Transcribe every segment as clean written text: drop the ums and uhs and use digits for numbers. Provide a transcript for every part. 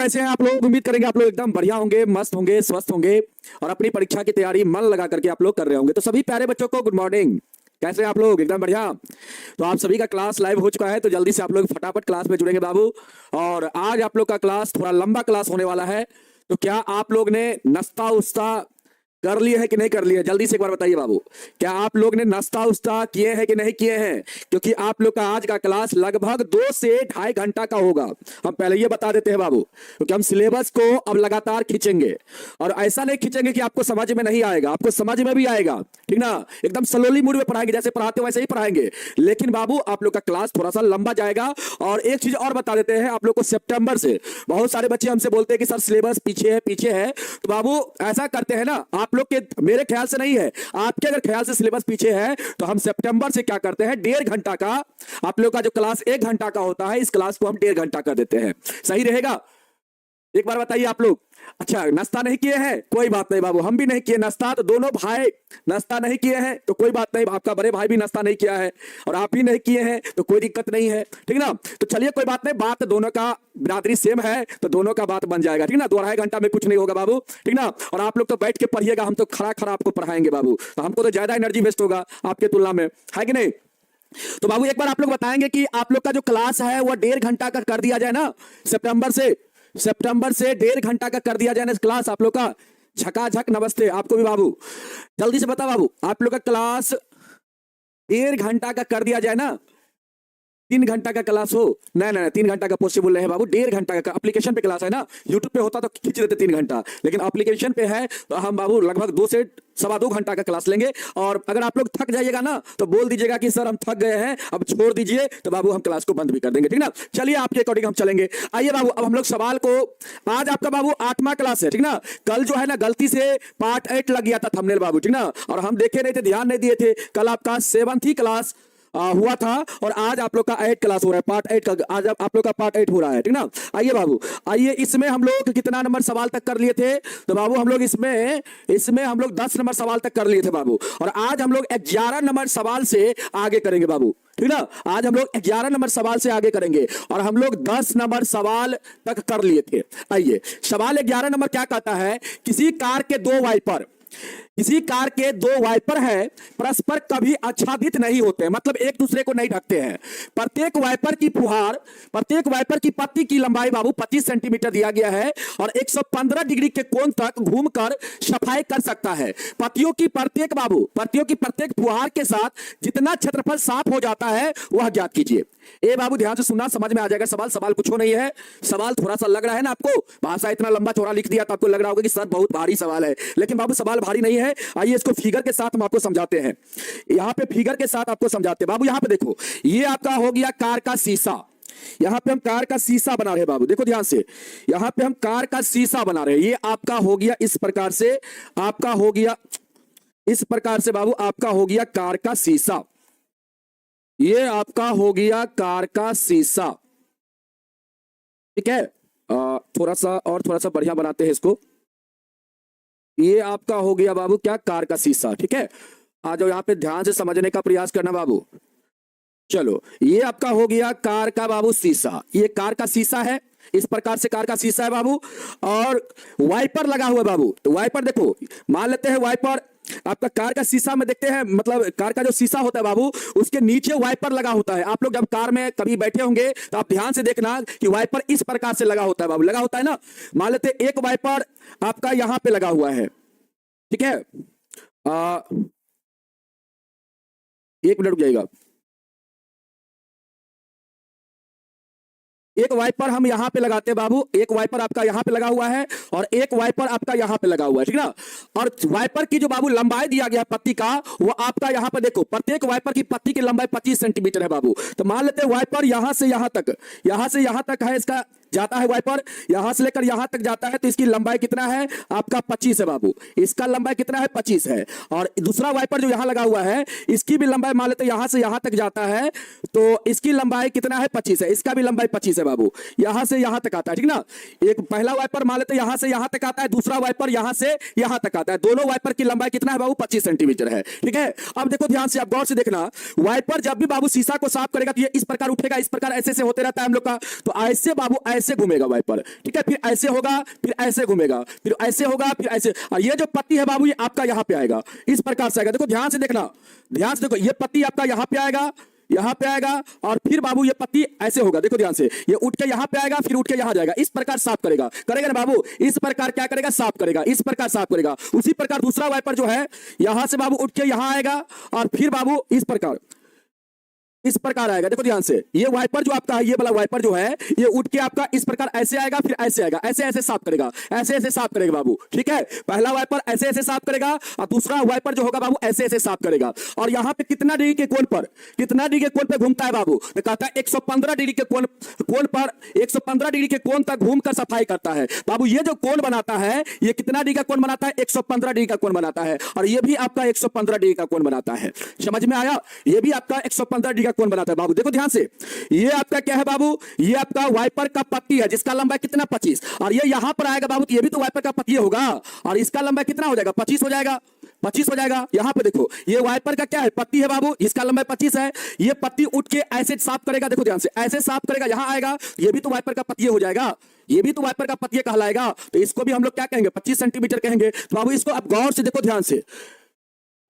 कैसे हैं आप लोग? उम्मीद करेंगे आप लोग एकदम बढ़िया होंगे, मस्त होंगे, स्वस्थ होंगे और अपनी परीक्षा की तैयारी मन लगा करके आप लोग कर रहे होंगे। तो सभी प्यारे बच्चों को गुड मॉर्निंग। कैसे हैं आप लोग? एकदम बढ़िया। तो आप सभी का क्लास लाइव हो चुका है, तो जल्दी से आप लोग फटाफट क्लास में जुड़ेंगे बाबू। और आज आप लोग का क्लास थोड़ा लंबा क्लास होने वाला है। तो क्या आप लोग ने नाश्ता उस्ता कर लिए है कि नहीं कर लिए? जल्दी से एक बार बताइए बाबू, क्या आप लोग ने नाश्ता उस्ता किए हैं कि नहीं किए हैं? क्योंकि आप लोग का आज का क्लास लगभग 2 से ढाई घंटा का होगा। हम पहले ये बता देते हैं बाबू, क्योंकि हम सिलेबस को अब लगातार खींचेंगे और ऐसा नहीं खींचेंगे कि आपको समझ में नहीं आएगा, आपको समझ में भी आएगा, ठीक ना। एकदम स्लोली मूड में पढ़ाएंगे, जैसे पढ़ाते वैसे ही पढ़ाएंगे, लेकिन बाबू आप लोग का क्लास थोड़ा सा लंबा जाएगा। और एक चीज और बता देते हैं आप लोग को, सितंबर से बहुत सारे बच्चे हमसे बोलते हैं कि सर सिलेबस पीछे है पीछे है। तो बाबू ऐसा करते हैं ना, आप लोग के, मेरे ख्याल से नहीं है, आपके अगर ख्याल से सिलेबस पीछे है तो हम सितंबर से क्या करते हैं, 1.5 घंटा का, आप लोग का जो क्लास 1 घंटा का होता है, इस क्लास को हम 1.5 घंटा कर देते हैं। सही रहेगा? एक बार बताइए आप लोग। अच्छा, नाश्ता नहीं किए हैं? कोई बात नहीं बाबू, हम भी नहीं किए नाश्ता, तो दोनों भाई नाश्ता नहीं किए हैं तो कोई बात नहीं, आपका बड़े भाई भी नाश्ता नहीं किया है और आप भी नहीं किए हैं तो कोई दिक्कत नहीं है, ठीक ना। तो चलिए कोई बात नहीं, बात दोनों का बिरादरी सेम है तो दोनों का बात बन जाएगा, ठीक ना। 2-2.5 घंटा में कुछ नहीं होगा बाबू, ठीक ना। और आप लोग तो बैठ के पढ़िएगा, हम तो खड़ा खड़ा आपको पढ़ाएंगे बाबू, तो हमको तो ज्यादा एनर्जी वेस्ट होगा आपके तुलना में, है कि नहीं। तो बाबू एक बार आप लोग बताएंगे कि आप लोग का जो क्लास है वो 1.5 घंटा का कर दिया जाए ना, सितंबर से 1.5 घंटा का कर दिया जाए ना क्लास आप लोग का। झकाझक नमस्ते आपको भी बाबू। जल्दी से बता बाबू, आप लोग का क्लास 1.5 घंटा का कर दिया जाए ना। 3 घंटा का क्लास हो, नहीं नहीं 3 घंटा का पॉसिबल नहीं है बाबू, 1.5 घंटा का। एप्लीकेशन पे क्लास है ना, यूट्यूब पे होता तो खींच देते 3 घंटा, लेकिन एप्लीकेशन पे है तो हम बाबू लगभग 2 से 2.25 घंटा का क्लास लेंगे। और अगर आप लोग थक जाइएगा ना तो बोल दीजिएगा कि सर हम थक गए हैं, अब छोड़ दीजिए, तो बाबू हम क्लास को बंद भी कर देंगे, ठीक ना। चलिए आपके अकॉर्डिंग हम चलेंगे। आइए बाबू, अब हम लोग सवाल को, आज आपका बाबू 8वां क्लास है, ठीक ना। कल जो है ना गलती से पार्ट 8 लग गया था थंबनेल बाबू, ठीक ना, और हम देखे नहीं थे, ध्यान नहीं दिए थे। कल आपका 7th ही क्लास हुआ था और आज आप लोग का 8 क्लास हो रहा है, पार्ट 8 का आज आप लोग का पार्ट 8 हो रहा है, ठीक ना। आइए बाबू, आइए, इसमें हम लोग कितना नंबर सवाल तक कर लिए थे? तो बाबू हम लोग इसमें हम लोग 10 नंबर सवाल तक कर लिए थे बाबू, और आज हम लोग 11 नंबर सवाल से आगे करेंगे बाबू, ठीक ना। आज हम लोग 11 नंबर सवाल से आगे करेंगे और हम लोग 10 नंबर सवाल तक कर लिए थे। आइए, सवाल 11 नंबर क्या कहता है, किसी कार के दो वाइपर है, परस्पर कभी आच्छादित नहीं होते, मतलब एक दूसरे को नहीं ढकते हैं। प्रत्येक वाइपर की पत्ती की लंबाई बाबू 25 सेंटीमीटर दिया गया है और 115 डिग्री के कोण तक घूमकर सफाई कर सकता है। पत्तियों की प्रत्येक फुहार के साथ जितना क्षेत्रफल साफ हो जाता है वह ज्ञात कीजिए। ए बाबू ध्यान से सुनना, समझ में आ जाएगा सवाल कुछ नहीं है। सवाल थोड़ा सा लग रहा है ना आपको, भाषा इतना लंबा चौड़ा लिख दिया तो आपको लग रहा होगा कि सर बहुत भारी सवाल है, लेकिन बाबू सवाल भारी नहीं है। आइए इसको फिगर के साथ हम आपको समझाते हैं, यहां पे फिगर के साथ आपको समझाते हैं बाबू। यहां पे देखो, ये आपका हो गया कार का शीशा, यहां पे हम कार का शीशा बना रहे हैं बाबू, देखो ध्यान से, यहां पे हम कार का शीशा बना रहे हैं। ये आपका हो गया इस प्रकार से, आपका हो गया इस प्रकार से बाबू, आपका हो गया कार का शीशा, ये आपका हो गया कार का शीशा, ठीक है। थोड़ा सा बढ़िया बनाते हैं इसको। ये आपका हो गया बाबू क्या, कार का शीशा, ठीक है। आ जाओ यहाँ पे, ध्यान से समझने का प्रयास करना बाबू। चलो, ये आपका हो गया कार का बाबू शीशा, ये कार का शीशा है, इस प्रकार से कार का शीशा है बाबू। और वाइपर लगा हुआ है बाबू, तो वाइपर देखो, मान लेते हैं वाइपर आपका कार का शीशा में देखते हैं, मतलब कार का जो शीशा होता है बाबू उसके नीचे वाइपर लगा होता है। आप लोग जब कार में कभी बैठे होंगे तो आप ध्यान से देखना कि वाइपर इस प्रकार से लगा होता है बाबू, लगा होता है ना। मान लेते एक वाइपर आपका यहां पे लगा हुआ है, ठीक है। 1 मिनट रुक जाइएगा। एक वाइपर हम यहां पे लगाते हैं बाबू, एक वाइपर आपका यहां पे लगा हुआ है और एक वाइपर आपका यहां पे लगा हुआ है, ठीक ना। और वाइपर की जो बाबू लंबाई दिया गया पत्ती का, वो आपका यहां पे देखो, प्रत्येक वाइपर की पत्ती की लंबाई 25 सेंटीमीटर है बाबू। तो मान लेते हैं वाइपर यहां से यहां तक है, इसका जाता है वाइपर, यहां से लेकर यहां तक जाता है, तो इसकी लंबाई कितना है आपका 25 है बाबू, इसका लंबाई कितना है 25 है। और दूसरा वाइपर जो यहां लगा हुआ है, इसकी भी लंबाई मान लेते यहां से यहां तक जाता है, तो इसकी लंबाई कितना है 25 है, इसका भी लंबाई 25 है बाबू, यहां से यहां तक आता है, ठीक ना। एक पहला वाइपर मान लेते यहां से यहां तक आता है, दूसरा वाइपर यहां से यहां तक आता है, दोनों वाइपर की लंबाई कितना है बाबू 25 सेंटीमीटर है, ठीक है। अब देखो ध्यान से, आप गौर से देखना, वाइपर जब भी बाबू शीशा को साफ करेगा तो ये इस प्रकार उठेगा, इस प्रकार ऐसे से होते रहता है हम लोग का। तो ऐसे बाबू ऐसे घूमेगा वाइपर, ठीक है, फिर ऐसे होगा, फिर ऐसे घूमेगा, फिर ऐसे होगा, फिर ऐसे, और ये जो पत्ती है बाबू ये आपका यहां पे आएगा, इस प्रकार से आएगा। देखो ध्यान से देखना, ध्यान से देखो, ये पत्ती आपका यहां पे आएगा, यहां पे आएगा, और फिर बाबू ये पत्ती ऐसे होगा, देखो ध्यान से, ये उठ के यहां पे आएगा, फिर उठ के यहां जाएगा, इस प्रकार साफ करेगा, करेगा ना बाबू, इस प्रकार क्या करेगा, साफ करेगा, इस प्रकार साफ करेगा। उसी प्रकार दूसरा वाइपर जो है यहां से बाबू उठ के यहां आएगा, और फिर बाबू इस प्रकार आएगा, देखो ध्यान से, ये वाइपर जो आपका है, ये वाला वाइपर जो है ये उठ के आपका इस प्रकार ऐसे आएगा, फिर ऐसे आएगा, ऐसे ऐसे साफ करेगा, ऐसे ऐसे साफ करेगा बाबू, ठीक है। पहला वाइपर ऐसे ऐसे साफ करेगा, और दूसरा वाइपर जो होगा बाबू ऐसे ऐसे साफ करेगा। और यहां पे कितना डिग्री के कोण पर, कितना डिग्री के कोण पे घूमता है बाबू, तो कहता है 115 डिग्री के कोण पर 115 डिग्री के कोण तक घूमकर सफाई करता है। बाबू ये जो कोण बनाता है ये कितना डिग्री का कोण बनाता है, 115 डिग्री का कोण बनाता है, और ये भी आपका 115 डिग्री का कोण बनाता है। समझ में आया, ये भी आपका 115 डिग्री का कोण बनाता है बाबू। देखो ध्यान से, ये आपका क्या है बाबू, ये आपका वाइपर का पत्ती है जिसका लंबाई कितना 25, और ये यहां पर आएगा बाबू, तो ये भी तो वाइपर का पत्ती होगा, और इसका लंबाई कितना हो जाएगा, 25 हो जाएगा, 25 हो जाएगा। यहां पे देखो ये वाइपर का क्या है, पत्ती है बाबू, इसका लंबाई 25 है, ये पत्ती उठ के ऐसे साफ करेगा, देखो ध्यान से, ऐसे साफ करेगा, यहां आएगा, ये भी तो वाइपर का पत्ती हो जाएगा, ये भी तो वाइपर का पत्ती कहलाएगा, तो इसको भी हम लोग क्या कहेंगे, 25 सेंटीमीटर कहेंगे। तो बाबू इसको आप गौर से देखो, ध्यान से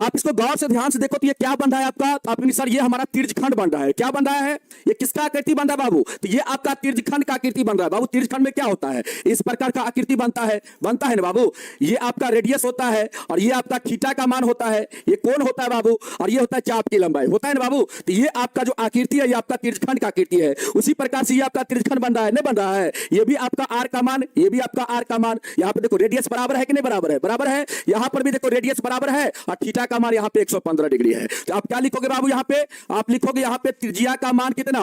आप इसको गौर से ध्यान से देखो, तो ये क्या बन रहा है आपका, तो आप सर ये हमारा तिरछखंड बन रहा है, क्या बन रहा है, ये किसका आकृति बन रहा है बाबू, तो ये आपका तिरछखंड का आकृति बन रहा है बाबू। तिरछखंड में क्या होता है, इस प्रकार का आकृति बनता है ना बाबू, ये आपका रेडियस होता है, और ये आपका थीटा का मान होता है, ये कोण होता है बाबू, और ये होता है चाप की लंबाई, होता है ना बाबू। तो ये आपका जो आकृति है ये आपका तिरछखंड का आकृति है, उसी प्रकार से ये आपका तिरछखंड बन रहा है, नहीं बन रहा है, ये भी आपका आर का मान, ये भी आपका आर का मान, यहाँ पे देखो रेडियस बराबर है कि नहीं, बराबर है, बराबर है, यहाँ पर भी देखो रेडियस बराबर है, और थीटा का मान यहाँ पे 115 डिग्री है। तो आप क्या लिखोगे बाबू, यहां पे आप लिखोगे, यहां पे त्रिज्या का मान कितना,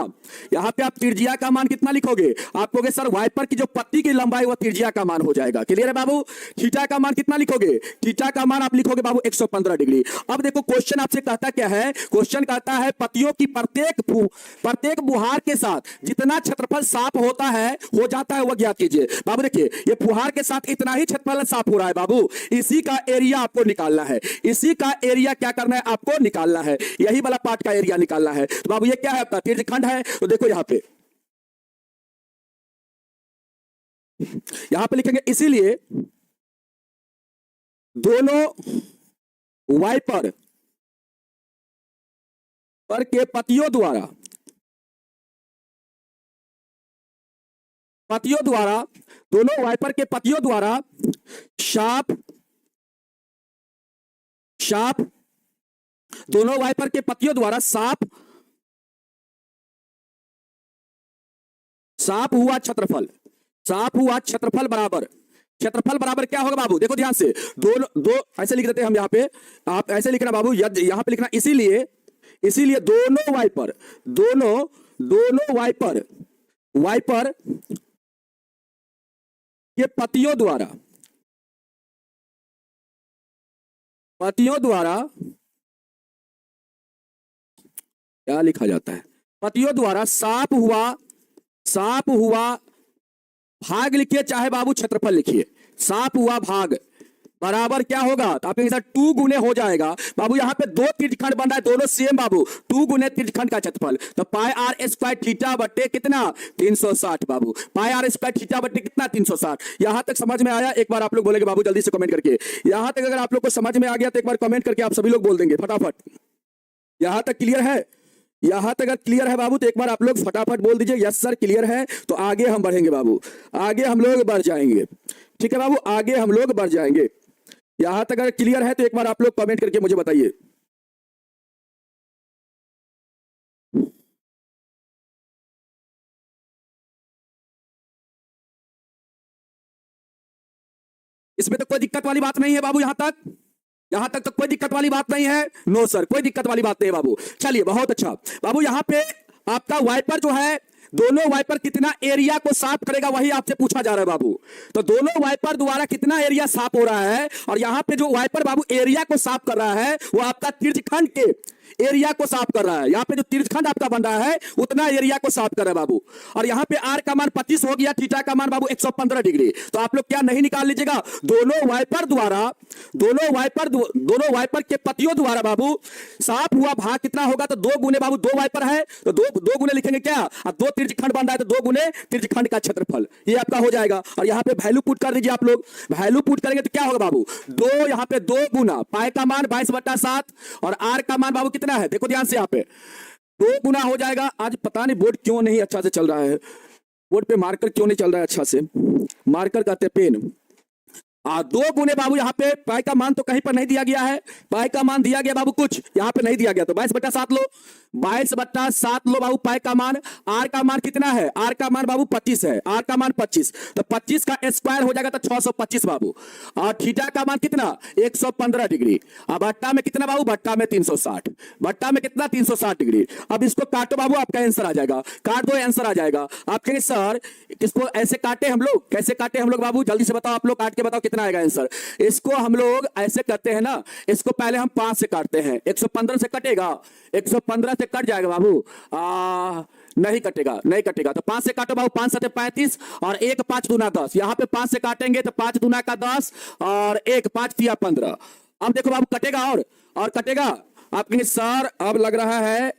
यहां पे आप त्रिज्या का मान कितना लिखोगे, आप कहोगे सर वाइपर की जो पत्ती की लंबाई वो त्रिज्या का मान हो जाएगा, क्लियर है बाबू। थीटा का मान कितना लिखोगे, थीटा का मान आप लिखोगे बाबू 115 डिग्री। अब देखो क्वेश्चन आपसे कहता क्या है, क्वेश्चन कहता है पत्तियों की प्रत्येक बुहार के साथ जितना क्षेत्रफल साफ होता है हो जाता है वह ज्ञात कीजिए। बाबू देखिए ये फुहार के साथ इतना ही क्षेत्रफल साफ हो रहा है बाबू, इसी का एरिया आपको निकालना है, इसी का एरिया क्या करना है, आपको निकालना है, यही वाला पार्ट का एरिया निकालना है। तो बाबू ये क्या है आपका तिरछखंड है, तो देखो यहां पे लिखेंगे, इसीलिए दोनों वाइपर पर के पत्तियों द्वारा दोनों वाइपर के पत्तियों द्वारा दोनों वाइपर के पत्तियों द्वारा साफ हुआ क्षेत्रफल बराबर क्या होगा बाबू, देखो ध्यान से, दो ऐसे लिख देते हैं हम यहां पे, आप ऐसे लिखना बाबू, यहां पे लिखना, इसीलिए दोनों वाइपर के पत्तियों द्वारा क्या लिखा जाता है, पत्तियों द्वारा साफ हुआ भाग लिखिए, चाहे बाबू क्षेत्रफल लिखिए, साफ हुआ भाग बराबर क्या होगा, तो आपके साथ 2 गुने हो जाएगा बाबू। यहां पे दो त्रिज्यखंड बन रहा है, दोनों सेम बाबू, 2 गुने त्रिज्यखंड का क्षेत्रफल, तो पाई आर स्क्वायर थीटा बट्टे कितना 360 बाबू, पाई आर स्क्वायर थीटा बट्टे कितना 360। यहां तक समझ में आया, एक बार आप लोग बोलेंगे बाबू जल्दी से कमेंट करके, यहां तक अगर आप लोग को समझ में आ गया तो एक बार कमेंट करके आप सभी लोग बोल देंगे फटाफट। यहां तक क्लियर है, यहां तक अगर क्लियर है बाबू तो एक बार आप लोग फटाफट बोल दीजिए यस सर क्लियर है, तो आगे हम बढ़ेंगे बाबू, आगे हम लोग बढ़ जाएंगे, ठीक है बाबू, आगे हम लोग बढ़ जाएंगे। यहां तक अगर क्लियर है तो एक बार आप लोग कमेंट करके मुझे बताइए। इसमें तो कोई दिक्कत वाली बात नहीं है बाबू, यहां तक तो कोई दिक्कत वाली बात नहीं है, नो सर कोई दिक्कत वाली बात नहीं है बाबू। चलिए बहुत अच्छा बाबू, यहां पे आपका वाइपर जो है, दोनों वाइपर कितना एरिया को साफ करेगा वही आपसे पूछा जा रहा है बाबू। तो दोनों वाइपर द्वारा कितना एरिया साफ हो रहा है, और यहां पे जो वाइपर बाबू एरिया को साफ कर रहा है वो आपका त्रिज्यखंड के एरिया को साफ कर रहा है। यहाँ पे जो त्रिज्यखंड आपका बन रहा है उतना एरिया को साफ कर रहा है बाबू। और यहाँ पे आर का मान 25 हो गया, थीटा का मान बाबू 115 डिग्री। तो आप लोग क्या नहीं निकाल लीजिएगा, दोनों वाइपर के पतियों द्वारा बाबू साफ हुआ भाग कितना होगा, तो 2 गुने बाबू 2 वाइपर है तो 2 गुने लिखेंगे क्या, और 2 त्रिज्यखंड बन रहा है तो 2 गुने त्रिज्यखंड का क्षेत्रफल, ये आपका हो जाएगा। और यहाँ पे वैल्यू पुट कर दीजिए आप लोग, वैल्यू पुट करेंगे तो क्या होगा बाबू, 2 यहाँ पे 2 गुना पाई का मान 22/7 और आर का मान बाबू कितना है, देखो ध्यान से यहाँ पे 2 गुना हो जाएगा। आज पता नहीं बोर्ड क्यों नहीं अच्छा से चल रहा है, बोर्ड पे मार्कर क्यों नहीं चल रहा है अच्छा से, मार्कर कहते हैं पेन। 2 गुने बाबू यहाँ पे पाई का मान तो कहीं पर नहीं दिया गया है, पाई का मान दिया गया बाबू कुछ यहाँ पे नहीं दिया गया, तो 22/7 लो, 22/7 लो बाबू पाई का मान। आर का मान कितना है, आर का मान बाबू 25 है, आर का मान 25, तो 25 का स्क्वायर हो जाएगा तो 625 बाबू। और थीटा का मान कितना 115 डिग्री। अब भट्टा में कितना बाबू, भट्टा में 360, भट्टा में कितना 360 डिग्री। अब इसको काटो बाबू, आपका आंसर आ जाएगा, काट दो आंसर आ जाएगा। आप कहेंगे सर इसको ऐसे काटे हम लोग, कैसे काटे हम लोग बाबू, जल्दी से बताओ आप लोग, काट के बताओ कितना आएगा आंसर। इसको हम लोग ऐसे करते हैं ना, इसको पहले हम 5 से काटते हैं, 115 से कटेगा, 115 से कट जाएगा बाबू, नहीं कटेगा, नहीं कटेगा, तो 5 से काटो बाबू, 5 7 35 और 1 5 दूना 10, यहां पे 5 से काटेंगे तो 5 दूना का 10 और 1 5 तिया 15। अब देखो बाबू कटेगा और कटेगा। आप कहेंगे सर अब लग रहा है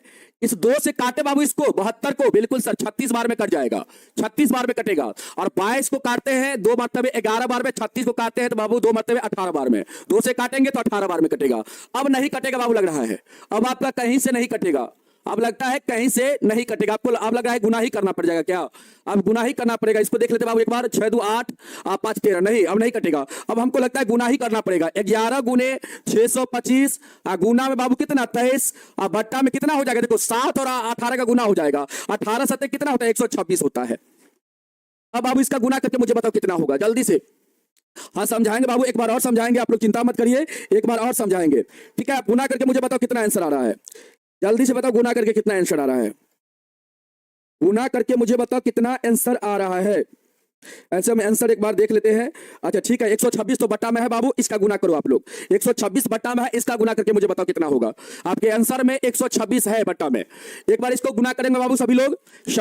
इस 2 से काटे बाबू इसको 72 को, बिल्कुल सर 36 बार में कट जाएगा, 36 बार में कटेगा। और 22 को काटते हैं 2 मरतबे 11 बार में, 36 को काटते हैं तो बाबू 2 मरतबे 18 बार में, 2 से काटेंगे तो 18 बार में कटेगा। अब नहीं कटेगा बाबू लग रहा है, अब आपका कहीं से नहीं कटेगा, अब लगता है कहीं से नहीं कटेगा, आपको अब लग रहा है गुना ही करना पड़ जाएगा क्या, अब गुना ही करना पड़ेगा। इसको देख लेते बाबू एक बार, 6 2 8 5 13, नहीं अब नहीं कटेगा, अब हमको लगता है गुना ही करना पड़ेगा। 11 गुने 625 गुना में बाबू कितना 23, भट्टा में कितना हो जाएगा, देखो 7 और 18 का गुना हो जाएगा, 18 7 कितना होता है 126 होता है। अब बाबू इसका गुना करके मुझे बताओ कितना होगा, जल्दी से। हाँ समझाएंगे बाबू, एक बार और समझाएंगे, आप लोग चिंता मत करिए, एक बार और समझाएंगे, ठीक है। गुना करके मुझे बताओ कितना आंसर आ रहा है, जल्दी से बताओ गुना करके कितना आंसर आ रहा है, गुना करके मुझे बताओ कितना आंसर आ रहा है। ऐसे में आंसर एक बार देख लेते हैं। अच्छा ठीक है, 126 तो बट्टा में है बाबू, इसका गुना करो आप लोग, 126 बट्टा में है, इसका गुना करके मुझे बताओ कितना होगा। आपके आंसर में 126 है बट्टा में, एक बार इसको गुना करेंगे बाबू, सभी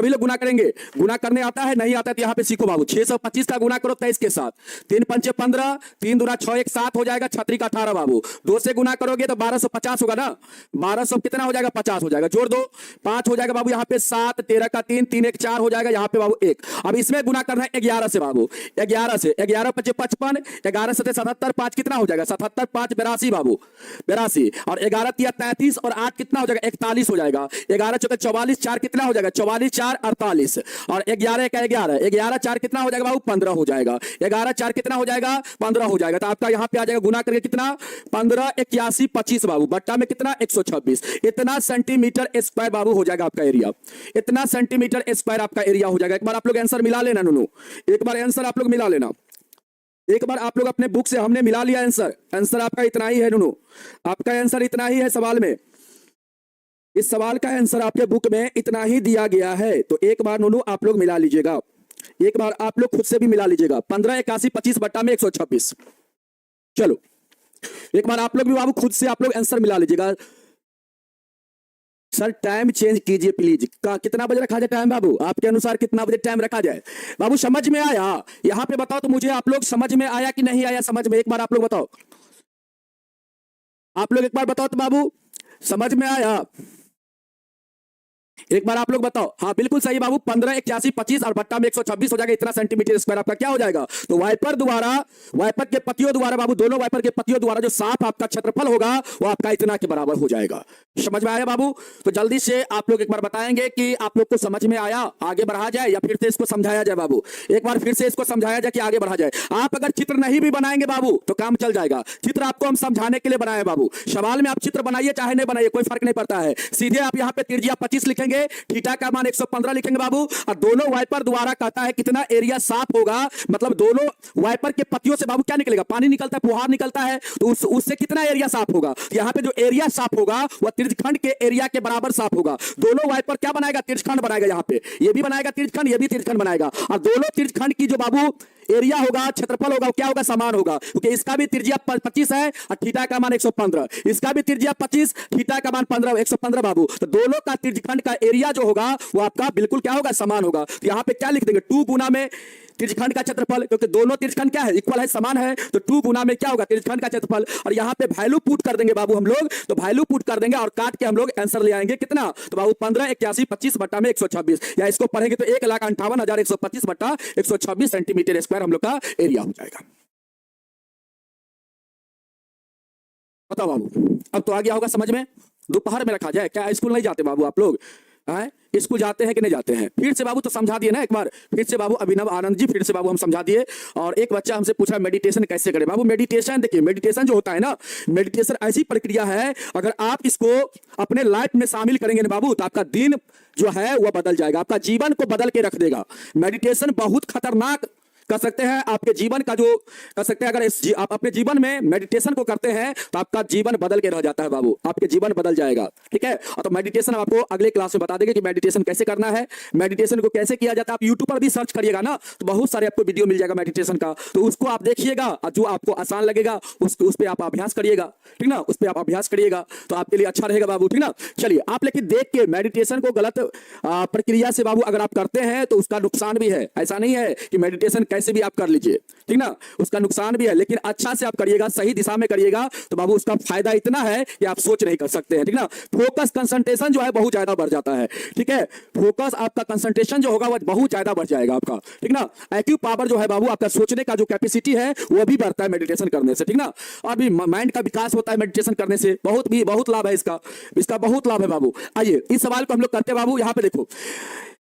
लोग गुना करेंगे। गुना करने आता है, नहीं आता है तो यहाँ पे सीखो बाबू। 625 का गुना करो 23 के साथ, 3 पंचे 15, 3 दूना 6 1 7 हो जाएगा, 6 का 18 बाबू। 2 से गुना करोगे तो 1250 होगा ना, 1200 कितना हो जाएगा 50 हो जाएगा, जोड़ दो 5 हो जाएगा बाबू। यहाँ पे 7 13 का 3 3 1 4 हो जाएगा, यहाँ पे बाबू 1। अब इसमें गुना करना है 11 से बाबू, 11 से, 11 5 55, 11 7 77, 5 कितना हो जाएगा 77, 5 82 बाबू 82, और 11 3 33 और 8 कितना हो जाएगा 41 हो जाएगा, 11 4 44, 4 कितना हो जाएगा 44 4 48, और 11 का 11, 11 4 कितना हो जाएगा बाबू 15 हो जाएगा, 11 4 कितना हो जाएगा 15 हो जाएगा। तो आपका यहाँ पे आ जाएगा गुना करके कितना 15 81 25 बाबू, बट्टा में कितना 126, इतना सेंटीमीटर स्क्वायर बाबू हो जाएगा आपका एरिया, इतना सेंटीमीटर स्क्वायर आपका एरिया हो जाएगा। एक बार आप लोग आंसर मिला लेना नूनू, एक बार आंसर आप लोग मिला लेना, एक बार आप लोग अपने बुक से, हमने मिला लिया आंसर, आंसर आपका इतना ही है नूनू, आपका आंसर इतना ही है सवाल में, इस सवाल का आंसर आपके बुक में इतना ही दिया गया है। तो एक बार नूनू आप लोग मिला लीजिएगा, एक बार आप लोग खुद से भी मिला लीजिएगा, 15 81 25 बट्टा में 126। चलो एक बार आप लोग भी बाबू खुद से आप लोग आंसर मिला लीजिएगा। सर टाइम चेंज कीजिए प्लीज, कितना बजे रखा जाए टाइम बाबू, आपके अनुसार कितना बजे टाइम रखा जाए बाबू, समझ में आया यहाँ पे बताओ तो मुझे, आप लोग समझ में आया कि नहीं आया समझ में, एक बार आप लोग बताओ, आप लोग एक बार बताओ तो बाबू समझ में आया, एक बार आप लोग बताओ। हाँ बिल्कुल सही बाबू, 15 81 25 और बट्टा में 126 हो जाएगा, इतना सेंटीमीटर स्क्वायर आपका क्या हो जाएगा। तो वाइपर द्वारा, वाइपर के पत्तियों द्वारा बाबू, दोनों वाइपर के पत्तियों द्वारा जो साफ आपका क्षेत्रफल होगा वो आपका इतना के बराबर हो जाएगा। समझ में आया बाबू, तो जल्दी से आप लोग एक बार बताएंगे कि आप लोग को समझ में आया, आगे बढ़ा जाए या फिर से इसको समझाया जाए बाबू, एक बार फिर से इसको समझाया जाए कि आगे बढ़ा जाए। आप अगर चित्र नहीं भी बनाएंगे बाबू तो काम चल जाएगा, चित्र आपको हम समझाने के लिए बनाए बाबू, सवाल में आप चित्र बनाइए चाहे नहीं बनाइए कोई फर्क नहीं पड़ता है, सीधे आप यहाँ पे त्रिज्या 25 लिखेंगे, थीटा का मान 115 लिखेंगे बाबू, और दोनों वाइपर द्वारा कहता है कितना एरिया साफ होगा, मतलब दोनों वाइपर के पत्तियों से बाबू क्या निकलेगा, पानी निकलता है, फुहार निकलता है, तो उससे कितना एरिया साफ होगा। यहाँ पे जो एरिया साफ होगा वह त्रिज्यखंड के एरिया के बराबर साफ होगा। दोनों वाइपर क्या बनाएगा, त्रिज्यखंड बनाएगा, यहाँ पे ये भी बनाएगा त्रिज्यखंड, ये भी त्रिज्यखंड बनाएगा, और दोनों त्रिज्यखंड की जो बाबू एरिया होगा, क्षेत्रफल होगा, क्या होगा, समान होगा, क्योंकि इसका भी त्रिज्या 25 है और थीटा का मान 115, इसका भी त्रिज्या 25, थीटा का मान 15, 115 बाबू। तो दोनों का त्रिज्यखंड का एरिया जो होगा वो आपका बिल्कुल क्या होगा, समान होगा। तो यहां पे क्या लिख देंगे, 2 गुना में त्रिज्यखंड का क्षेत्रफल, क्योंकि दोनों त्रिज्यखंड क्या है, इक्वल है, समान है, तो 2 गुना में क्या होगा, त्रिज्यखंड का क्षेत्रफल। और यहां पे वैल्यू पुट कर देंगे बाबू हम लोग, तो वैल्यू पुट कर देंगे और काट के हम लोग आंसर ले आएंगे कितना, तो बाबू 15 81 25 बट्टा में 126, या इसको पढ़ेंगे तो 1,58,125 बट्टा 126 सेंटीमीटर स्क्वायर हम लोग का एरिया हो जाएगा। बताओ बाबू, अब तो आ गया होगा समझ में। दोपहर में रखा जाए क्या, स्कूल नहीं जाते बाबू आप लोग, हैं स्कूल जाते हैं कि नहीं जाते हैं? फिर से बाबू तो समझा दिए ना एक बार, फिर से बाबू अभिनव आनंद जी, फिर से बाबू हम समझा दिए। और एक बच्चा हमसे पूछा मेडिटेशन कैसे करें। बाबू मेडिटेशन देखिए, मेडिटेशन जो होता है ना, मेडिटेशन ऐसी प्रक्रिया है, अगर आप इसको अपने लाइफ में शामिल करेंगे ना बाबू, तो आपका दिन जो है वह बदल जाएगा, आपका जीवन को बदल के रख देगा। मेडिटेशन बहुत खतरनाक कर सकते हैं आपके जीवन का, जो कर सकते हैं, अगर आप अपने जीवन में मेडिटेशन को करते हैं तो आपका जीवन बदल के रह जाता है बाबू, आपके जीवन बदल जाएगा, ठीक है। और तो मेडिटेशन आपको अगले क्लास में बता देंगे कि मेडिटेशन कैसे करना है, मेडिटेशन को कैसे किया जाता है। आप यूट्यूब पर भी सर्च करिएगा ना, तो बहुत सारे आपको वीडियो मिल जाएगा मेडिटेशन का, तो उसको आप देखिएगा और जो आपको आसान लगेगा उस पर आप अभ्यास करिएगा, ठीक ना, उस पर आप अभ्यास करिएगा तो आपके लिए अच्छा रहेगा बाबू, ठीक ना। चलिए, आप लेकिन देख के मेडिटेशन को गलत प्रक्रिया से बाबू अगर आप करते हैं तो उसका नुकसान भी है। ऐसा नहीं है कि मेडिटेशन कैसे भी आप कर लीजिए, ठीक ना, उसका नुकसान भी है, लेकिन अच्छा से आप करिएगा, सही दिशा में करिएगा तो बाबू उसका फायदा इतना है कि आप सोच नहीं कर सकते हैं, ठीक ना। फोकस कंसंट्रेशन जो है बहुत ज्यादा बढ़ जाता है, ठीक है, फोकस आपका कंसंट्रेशन जो होगा वह बहुत ज्यादा बढ़ जाएगा आपका, ठीक ना। एक्यू पावर जो है बाबू, आपका सोचने का जो कैपेसिटी है वो भी बढ़ता है मेडिटेशन करने से, ठीक ना। और भी माइंड का विकास होता है मेडिटेशन करने से, बहुत लाभ है इसका बहुत लाभ है बाबू। आइए इस सवाल को हम लोग करते हैं बाबू। यहां पे देखो,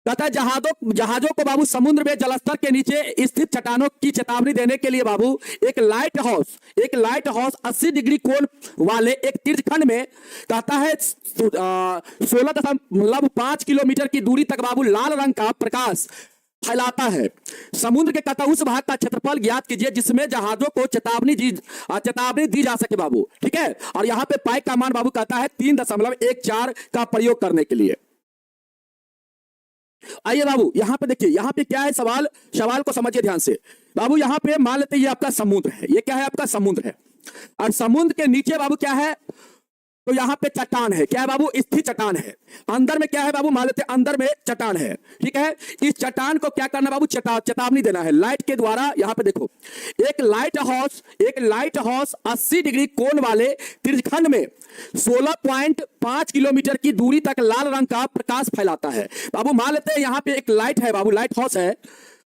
कहता है जहाजों को बाबू समुद्र में जलस्तर के नीचे स्थित चट्टानों की चेतावनी देने के लिए बाबू एक लाइट हाउस 80 डिग्री कोण वाले एक तीर्थखंड में, कहता है 16.5 किलोमीटर की दूरी तक बाबू लाल रंग का प्रकाश फैलाता है। समुद्र के कहता उस भाग का क्षेत्रफल ज्ञात कीजिए जिसमें जहाजों को चेतावनी दी जा सके बाबू, ठीक है। और यहां पे पाई का मान बाबू कहता है 3.14 का प्रयोग करने के लिए। आइए बाबू, यहां पे देखिए, यहां पे क्या है, सवाल को समझिए ध्यान से बाबू। यहां पे मान लेते हैं ये आपका समुद्र है, ये क्या है, आपका समुद्र है, और समुद्र के नीचे बाबू क्या है, तो यहां पे चट्टान है, क्या है बाबू, स्थिर चट्टान है। अंदर में क्या है बाबू, मान लेते हैं अंदर में चट्टान है, ठीक है। इस चट्टान को क्या करना बाबू, चेतावनी देना है लाइट के द्वारा। यहां पे देखो, एक लाइट हाउस 80 डिग्री कोण वाले त्रिज्यखंड में 16.5 किलोमीटर की दूरी तक लाल रंग का प्रकाश फैलाता है बाबू। मान लेते हैं यहां पे एक लाइट है बाबू, लाइट हाउस है,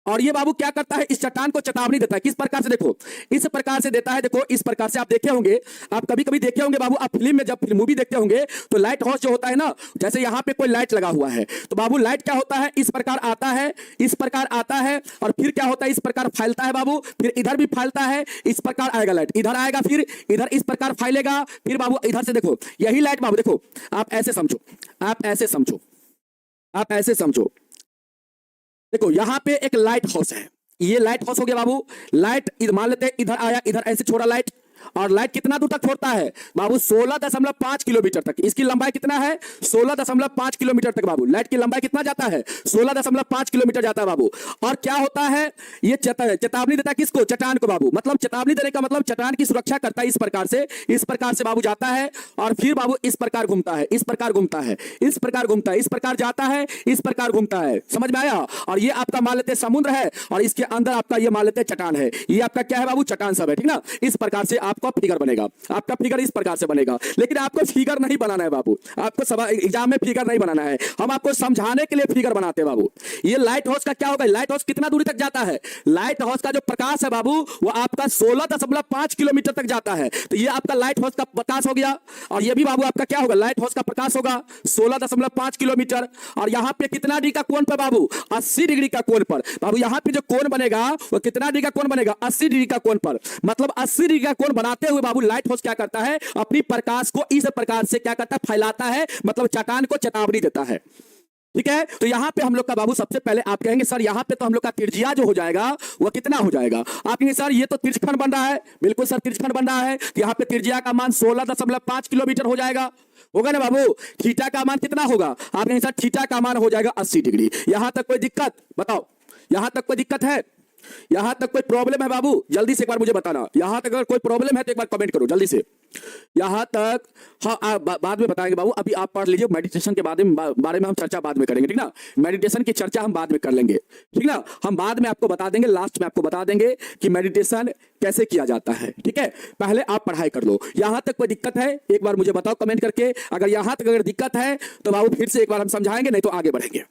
और ये बाबू क्या करता है, इस चट्टान को चेतावनी देता है। किस प्रकार से, देखो इस प्रकार से देता है, देखो इस प्रकार से। आप देखे होंगे, आप कभी कभी देखे होंगे बाबू, आप फिल्म में जब मूवी देखते होंगे तो लाइट हाउस जो होता है ना, जैसे यहां पे कोई लाइट लगा हुआ है तो बाबू लाइट क्या होता है, इस प्रकार आता है, इस प्रकार आता है, और फिर क्या होता है, इस प्रकार फैलता है बाबू, फिर इधर भी फैलता है, इस प्रकार आएगा लाइट, इधर आएगा, फिर इधर इस प्रकार फैलेगा, फिर बाबू इधर से देखो, यही लाइट बाबू, देखो आप ऐसे समझो, आप ऐसे समझो, देखो यहां पे एक लाइट हाउस है, ये लाइट हाउस हो गया बाबू। लाइट मान लेते हैं इधर आया, इधर ऐसे छोड़ा लाइट, और लाइट कितना दूर तक छोड़ता है बाबू, 16.5 किलोमीटर तक। इसकी लंबाई कितना है, 16.5 किलोमीटर तक बाबू। लाइट की लंबाई कितना जाता है, 16.5 किलोमीटर जाता है बाबू। और क्या होता है, ये चेतावनी देता है किसको, चट्टान को बाबू। मतलब चेतावनी देने का मतलब चट्टान की सुरक्षा करता है, इस प्रकार से बाबू जाता है, और फिर बाबू इस प्रकार घूमता है, इस प्रकार घूमता है, इस प्रकार घूमता है, इस प्रकार जाता है, इस प्रकार घूमता है, समझ में आया। और ये आपका मान लेते समुद्र है, और इसके अंदर आपका ये मान लेते चट्टान है, ये आपका क्या है बाबू, चट्टान सब है, ठीक ना। इस प्रकार से आपका फिगर बनेगा, आपका फिगर इस प्रकार से बनेगा। लेकिन आपको फिगर नहीं बनाना है बाबू, आपको एग्जाम में फिगर नहीं बनाना है, हम आपको समझाने के लिए फिगर बनाते हैं बाबू। ये लाइट हाउस का क्या होगा, लाइट हाउस कितना दूरी तक जाता है, लाइट हाउस का जो प्रकाश है बाबू वो आपका 16.5 किलोमीटर तक जाता है। तो ये आपका लाइट हाउस का प्रकाश हो गया, और ये भी बाबू आपका क्या होगा, लाइट हाउस का प्रकाश होगा 16.5 किलोमीटर। और यहां पे कितना डिग्री का कोण पर बाबू, 80 डिग्री का कोण पर बाबू। यहां पे जो कोण बनेगा वो कितना डिग्री का कोण बनेगा, 80 डिग्री का कोण पर। मतलब 80 डिग्री का कोण बनाते हुए बाबू लाइट हाउस क्या करता है, अपनी प्रकाश को इस प्रकार से क्या करता है, फैलाता है, मतलब चट्टान को चेतावनी देता है, ठीक है। तो यहां पे हम लोग का बाबू सबसे पहले आप कहेंगे सर यहां पे तो हम लोग का त्रिज्या जो हो जाएगा वो कितना हो जाएगा। आप कहेंगे सर ये तो त्रिज्यखंड बन रहा है, बिल्कुल सर त्रिज्यखंड बन रहा है, तो यहां पे त्रिज्या का मान 16.5 किलोमीटर हो जाएगा, होगा ना बाबू। थीटा का मान कितना होगा, आप कहेंगे सर थीटा का मान हो जाएगा 80 डिग्री। यहां तक कोई दिक्कत बताओ, यहां तक कोई दिक्कत है, यहां तक कोई प्रॉब्लम है बाबू? जल्दी से एक बार मुझे बताना। यहां तक अगर कोई प्रॉब्लम है तो एक बार कमेंट करो जल्दी से। यहां तक हाँ बाद में बताएंगे बाबू, अभी आप पढ़ लीजिए। मेडिटेशन के बारे में हम चर्चा बाद में करेंगे, ठीक ना। मेडिटेशन की चर्चा हम बाद में कर लेंगे, ठीक ना। हम बाद में आपको बता देंगे, लास्ट में आपको बता देंगे कि मेडिटेशन कैसे किया जाता है, ठीक है। पहले आप पढ़ाई कर लो। यहां तक कोई दिक्कत है एक बार मुझे बताओ कमेंट करके। अगर यहां तक अगर दिक्कत है तो बाबू फिर से एक बार हम समझाएंगे, नहीं तो आगे बढ़ेंगे।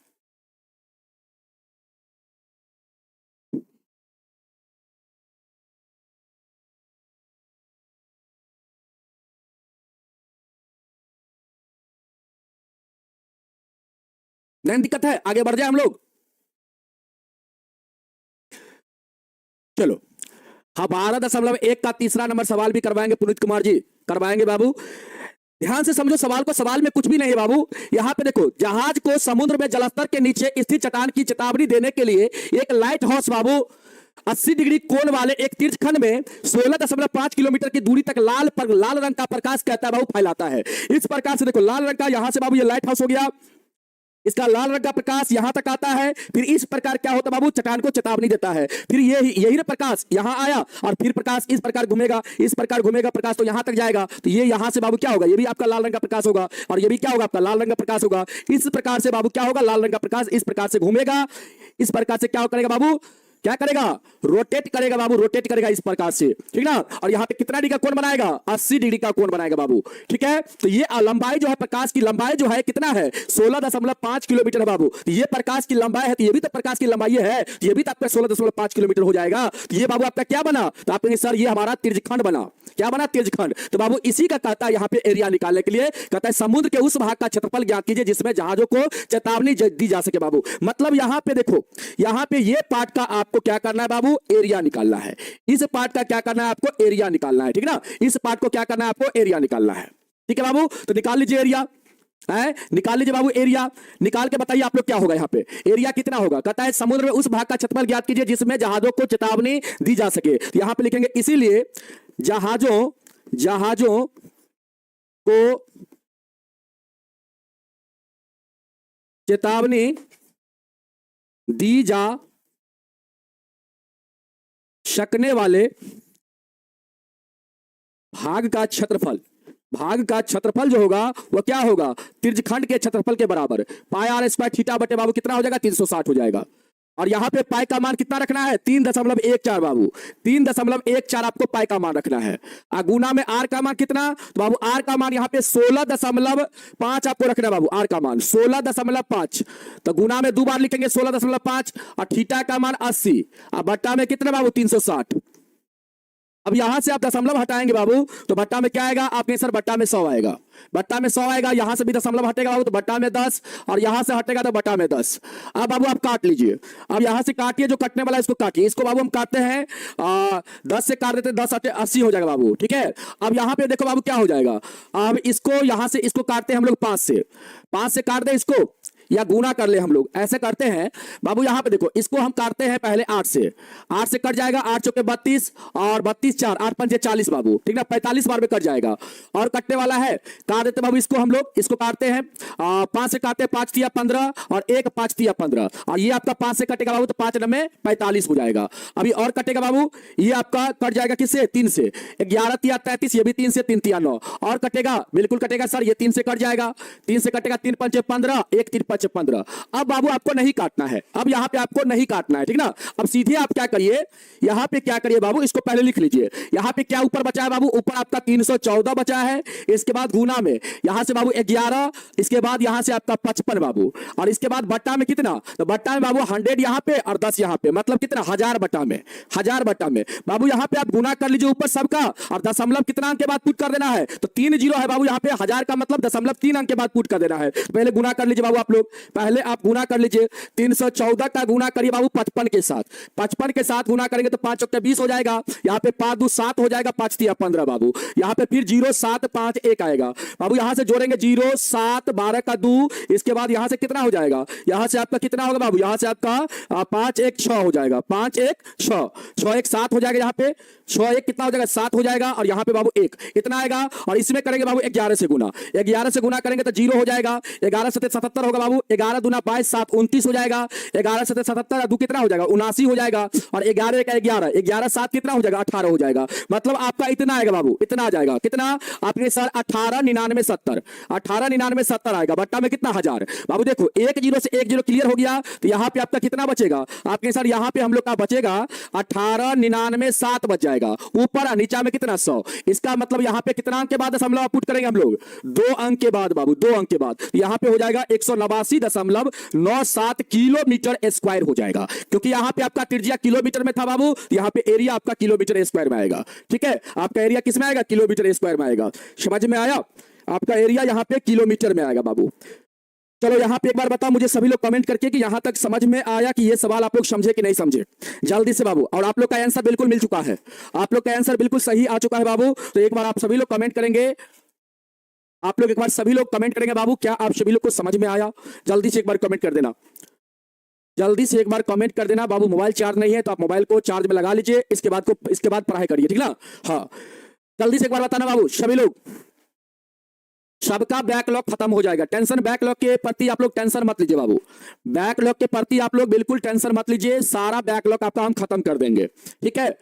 नहीं दिक्कत है, आगे बढ़ जाए हम लोग। चलो हाँ, 12.1 का तीसरा नंबर सवाल भी करवाएंगे पुनीत कुमार जी, करवाएंगे बाबू। ध्यान से समझो सवाल को। सवाल में कुछ भी नहीं है बाबू। यहां पे देखो, जहाज को समुद्र में जलस्तर के नीचे स्थित चट्टान की चेतावनी देने के लिए एक लाइट हाउस बाबू 80 डिग्री कोण वाले एक तीर्थखंड में 16.5 किलोमीटर की दूरी तक लाल रंग का प्रकाश कहता है बाबू फैलाता है। इस प्रकार से देखो, लाल रंग का यहां से बाबू ये लाइट हाउस हो गया, इसका लाल रंग का प्रकाश यहां तक आता है। फिर इस प्रकार क्या होता है बाबू, चट्टान को चेतावनी देता है। फिर यही ना प्रकाश यहां आया और फिर प्रकाश इस प्रकार घूमेगा, इस प्रकार घूमेगा प्रकाश तो यहां तक जाएगा। तो ये यहां से बाबू क्या होगा, ये भी आपका लाल रंग का प्रकाश होगा और ये भी क्या होगा, आपका लाल रंग का प्रकाश होगा। इस प्रकार से बाबू क्या होगा, लाल रंग का प्रकाश इस प्रकार से घूमेगा। इस प्रकार से क्या करेगा बाबू, क्या करेगा, रोटेट करेगा बाबू, रोटेट करेगा इस प्रकार से, ठीक ना। और यहां पे कितना डिग्री का कोण बनाएगा, 80 डिग्री का कोण बनाएगा बाबू, ठीक है। तो ये लंबाई जो है, प्रकाश की लंबाई जो है कितना है, 16.5 किलोमीटर है बाबू। तो ये प्रकाश की लंबाई है, तो ये भी तो प्रकाश की लंबाई है, तो ये भी तो आपका 16.5 किलोमीटर हो जाएगा। तो ये बाबू आपका क्या बना, तो आप कहेंगे सर ये हमारा तिरछखंड बना। क्या बना, तिरछखंड। तो बाबू इसी का कहता है यहाँ पे एरिया निकालने के लिए, कहता है समुद्र के उस भाग का क्षेत्रफल ज्ञात कीजिए जिसमें जहाजों को चेतावनी दी जा सके बाबू। मतलब यहाँ पे देखो, यहाँ पे ये पार्ट का आपको क्या करना है बाबू, एरिया निकालना है। इस पार्ट का क्या करना है आपको, एरिया निकालना है, ठीक ना। इस पार्ट को क्या करना है आपको, एरिया निकालना है, ठीक है बाबू। तो निकाल लीजिए एरिया, निकाल लीजिए बाबू एरिया। निकाल के बताइए आप लोग क्या होगा, यहाँ पे एरिया कितना होगा। कहता है समुद्र में उस भाग का क्षेत्रफल ज्ञात कीजिए जिसमें जहाजों को चेतावनी दी जा सके। तो यहां पे लिखेंगे इसीलिए जहाजों को चेतावनी दी जा सकने वाले भाग का क्षेत्रफल जो होगा वह क्या होगा, तिरछखंड के क्षेत्रफल के बराबर। पाई आर स्क्वायर थीटा बटे बाबू कितना हो जाएगा, 360 हो जाएगा। और यहां पे पाई का मान कितना रखना है, 3.14 बाबू, 3.14 आपको पाई का मान रखना है। गुना में आर का मान कितना, तो बाबू आर का मान यहां पे 16.5 आपको रखना है बाबू, आर का मान 16.5। तो गुना में 2 बार लिखेंगे 16.5 और थीटा का मान 80 और बट्टा में कितना बाबू 360। अब यहां से आप दशमलव हटाएंगे बाबू तो बट्टा में क्या आएगा, आपके सर बट्टा में 100 आएगा, बट्टा में 100 आएगा। यहां से भी दशमलव हटेगा बाबू तो बट्टा में 10 और यहां से हटेगा तो बट्टा में 10। अब बाबू आप काट लीजिए, अब यहां से काटिए, जो कटने वाला है इसको काटिए। इसको बाबू हम काटते हैं 10 से काट देते हैं, 10 80 हो जाएगा बाबू, ठीक है। अब यहां पे देखो बाबू क्या हो जाएगा, अब इसको यहां से इसको काटते हैं हम लोग 5 से काट दे इसको या गुना कर ले, हम लोग ऐसे करते हैं बाबू। यहां पे देखो इसको हम काटते हैं पहले 8 से कट जाएगा, 8 चौके 32 और 32 4 8 पंजे 40 बाबू, ठीक ना, 45 बार में कट जाएगा। और कटने वाला है, काट देते बाबू इसको, हम लोग इसको काटते हैं 5 से काटते हैं, 5 तिया 15 और 1 5 तिया 15 और ये आपका 5 से कटेगा बाबू तो 5 9 45 हो जाएगा। अभी और कटेगा बाबू, ये आपका कट जाएगा किससे, 3 से, 11 तिया 33, ये भी 3 से, 3 तिया 9 और कटेगा, बिल्कुल कटेगा सर, ये 3 से कट जाएगा, 3 से कटेगा, 3 पंचे 15, 1 3 5 15। अब बाबू आपको नहीं काटना है, अब यहां पे आपको नहीं काटना है, ठीक ना। अब सीधे आप क्या करिए, यहां पे क्या करिए बाबू, इसको पहले लिख लीजिए। यहां पे क्या ऊपर बचा है बाबू, ऊपर आपका 314 बचा है। इसके बाद गुना में यहां से बाबू 11, इसके बाद यहां से आपका 55 बाबू और इसके बाद बट्टा में कितना, तो बट्टा में बाबू 100 यहां पे और 10 यहां पे, मतलब कितना 1000 बट्टा में, 1000 बट्टा में बाबू। यहां पे आप गुना कर लीजिए ऊपर सबका और दशमलव कितना अंक के बाद पुट कर देना है, तो 3 जीरो है बाबू। यहां पे 1000 का मतलब दशमलव 3 अंक के बाद पुट कर देना है। पहले गुना कर लीजिए बाबू आप लोग, पहले आप गुना कर लीजिए। 314 का गुना करिए बाबू 55 के साथ, 55 के साथ गुना करेंगे तो 5 चौके 20 हो जाएगा। यहाँ पे 5 2 7 हो जाएगा, 5 तिया 15 बाबू। यहाँ पे फिर 0 7 5 1 आएगा बाबू। यहाँ से जोड़ेंगे 0 7 12 का 2, इसके बाद यहाँ से कितना हो जाएगा, यहाँ से आपका कितना होगा बाबू, यहाँ से आपका 5 1 6 हो जाएगा, 5 1 6 6 1 7 हो जाएगा। यहाँ पे 6 1 कितना हो जाएगा, 7 हो जाएगा और यहाँ पे बाबू 1 इतना आएगा। और इसमें करेंगे बाबू 11 से गुना, 11 से गुना करेंगे तो 0 हो जाएगा, 11 7 77 होगा बाबू। बाबू 11 दूना 22, 7 29 हो जाएगा। 11 7 77, 2 कितना हो जाएगा 79 हो जाएगा। और 11 1 11, 11 7 कितना हो जाएगा 18 हो जाएगा। मतलब आपका इतना आएगा बाबू, इतना आ जाएगा। कितना आपके सर 18 99 70, 18 99 70 आएगा। बट्टा में कितना 1000 बाबू। देखो 1 0 से 1 0 क्लियर हो गया। तो यहाँ पे आपका कितना बचेगा आपके सर, यहाँ पे हम लोग का बचेगा 18 99 7 बच जाएगा। ऊपर नीचा में कितना 100। इसका मतलब यहाँ पे कितना अंक के बाद दशमलव पुट करेंगे हम लोग 2 अंक के बाद बाबू, 2 अंक के बाद यहाँ पे हो जाएगा 189.97 किलोमीटर स्क्वायर हो जाएगा। क्योंकि यहाँ पे आपका त्रिज्या किलोमीटर में था बाबू, यहाँ पे एरिया आपका किलोमीटर स्क्वायर में आएगा। ठीक है, आपका एरिया किस में आएगा किलोमीटर स्क्वायर में आएगा। समझ में आया, आपका एरिया यहाँ पे किलोमीटर में आएगा बाबू। चलो यहाँ पे एक बार बताओ मुझे सभी लोग कमेंट करके कि यहां तक समझ में आया कि ये सवाल आप लोग समझे कि नहीं समझे, जल्दी से बाबू। और आप लोग का आंसर बिल्कुल मिल चुका है, आप लोग का आंसर बिल्कुल सही आ चुका है बाबू। तो एक बार आप सभी लोग कमेंट करेंगे, आप लोग एक बार सभी लोग कमेंट करेंगे बाबू, क्या आप सभी लोग को समझ में आया। जल्दी से एक बार कमेंट कर देना, जल्दी से एक बार कमेंट कर देना बाबू। मोबाइल चार्ज नहीं है तो आप मोबाइल को चार्ज में लगा लीजिए, इसके बाद पढ़ाई करिए, ठीक ना। हाँ जल्दी से एक बार बताना बाबू सभी लोग। सबका बैकलॉग खत्म हो जाएगा, टेंशन बैकलॉग के प्रति आप लोग टेंशन मत लीजिए बाबू। बैकलॉग के प्रति आप लोग बिल्कुल टेंशन मत लीजिए, सारा बैकलॉग आपका हम खत्म कर देंगे, ठीक है।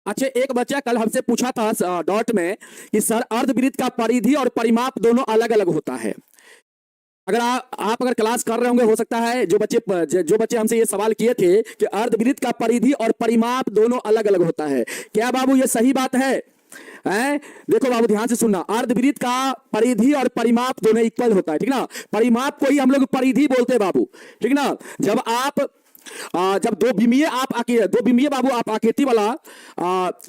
अच्छा, एक बच्चा कल हमसे पूछा था डॉट में कि सर अर्धवृत्त का परिधि और परिमाप दोनों अलग अलग होता है। अगर आप अगर क्लास कर रहे होंगे, हो सकता है जो बच्चे हमसे ये सवाल किए थे कि अर्धवृत्त का परिधि और परिमाप दोनों अलग अलग होता है, क्या बाबू ये सही बात है? देखो बाबू ध्यान से सुनना, अर्धवृत्त का परिधि और परिमाप दोनों इक्वल होता है, ठीक ना। परिमाप को ही हम लोग परिधि बोलते हैं बाबू, ठीक ना। जब दो बिमीय बाबू आप आकृति वाला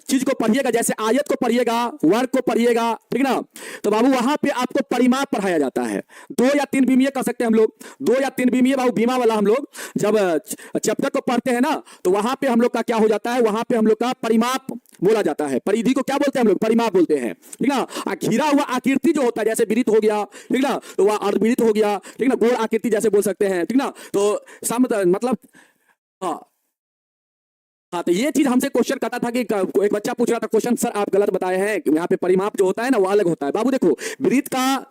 चीज को पढ़िएगा, जैसे आयत को पढ़िएगा, वर्ग को पढ़िएगा, ठीक ना, तो बाबू वहां पे आपको परिमाप पढ़ाया जाता है। 2 या 3 बिमीय कर सकते हैं हम लोग, 2 या 3 बिमीय बाबू बीमा वाला हम लोग जब चैप्टर को पढ़ते हैं ना, तो वहां पे हम लोग का क्या हो जाता है, वहां पे हम लोग का परिमाप बोला जाता है। परिधि को क्या बोलते हैं हम लोग, परिमाप बोलते हैं, ठीक ना। घिरा हुआ आकृति जो होता है, जैसे वृत्त हो गया, ठीक ना, तो वह अर्धवृत्त हो गया, ठीक ना, गोल आकृति जैसे बोल सकते हैं, ठीक ना। तो मतलब हाँ, तो ये चीज हमसे क्वेश्चन करता था कि एक बच्चा पूछ रहा था क्वेश्चन, सर आप गलत बताए हैं, यहाँ पे परिमाप जो होता है ना वो अलग होता है। बाबू देखो, वृत्त का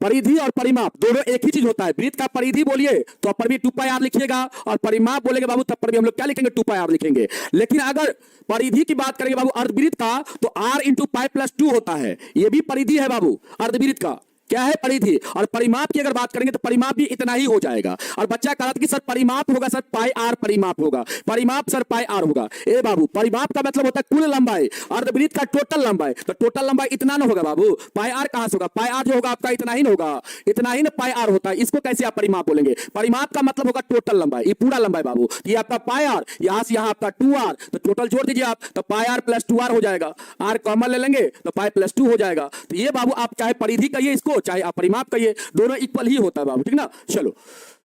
परिधि और परिमाप दोनों एक ही चीज होता है। वृत्त का परिधि बोलिए तो पर भी 2πr लिखिएगा, और परिमाप बोलेंगे बाबू तब पर भी हम लोग क्या लिखेंगे 2πr लिखेंगे। लेकिन अगर परिधि की बात करेंगे बाबू अर्धवृत्त का, तो r × π+2 होता है, ये भी परिधि है बाबू अर्धवृत्त का, क्या है परिधि। और परिमाप की अगर बात करेंगे तो परिमाप भी इतना ही हो जाएगा। और बच्चा कहा था कि सर परिमाप होगा सर πr परिमाप होगा, परिमाप सर πr होगा। ए बाबू परिमाप का मतलब होता है कुल लंबाई, अर्धवृत्त का टोटल लंबाई, तो टोटल लंबाई इतना ना होगा बाबू, πr कहां से होगा, πr जो होगा आपका इतना ही ना होगा, इतना ही ना πr होता है। इसको कैसे आप परिमाप बोलेंगे, परिमाप का मतलब होगा टोटल लंबाई, ये पूरा लंबाई बाबू। ये आपका πr, यहां से यहां आपका 2r, तो टोटल जोड़ दीजिए आप, तो πr + 2r हो जाएगा। r कॉमन ले लेंगे तो π + 2 हो जाएगा। तो ये बाबू आप चाहे परिधि कहिए इसको, चाहे आप परिमाप कहिए, दोनों इक्वल ही होता है बाबू, ठीक ना। चलो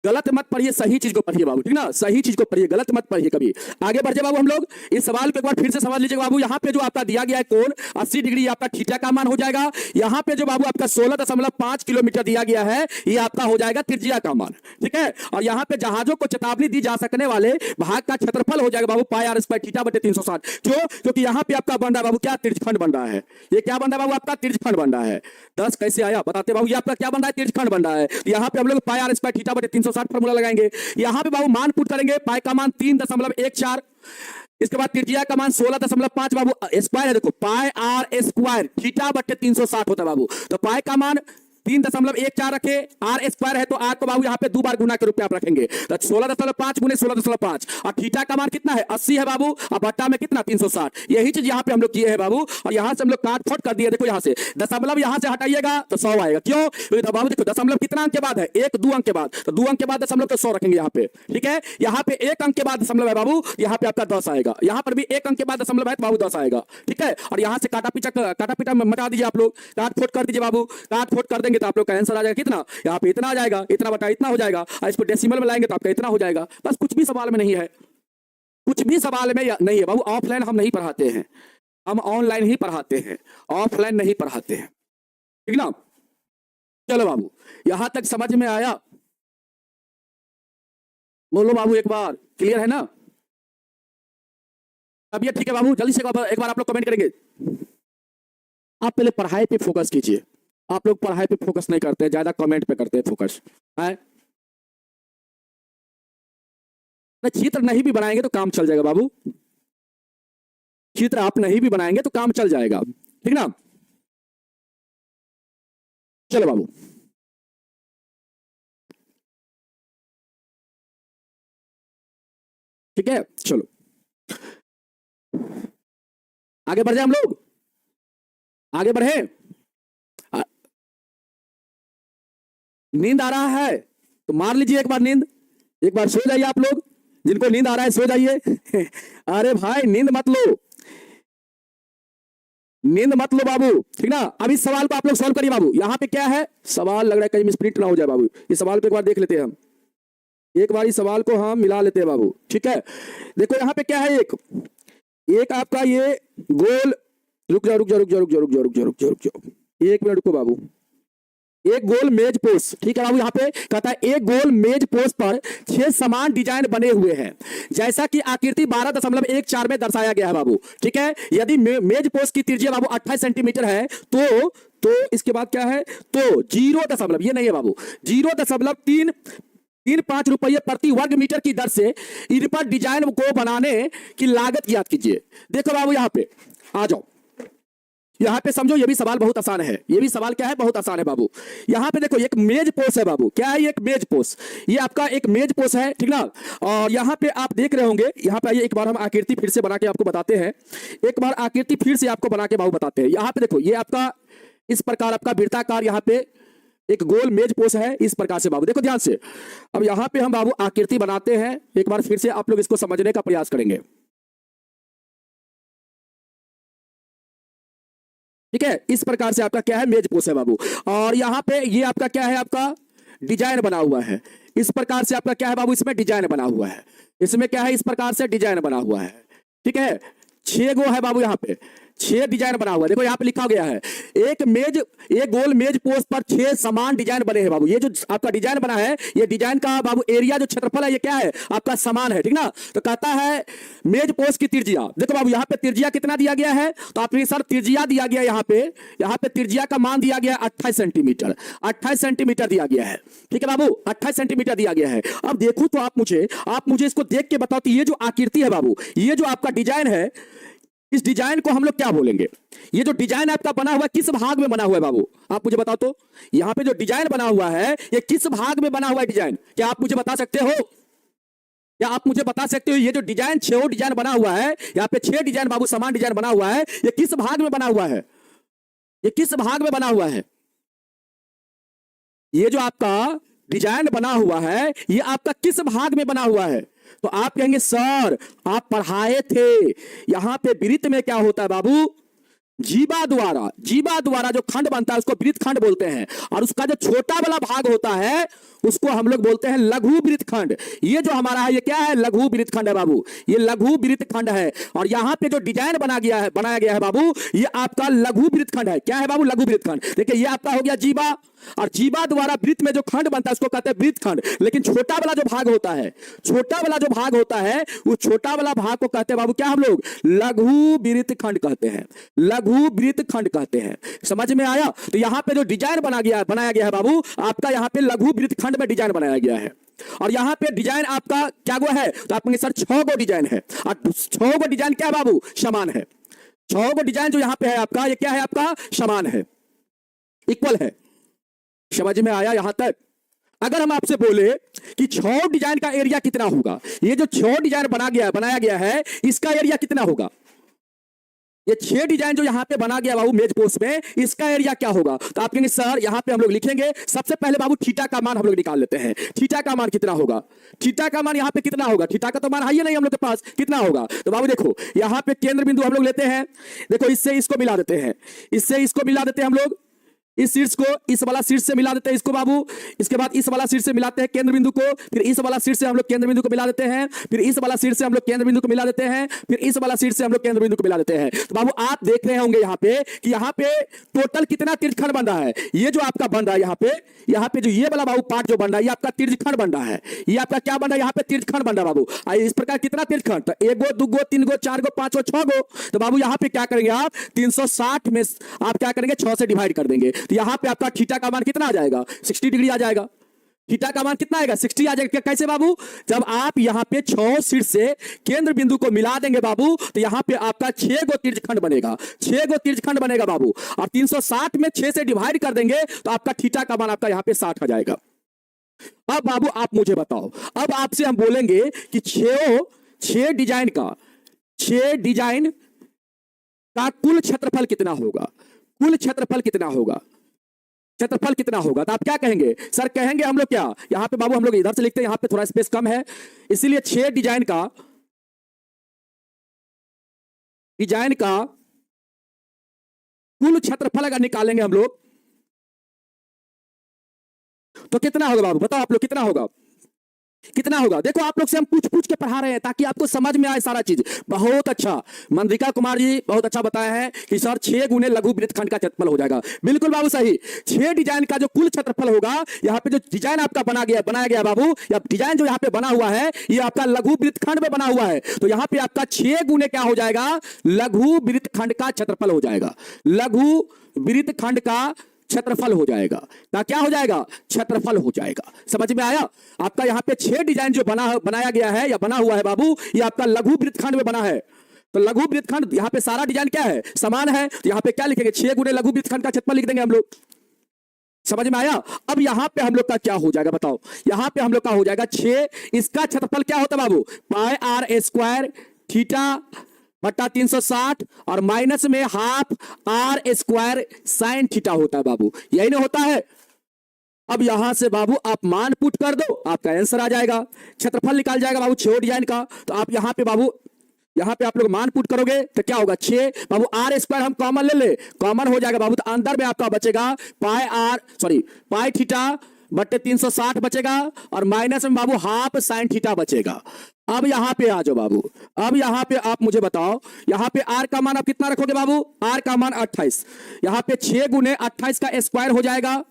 गलत मत पढ़िए, सही चीज को पढ़िए बाबू, ठीक ना, सही चीज को पढ़िए, गलत मत पढ़िए कभी। आगे बढ़ जाए बाबू हम लोग इस सवाल पे एक बार फिर से समझ लीजिएगा बाबू। यहाँ पे जो आपका दिया गया है कोण 80 डिग्री, आपका थीटा का मान हो जाएगा। यहाँ पे जो बाबू आपका 16.5 किलोमीटर दिया गया है, ये आपका हो जाएगा त्रिज्या का मान, ठीक है। और यहाँ पे जहाजों को चेतावनी दी जा सकने वाले भाग का क्षेत्रफल हो जाएगा बाबू πr²θ/360। क्यों, क्योंकि यहाँ पे आपका बन रहा है बाबू क्या, त्रिज्यखंड बन रहा है। ये क्या बन रहा है बाबू, आपका त्रिज्यखंड बन रहा है। 10 कैसे आया बताते बाबू, ये आपका क्या बन रहा है, त्रिज्यखंड बन रहा है। यहाँ पे हम लोग πr²θ/360 फॉर्मूला लगाएंगे। यहां पे बाबू मान पुट करेंगे, पाई का मान 3.14, इसके बाद त्रिज्या का मान 16.5 बाबू, स्क्वायर है देखो πr² θ/360 होता है बाबू। तो पाई का मान 3.14 रखे, r² है तो r को बाबू यहाँ पे 2 बार गुना के रूप में आप रखेंगे, तो 16.5 × 16.5, और थीटा का मान कितना है 80 है बाबू, और बट्टा में कितना 360। यही चीज यहाँ पे हम लोग किए हैं बाबू। और यहाँ से हम लोग काट फोट कर दिए, देखो यहाँ से दशमलव यहाँ से हटाइएगा तो 100 आएगा। क्यों, तो बाबू देखो दशमलव कितना अंक के बाद है, 1 2 अंक के बाद, तो 2 अंक के बाद दशमलव तो 100 रखेंगे यहाँ पे, ठीक है। यहाँ पे 1 अंक के बाद दशमलव है बाबू, यहाँ पे आपका 10 आएगा। यहाँ पर भी 1 अंक के बाद दशमलव है तो बाबू 10 आएगा, ठीक है। और यहाँ से काटा पीटा मटा दीजिए आप लोग, काट फोट कर दीजिए बाबू, काट फोट कर देंगे तो आप लोग का आंसर आ जाएगा कितना, यहाँ पे इतना आ जाएगा, इतना बटा इतना हो जाएगा। और इसको डेसिमल में लाएंगे तो आपका इतना हो जाएगा। बस कुछ भी सवाल में नहीं है, कुछ भी सवाल में नहीं है बाबू। ऑफलाइन हम नहीं पढ़ाते हैं, हम ऑनलाइन ही पढ़ाते हैं, ऑफलाइन नहीं पढ़ाते हैं, ठीक ना। चलो बाबू यहां तक समझ में आया, बोलो बाबू एक बार, क्लियर है ना। अब ये ठीक है बाबू, जल्दी से एक बार आप लोग कमेंट करेंगे। आप पहले पढ़ाई पे फोकस कीजिए, आप लोग पढ़ाई पे फोकस नहीं करते, ज्यादा कमेंट पे करते हैं फोकस है ना। चित्र नहीं भी बनाएंगे तो काम चल जाएगा बाबू, चित्र आप नहीं भी बनाएंगे तो काम चल जाएगा, ठीक ना। चलो बाबू, ठीक है, चलो आगे बढ़ जाए हम लोग, आगे बढ़े। नींद आ रहा है तो मार लीजिए एक बार नींद, एक बार सो जाइए आप लोग, जिनको नींद आ रहा है सो जाइए। अरे भाई नींद मत लो, नींद मत लो बाबू, ठीक ना। अब इस सवाल को आप लोग सॉल्व करिए बाबू। यहाँ पे क्या है सवाल, लग रहा है कहीं मिसप्रिंट ना हो जाए बाबू, इस सवाल को एक बार देख लेते हैं हम, एक बार इस सवाल को हम मिला लेते हैं बाबू, ठीक है। देखो यहाँ पे क्या है, एक आपका ये गोल, रुक जाओ रुक जाओ रुक जाओ रुक जाओ रुक जाओ रुक जाओ रुक जाओ रुक जाओ, एक मिनट रुको बाबू। एक गोल मेज पोस्ट, ठीक है बाबू, यहाँ पे कहता है एक गोल मेज पोस्ट पर 6 समान डिजाइन बने हुए हैं, जैसा कि आकृति 12.14 में दर्शाया गया है बाबू, ठीक है। यदि मेज पोस्ट की त्रिज्या बाबू 28 सेंटीमीटर है तो इसके बाद क्या है, तो 0 ये नहीं है बाबू, 0.35 रुपये प्रति वर्ग मीटर की दर से इन पर डिजाइन को बनाने की लागत ज्ञात कीजिए। देखो बाबू यहाँ पे आ जाओ, यहाँ पे समझो ये भी सवाल बहुत आसान है, ये भी सवाल क्या है बहुत आसान है बाबू। यहाँ पे देखो एक मेज पोस्ट है बाबू, क्या है एक मेज पोस्ट, ये आपका एक मेज पोस्ट है, ठीक ना। और यहाँ पे आप देख रहे होंगे, यहाँ पे आइए एक बार हम आकृति फिर से बना के आपको बताते हैं, एक बार आकृति फिर से आपको बना के बाबू बताते हैं। यहाँ पे देखो ये आपका इस प्रकार आपका वृत्ताकार यहाँ पे एक गोल मेज पोस्ट है, इस प्रकार से बाबू देखो ध्यान से। अब यहाँ पे हम बाबू आकृति बनाते हैं, एक बार फिर से आप लोग इसको समझने का प्रयास करेंगे, ठीक है। इस प्रकार से आपका क्या है मेज पोस्ट है बाबू, और यहाँ पे ये आपका क्या है, आपका डिजाइन बना हुआ है, इस प्रकार से आपका क्या है बाबू, इसमें डिजाइन बना हुआ है, इसमें क्या है इस प्रकार से डिजाइन बना हुआ है, ठीक है। 6 गो है बाबू, यहाँ पे 6 डिजाइन बना हुआ है, देखो यहाँ पे लिखा गया है एक गोल मेज पोस्ट पर 6 समान डिजाइन बने हैं बाबू। ये जो आपका डिजाइन बना है, ये डिजाइन का बाबू एरिया जो क्षेत्रफल है ये क्या है आपका समान है, ठीक ना। तो कहता है मेज पोस्ट की त्रिज्या, देखो बाबू यहाँ पे त्रिज्या कितना दिया गया है, तो आपने सर त्रिज्या दिया गया यहाँ पे त्रिज्या का मान दिया गया 28 सेंटीमीटर, 28 सेंटीमीटर दिया गया है, ठीक है बाबू, 28 सेंटीमीटर दिया गया है। अब देखो तो आप मुझे इसको देख के बताओ, तो ये जो आकृति है बाबू, ये जो आपका डिजाइन है, इस डिजाइन को हम लोग क्या बोलेंगे, ये जो डिजाइन आपका बना हुआ है किस भाग में बना हुआ है बाबू, आप मुझे बताओ तो। यहाँ पे जो डिजाइन बना हुआ है ये किस भाग में बना हुआ है डिजाइन, क्या आप मुझे बता सकते हो, क्या आप मुझे बता सकते हो ये जो डिजाइन 6 डिजाइन बना हुआ है, यहाँ पे 6 डिजाइन बाबू समान डिजाइन बना हुआ है, ये किस भाग में बना हुआ है, ये किस भाग में बना हुआ है, ये जो आपका डिजाइन बना हुआ है ये आपका किस भाग में बना हुआ है। तो आप कहेंगे सर आप पढ़ाए थे, यहां पे वृत्त में क्या होता है बाबू, जीवा द्वारा जो खंड बनता है उसको वृत्त खंड बोलते हैं, और उसका जो छोटा वाला भाग होता है उसको हम लोग बोलते हैं लघु वृत्त खंड। ये जो हमारा है ये क्या है, लघु वृत्त खंड है बाबू, ये लघु वृत्त खंड है। और यहाँ पे जो डिजाइन बनाया गया है बाबू, ये आपका लघु वृत्त खंड है, क्या है बाबू, लघु वृत्त खंड। देखिए ये आपका हो गया जीवा, और जीवा द्वारा वृत्त में जो खंड बनता है उसको कहते हैं वृत्त खंड। लेकिन छोटा वाला जो भाग होता है, छोटा वाला जो भाग होता है उस छोटा वाला भाग को कहते हैं बाबू क्या, हम लोग लघु वृत्त खंड कहते हैं, लघु वृत्त खंड कहते हैं। समझ में आया। तो यहाँ पे जो डिजाइन बनाया गया है बाबू, आपका यहाँ पे लघु वृत्त खंड में डिजाइन बनाया गया है। और यहाँ पे डिजाइन आपका क्या गो है, तो आप कहेंगे सर 6 गो डिजाइन है, और 6 गो डिजाइन क्या है बाबू, समान है। 6 गो डिजाइन जो यहाँ पे है आपका, ये क्या है आपका, समान है, इक्वल है। समझ में आया यहां तक। अगर हम आपसे बोले कि 6 डिजाइन का एरिया कितना होगा, ये जो 6 डिजाइन बनाया गया है इसका एरिया कितना होगा, ये 6 डिजाइन जो यहां पे बना गया बाबू मेज पोस्ट में, इसका एरिया क्या होगा। तो आप कहेंगे सर यहां पे हम लोग लिखेंगे, सबसे पहले बाबू थीटा का मान हम लोग निकाल लेते हैं। थीटा का मान कितना होगा, थीटा का मान यहां पे कितना होगा, थीटा का तो मान है ही नहीं हम लोग के पास, कितना होगा। तो बाबू देखो यहां पे केंद्र बिंदु हम लोग लेते हैं, देखो इससे इसको मिला देते हैं, इससे इसको मिला देते हैं हम लोग, इस शीर्ष को इस वाला शीर्ष से मिला देते हैं इसको बाबू, इसके बाद इस वाला शीर्ष से मिलाते हैं केंद्र बिंदु को, फिर इस वाला शीर्ष से हम लोग केंद्र बिंदु को मिला देते हैं, फिर इस वाला शीर्ष से हम लोग केंद्र बिंदु को मिला देते हैं, फिर इस वाला शीर्ष से हम लोग केंद्र बिंदु को मिला देते हैं। तो बाबू आप देख रहे होंगे यहाँ पे कि यहाँ पे टोटल कितना त्रिज्यखंड बन रहा है, ये जो आपका बन रहा है यहाँ पे जो ये वाला बाबू पार्ट जो बन रहा है ये आपका त्रिज्यखंड बन रहा है, ये आपका क्या बन रहा है, यहाँ पे त्रिज्यखंड बन रहा है बाबू। इस प्रकार कितना त्रिज्यखंड, तो 1 गो 2 गो 3 गो 4 गो 5 गो 6 गो। तो बाबू यहाँ पे क्या करेंगे आप 360 में आप क्या करेंगे 6 से डिवाइड कर देंगे, तो यहां पे आपका थीटा का मान कितना आ जाएगा, 60 डिग्री आ जाएगा। थीटा का मान कितना आएगा, 60 आ जाएगा। कैसे बाबू, जब आप यहां पे 6 शीर्ष से केंद्र बिंदु को मिला देंगे बाबू, तो यहां पे आपका 6 गो तिर्यकखंड बनेगा, 6 गो तिर्यकखंड बनेगा बाबू। और 360 में 6 से डिवाइड कर देंगे तो आपका थीटा का मान आपका यहां पे 60 आ जाएगा। अब बाबू आप मुझे बताओ, अब आपसे हम बोलेंगे कि 6 डिजाइन का कुल क्षेत्रफल कितना होगा, कुल क्षेत्रफल कितना होगा, क्षेत्रफल कितना होगा। तो आप क्या कहेंगे सर, कहेंगे हम लोग क्या, यहां पे बाबू हम लोग इधर से लिखते हैं, यहां पे थोड़ा स्पेस कम है, इसीलिए 6 डिजाइन का कुल क्षेत्रफल अगर निकालेंगे हम लोग तो कितना होगा बाबू, बताओ आप लोग कितना होगा, कितना होगा। देखो आप लोग से हम पूछ पूछ के पढ़ा रहे हैं ताकि आपको समझ में आए सारा चीज। बहुत अच्छा, मनरिका कुमार जी बहुत अच्छा बताया है कि सर 6 गुने लघु वृत्तखंड का क्षेत्रफल हो जाएगा। बिल्कुल बाबू सही, 6 डिजाइन का जो कुल क्षेत्रफल होगा, यहाँ पे जो डिजाइन आपका बनाया गया बाबू, या डिजाइन जो यहाँ पे बना हुआ है ये आपका लघु वृत्तखंड में बना हुआ है, तो यहाँ पे आपका 6 गुने क्या हो जाएगा, लघु वृत्तखंड का क्षेत्रफल हो जाएगा, लघु वृत्तखंड का क्षेत्रफल हो जाएगा। ना क्या हो जाएगा, क्षेत्रफल हो जाएगा। समझ में आया। आपका यहाँ पे 6 डिजाइन जो बनाया गया है या बना हुआ है बाबू, ये आपका लघु वृत्तखंड में बना है। तो लघु वृत्तखंड यहाँ पे सारा डिजाइन क्या है, समान है, तो यहाँ पे क्या लिखेंगे, 6 गुने लघु वृत्तखंड का क्षेत्रफल लिख देंगे हम लोग। समझ में आया। अब यहाँ पे हम लोग का क्या हो जाएगा बताओ, यहाँ पे हम लोग का हो जाएगा 6, इसका क्षेत्रफल क्या होता है बाबू, पाई आर स्क्वायर थीटा बट्टा 360 और माइनस में half r square sine theta होता है बाबू, यही ना होता है। अब यहां से बाबू आप मान पुट कर दो, आपका आंसर आ जाएगा, क्षेत्रफल निकाल जाएगा बाबू 6 डिजाइन का। तो आप यहां पे बाबू, यहां पे आप लोग मान पुट करोगे तो क्या होगा, 6 बाबू आर स्क्वायर हम कॉमन ले, कॉमन हो जाएगा बाबू, तो अंदर में आपका बचेगा पाई थीटा बट्टे 360 बचेगा और माइनस में बाबू हाफ साइन थीटा बचेगा। अब यहां पे आ जाओ बाबू, अब यहां पे आप मुझे बताओ, यहां पे आर का मान आप कितना रखोगे बाबू, आर का मान 28, यहां पे 6 गुने 28 का स्क्वायर हो जाएगा,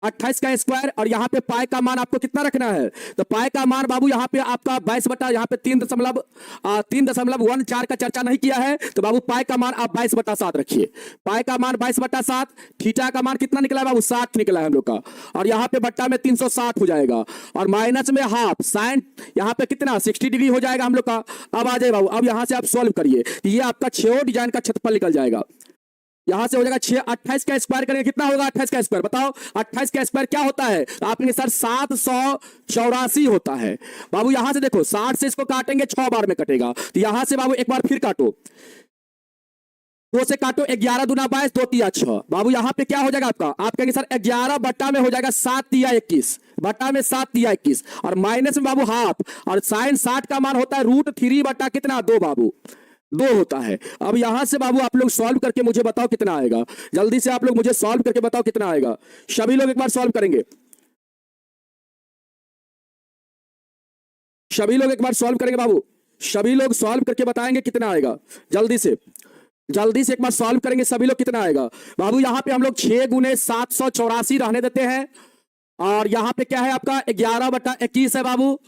28 का स्क्वायर, और यहाँ पे पाई का मान आपको कितना रखना है, तो पाई का मान बाबू यहाँ पे आपका 22 बटा, यहाँ पे 3.14 का चर्चा नहीं किया है, तो बाबू पाई का मान आप 22/7 रखिए, पाई का मान 22/7, थीटा का मान कितना निकला है बाबू, 60 निकला है हम लोग का, और यहाँ पे बट्टा में 360 हो जाएगा, और माइनस में हाफ साइन, यहाँ पे कितना 60 डिग्री हो जाएगा हम लोग का। अब आ जाए बाबू, अब यहाँ से आप सॉल्व करिए, ये आपका 6 डिजाइन का क्षेत्रफल निकल जाएगा। यहां से हो जाएगा 6, 28 का स्क्वायर करेंगे कितना होगा, 28 का स्क्वायर बताओ, 28 का स्क्वायर क्या होता है, आपने सर 784 होता है बाबू। यहां से देखो 60 से इसको काटेंगे 6 बार में कटेगा, तो यहां से बाबू एक बार फिर काटो, 2 से काटो, 11 दूना 22, 2 तिया 6 बाबू, यहां पे क्या हो जाएगा आपका, आप कहेंगे सर 11 बट्टा में हो जाएगा 7 तिया 21, बट्टा में 7 तिया 21, और माइनस में बाबू हाफ, और साइन 60 का मान होता है √3 बट्टा कितना 2 बाबू, 2 होता है। अब यहां से बाबू आप लोग सॉल्व करके मुझे बताओ कितना आएगा, जल्दी से आप लोग मुझे सॉल्व करके बताओ कितना आएगा, सभी लोग एक बार सॉल्व करेंगे, सभी लोग एक बार सॉल्व करेंगे बाबू, सभी लोग सॉल्व करके बताएंगे कितना आएगा, जल्दी से एक बार सॉल्व करेंगे सभी लोग, कितना आएगा बाबू। यहां पे हम लोग 6 गुने 784 रहने देते हैं, और यहां पे क्या है आपका 11/21 है बाबू,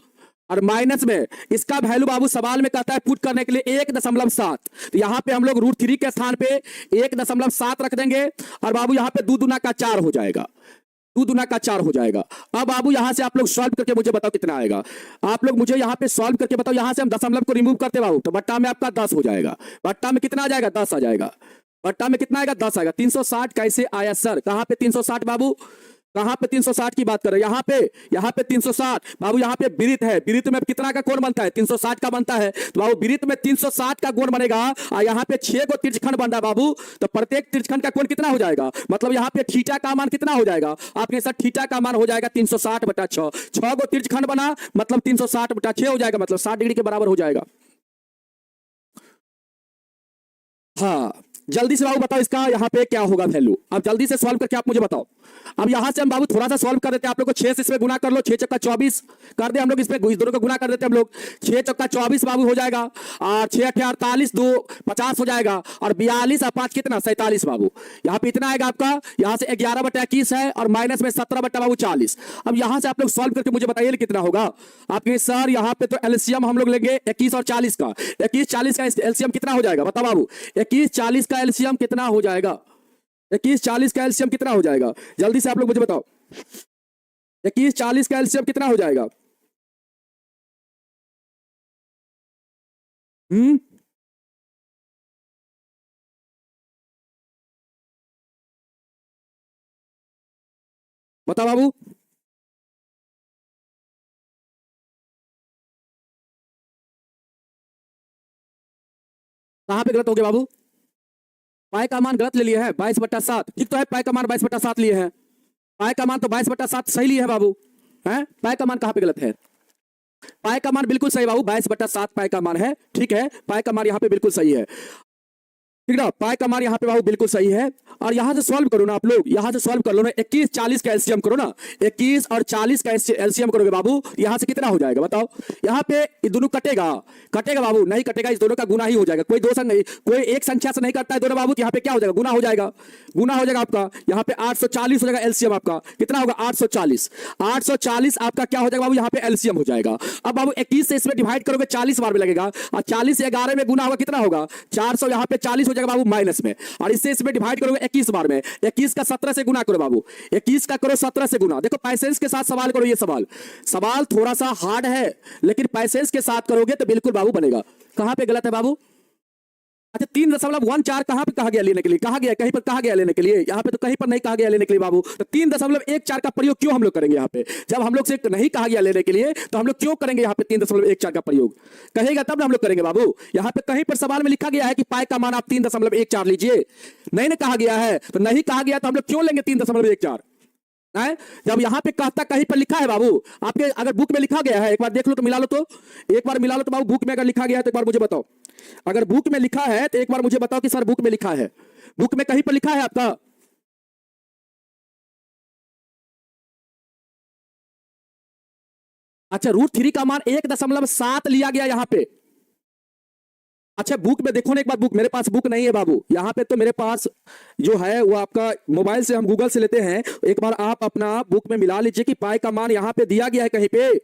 और माइनस में इसका वैल्यू बाबू सवाल में कहता है पुट करने के लिए 1.7, तो यहां पे हम लोग √3 के स्थान पे 1.7 रख देंगे, और बाबू यहां पे 2 दूना का 4 हो जाएगा, 2 दूना का 4 हो जाएगा। अब बाबू यहां से आप लोग सॉल्व करके मुझे बताओ कितना आएगा, आप लोग मुझे यहां पे सॉल्व करके बताओ। यहां से हम दशमलव को रिमूव करते बाबू, तो बट्टा में आपका 10 हो जाएगा, बट्टा में कितना आ जाएगा 10 आ जाएगा, बट्टा में कितना आएगा 10 आएगा। 360 कैसे आया सर, कहां पे 360 बाबू, कहां पे 360 की बात कर रहे हैं, यहां पे 360 बाबू, यहां पे वृत्त है, वृत्त में कितना का कोण बनता है 360 का बनता है, तो बाबू वृत्त में 360 का कोण बनेगा, और यहां पे 6 को तिरछखंड बन रहा है बाबू, तो प्रत्येक तिरछखंड का कोण कितना हो जाएगा, मतलब यहां पे थीटा का मान कितना हो जाएगा, आपके साथ थीटा का मान हो जाएगा 360/6, 6 को तिरछखंड बना मतलब 360/6 हो जाएगा, मतलब 60 डिग्री के बराबर हो जाएगा। हाँ जल्दी से बाबू बताओ इसका यहाँ पे क्या होगा वैल्यू, अब जल्दी से सॉल्व करके आप मुझे बताओ। अब यहां से हम बाबू थोड़ा सा सॉल्व कर देते हैं, आप लोग को 6 से इसमें गुना कर लो, 6 चक्का 24 कर दे हम लोग, इसमें इस दोनों को गुना कर देते हैं हम लोग, 6 चक्का 24 बाबू हो जाएगा, और 6 8 48 2 50 हो जाएगा, और 42 और 5 कितना 47 बाबू, यहाँ पे इतना आएगा आपका, यहाँ से 11/21 है, और माइनस में 17/40। अब यहां से आप लोग सॉल्व करके मुझे बताइए कितना होगा आपके सर। यहाँ पे तो एलसीएम हम लोग लेंगे 21 और 40 का, 21 40 का एलसीएम कितना हो जाएगा बताओ बाबू, 21 40 का एलसीएम कितना हो जाएगा, 21 40 का एलसीएम कितना हो जाएगा? जल्दी से आप लोग मुझे बताओ, 21 40 का एलसीएम कितना हो जाएगा? बताओ बाबू। कहां पे गलत हो गया बाबू? पाई का मान गलत ले लिया है, 22/7। ठीक तो है, पाई का मान 22/7 लिए हैं। पाई का मान तो 22/7 सही लिए है बाबू, है? पाई का मान कहां पे गलत है? पाई का मान बिल्कुल सही बाबू, 22/7 पाई का मान है। ठीक है, पाई का मान यहाँ पे बिल्कुल सही है। ठीक ना, पाई का मान यहाँ पे बाबू बिल्कुल सही है। और यहां से सॉल्व करो ना आप लोग, यहां से सॉल्व कर लो ना, 21 40 का एलसीएम करो ना, 21 और 40 का एलसीएम करोगे बाबू, यहां से कितना हो जाएगा बताओ? यहाँ पे ये दोनों कटेगा, कटेगा बाबू? नहीं कटेगा, इस दोनों का गुना ही हो जाएगा। कोई दो संख्या, कोई एक संख्या से नहीं करता है दोनों बाबू, यहाँ पे क्या हो जाएगा? गुना हो जाएगा, गुना हो जाएगा आपका। यहाँ पे 840 हो जाएगा एलसीएम आपका। कितना होगा? 840। 840 आपका क्या हो जाएगा बाबू? यहाँ पे एलसीएम हो जाएगा। अब बाबू 21 से इसमें डिवाइड करोगे 40 बार में लगेगा, और 40 से 11 में गुना होगा, कितना होगा? 400। यहाँ पे 40 हो जाएगा बाबू माइनस में, और इससे इसमें डिवाइड करोगे 21 बार में। 21 का 17 से गुना करो बाबू, 21 का करो 17 से गुना। देखो पैसेंस के साथ सवाल करो, ये सवाल थोड़ा सा हार्ड है, लेकिन पैसेंस के साथ करोगे तो बिल्कुल बाबू बनेगा। कहां पे गलत है बाबू? अच्छा 3.14 कहां पे कहा गया लेने के लिए? कहा गया कहीं पर, कहा गया लेने के लिए? यहाँ पे तो कहीं पर नहीं कहा गया लेने के लिए बाबू। तो 3.14 का प्रयोग क्यों हम लोग करेंगे यहाँ पे? जब हम लोग से नहीं कहा गया लेने के लिए, तो हम लोग क्यों करेंगे यहाँ पे 3.14 का प्रयोग? कहेगा तब ना हम लोग करेंगे बाबू। यहाँ पे कहीं पर सवाल में लिखा गया है कि पाई का मान आप 3.14 लीजिए? नहीं ना कहा गया है, तो नहीं कहा गया तो हम लोग क्यों लेंगे 3.14 है? जब यहां पे कहता कहीं पर लिखा है बाबू, आपके अगर बुक में लिखा गया है, एक बार देख लो तो मिला लो, तो एक बार मिला लो तो बाबू, बुक में अगर लिखा गया है तो एक बार मुझे बताओ। अगर बुक में लिखा है तो एक बार मुझे बताओ कि सर बुक में लिखा है, बुक में कहीं पर लिखा है आपका? अच्छा √3 का मान 1.7 लिया गया यहां पे। अच्छा बुक में देखो ना एक बार, बुक मेरे पास बुक नहीं है बाबू, यहाँ पे तो मेरे पास जो है वो आपका मोबाइल से हम गूगल से लेते हैं। एक बार आप अपना बुक में मिला लीजिए कि पाई का मान यहाँ पे दिया गया है कहीं पे,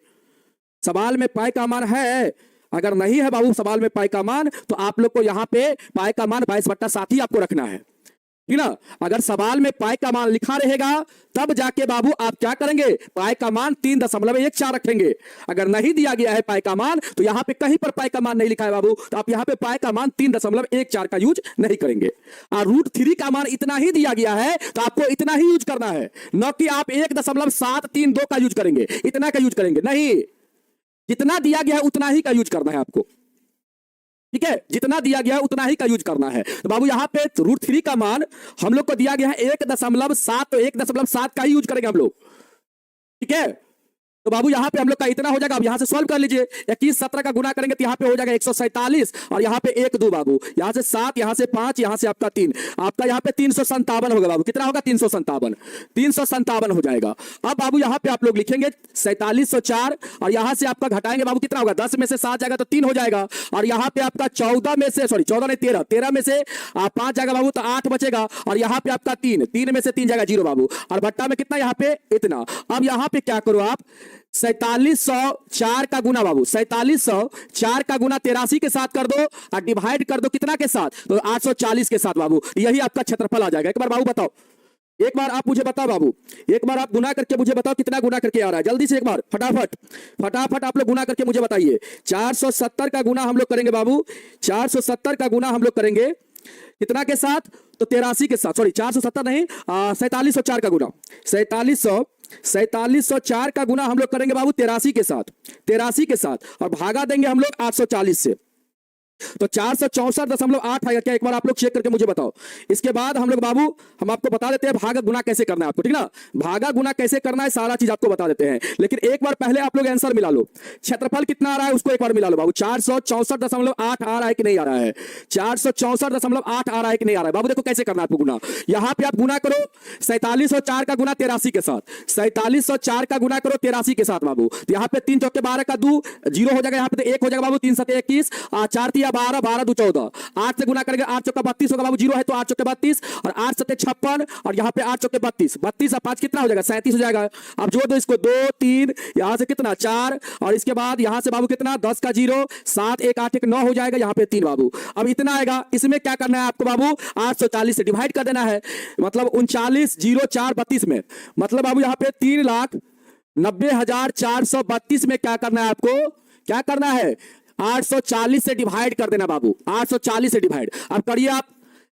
सवाल में पाई का मान है? अगर नहीं है बाबू सवाल में पाई का मान, तो आप लोग को यहाँ पे पाई का मान 22/7 ही आपको रखना है, ठीक ना? अगर सवाल में पाई का मान लिखा रहेगा तब जाके बाबू आप क्या करेंगे? पाई का मान 3.14 रखेंगे। अगर नहीं दिया गया है पाई का मान, तो यहां पे कहीं पर पाई का मान नहीं लिखा है बाबू, तो आप यहां पे पाई का मान 3.14 का यूज नहीं करेंगे। और √3 का मान इतना ही दिया गया है, तो आपको इतना ही यूज करना है, न कि आप 1.732 का यूज करेंगे, इतना का यूज करेंगे नहीं। जितना दिया गया है उतना ही का यूज करना है आपको, ठीक है? जितना दिया गया है उतना ही का यूज करना है। तो बाबू यहाँ पे √3 का मान हम लोग को दिया गया है 1.7, तो 1.7 का ही यूज करेंगे हम लोग, ठीक है? तो बाबू यहाँ पे हम लोग का इतना हो जाएगा। अब यहाँ से सॉल्व कर लीजिए, 21 17 का गुना करेंगे तो यहाँ पे हो जाएगा 147, और यहाँ पे 1 2 बाबू, यहाँ से 7, यहाँ से 5, यहाँ से आपका 3, आपका यहाँ पे 357 होगा बाबू। कितना होगा? 357 हो जाएगा। अब बाबू यहाँ पे आप लोग लिखेंगे 4704, और यहाँ से आपका घटाएंगे बाबू, कितना होगा? 10 में से 7 जाएगा तो 3 हो जाएगा, और यहाँ पे आपका 14 में से, सॉरी 14 नहीं 13 में से 5 जाएगा बाबू तो 8 बचेगा, और यहाँ पे आपका 3 में से 3 जाएगा 0 बाबू, और भट्टा में कितना? यहाँ पे इतना। अब यहाँ पे क्या करो आप, 4704 का गुना बाबू, 4704 का गुना 83 के साथ कर दो, और डिवाइड कर दो कितना के साथ? तो 840 के साथ बाबू, यही आपका क्षेत्रफल आ जाएगा। एक बार बाबू बताओ, एक बार आप मुझे बताओ बाबू, एक बार आप गुना करके मुझे बताओ कितना गुना करके आ रहा है, जल्दी से एक बार फटाफट आप लोग गुना करके मुझे बताइए। 470 का गुना हम लोग करेंगे बाबू, 470 का गुना हम लोग करेंगे कितना के साथ? तो 83 के साथ, सॉरी 470 नहीं, 4704 का गुना, 4704 का गुना हम लोग करेंगे बाबू 83 के साथ, 83 के साथ, और भागा देंगे हम लोग 840 से, तो 464.8 आएगा क्या? एक बार आप लोग चेक करके मुझे बताओ। इसके बाद हम लोग बाबू, हम आपको बता देते हैं भागा गुना कैसे करना है आपको, ठीक ना? भागा गुना कैसे करना है सारा चीज आपको बता देते हैं, लेकिन एक बार पहले आप लोग आंसर मिला लो। क्षेत्रफल कितना आ रहा है उसको एक बार मिला लो बाबू, 464.8 आ रहा है कि नहीं आ रहा है? 464.8 आ रहा है कि नहीं आ रहा है बाबू? देखो कैसे करना है आपको गुना। यहां पे आप गुना करो 4704 का गुना 83 के साथ, 4704 का गुना करो 83 के साथ बाबू, तो यहाँ पे 3 चौके 12 का 2 0 हो जाएगा, यहाँ पे 1 हो जाएगा बाबू, 3 7 21, 4 3 या 12, 12 दो 14, 8 से गुना करेंगे 8 चौका 32 होगा बाबू, जीरो है तो 8 चौके 32 और 8 सत्ते 56 और यहाँ पे 8 चौके 32, 32 और 5 कितना हो जाएगा 37 हो जाएगा। अब जोड़ दो इसको 2 3 यहाँ से कितना 4 और इसके बाद यहाँ से बाबू कितना 10 का 0 7 1 8 1 9 हो जाएगा, यहाँ पे 3 बाबू। अब इतना आएगा, इसमें क्या करना है आपको बाबू 840 से डिवाइड कर देना है, मतलब 39,0432 में, मतलब बाबू यहाँ पे 3,90,432 में क्या करना है आपको, क्या करना है 840 से डिवाइड कर देना बाबू, 840 से डिवाइड। अब करिए आप,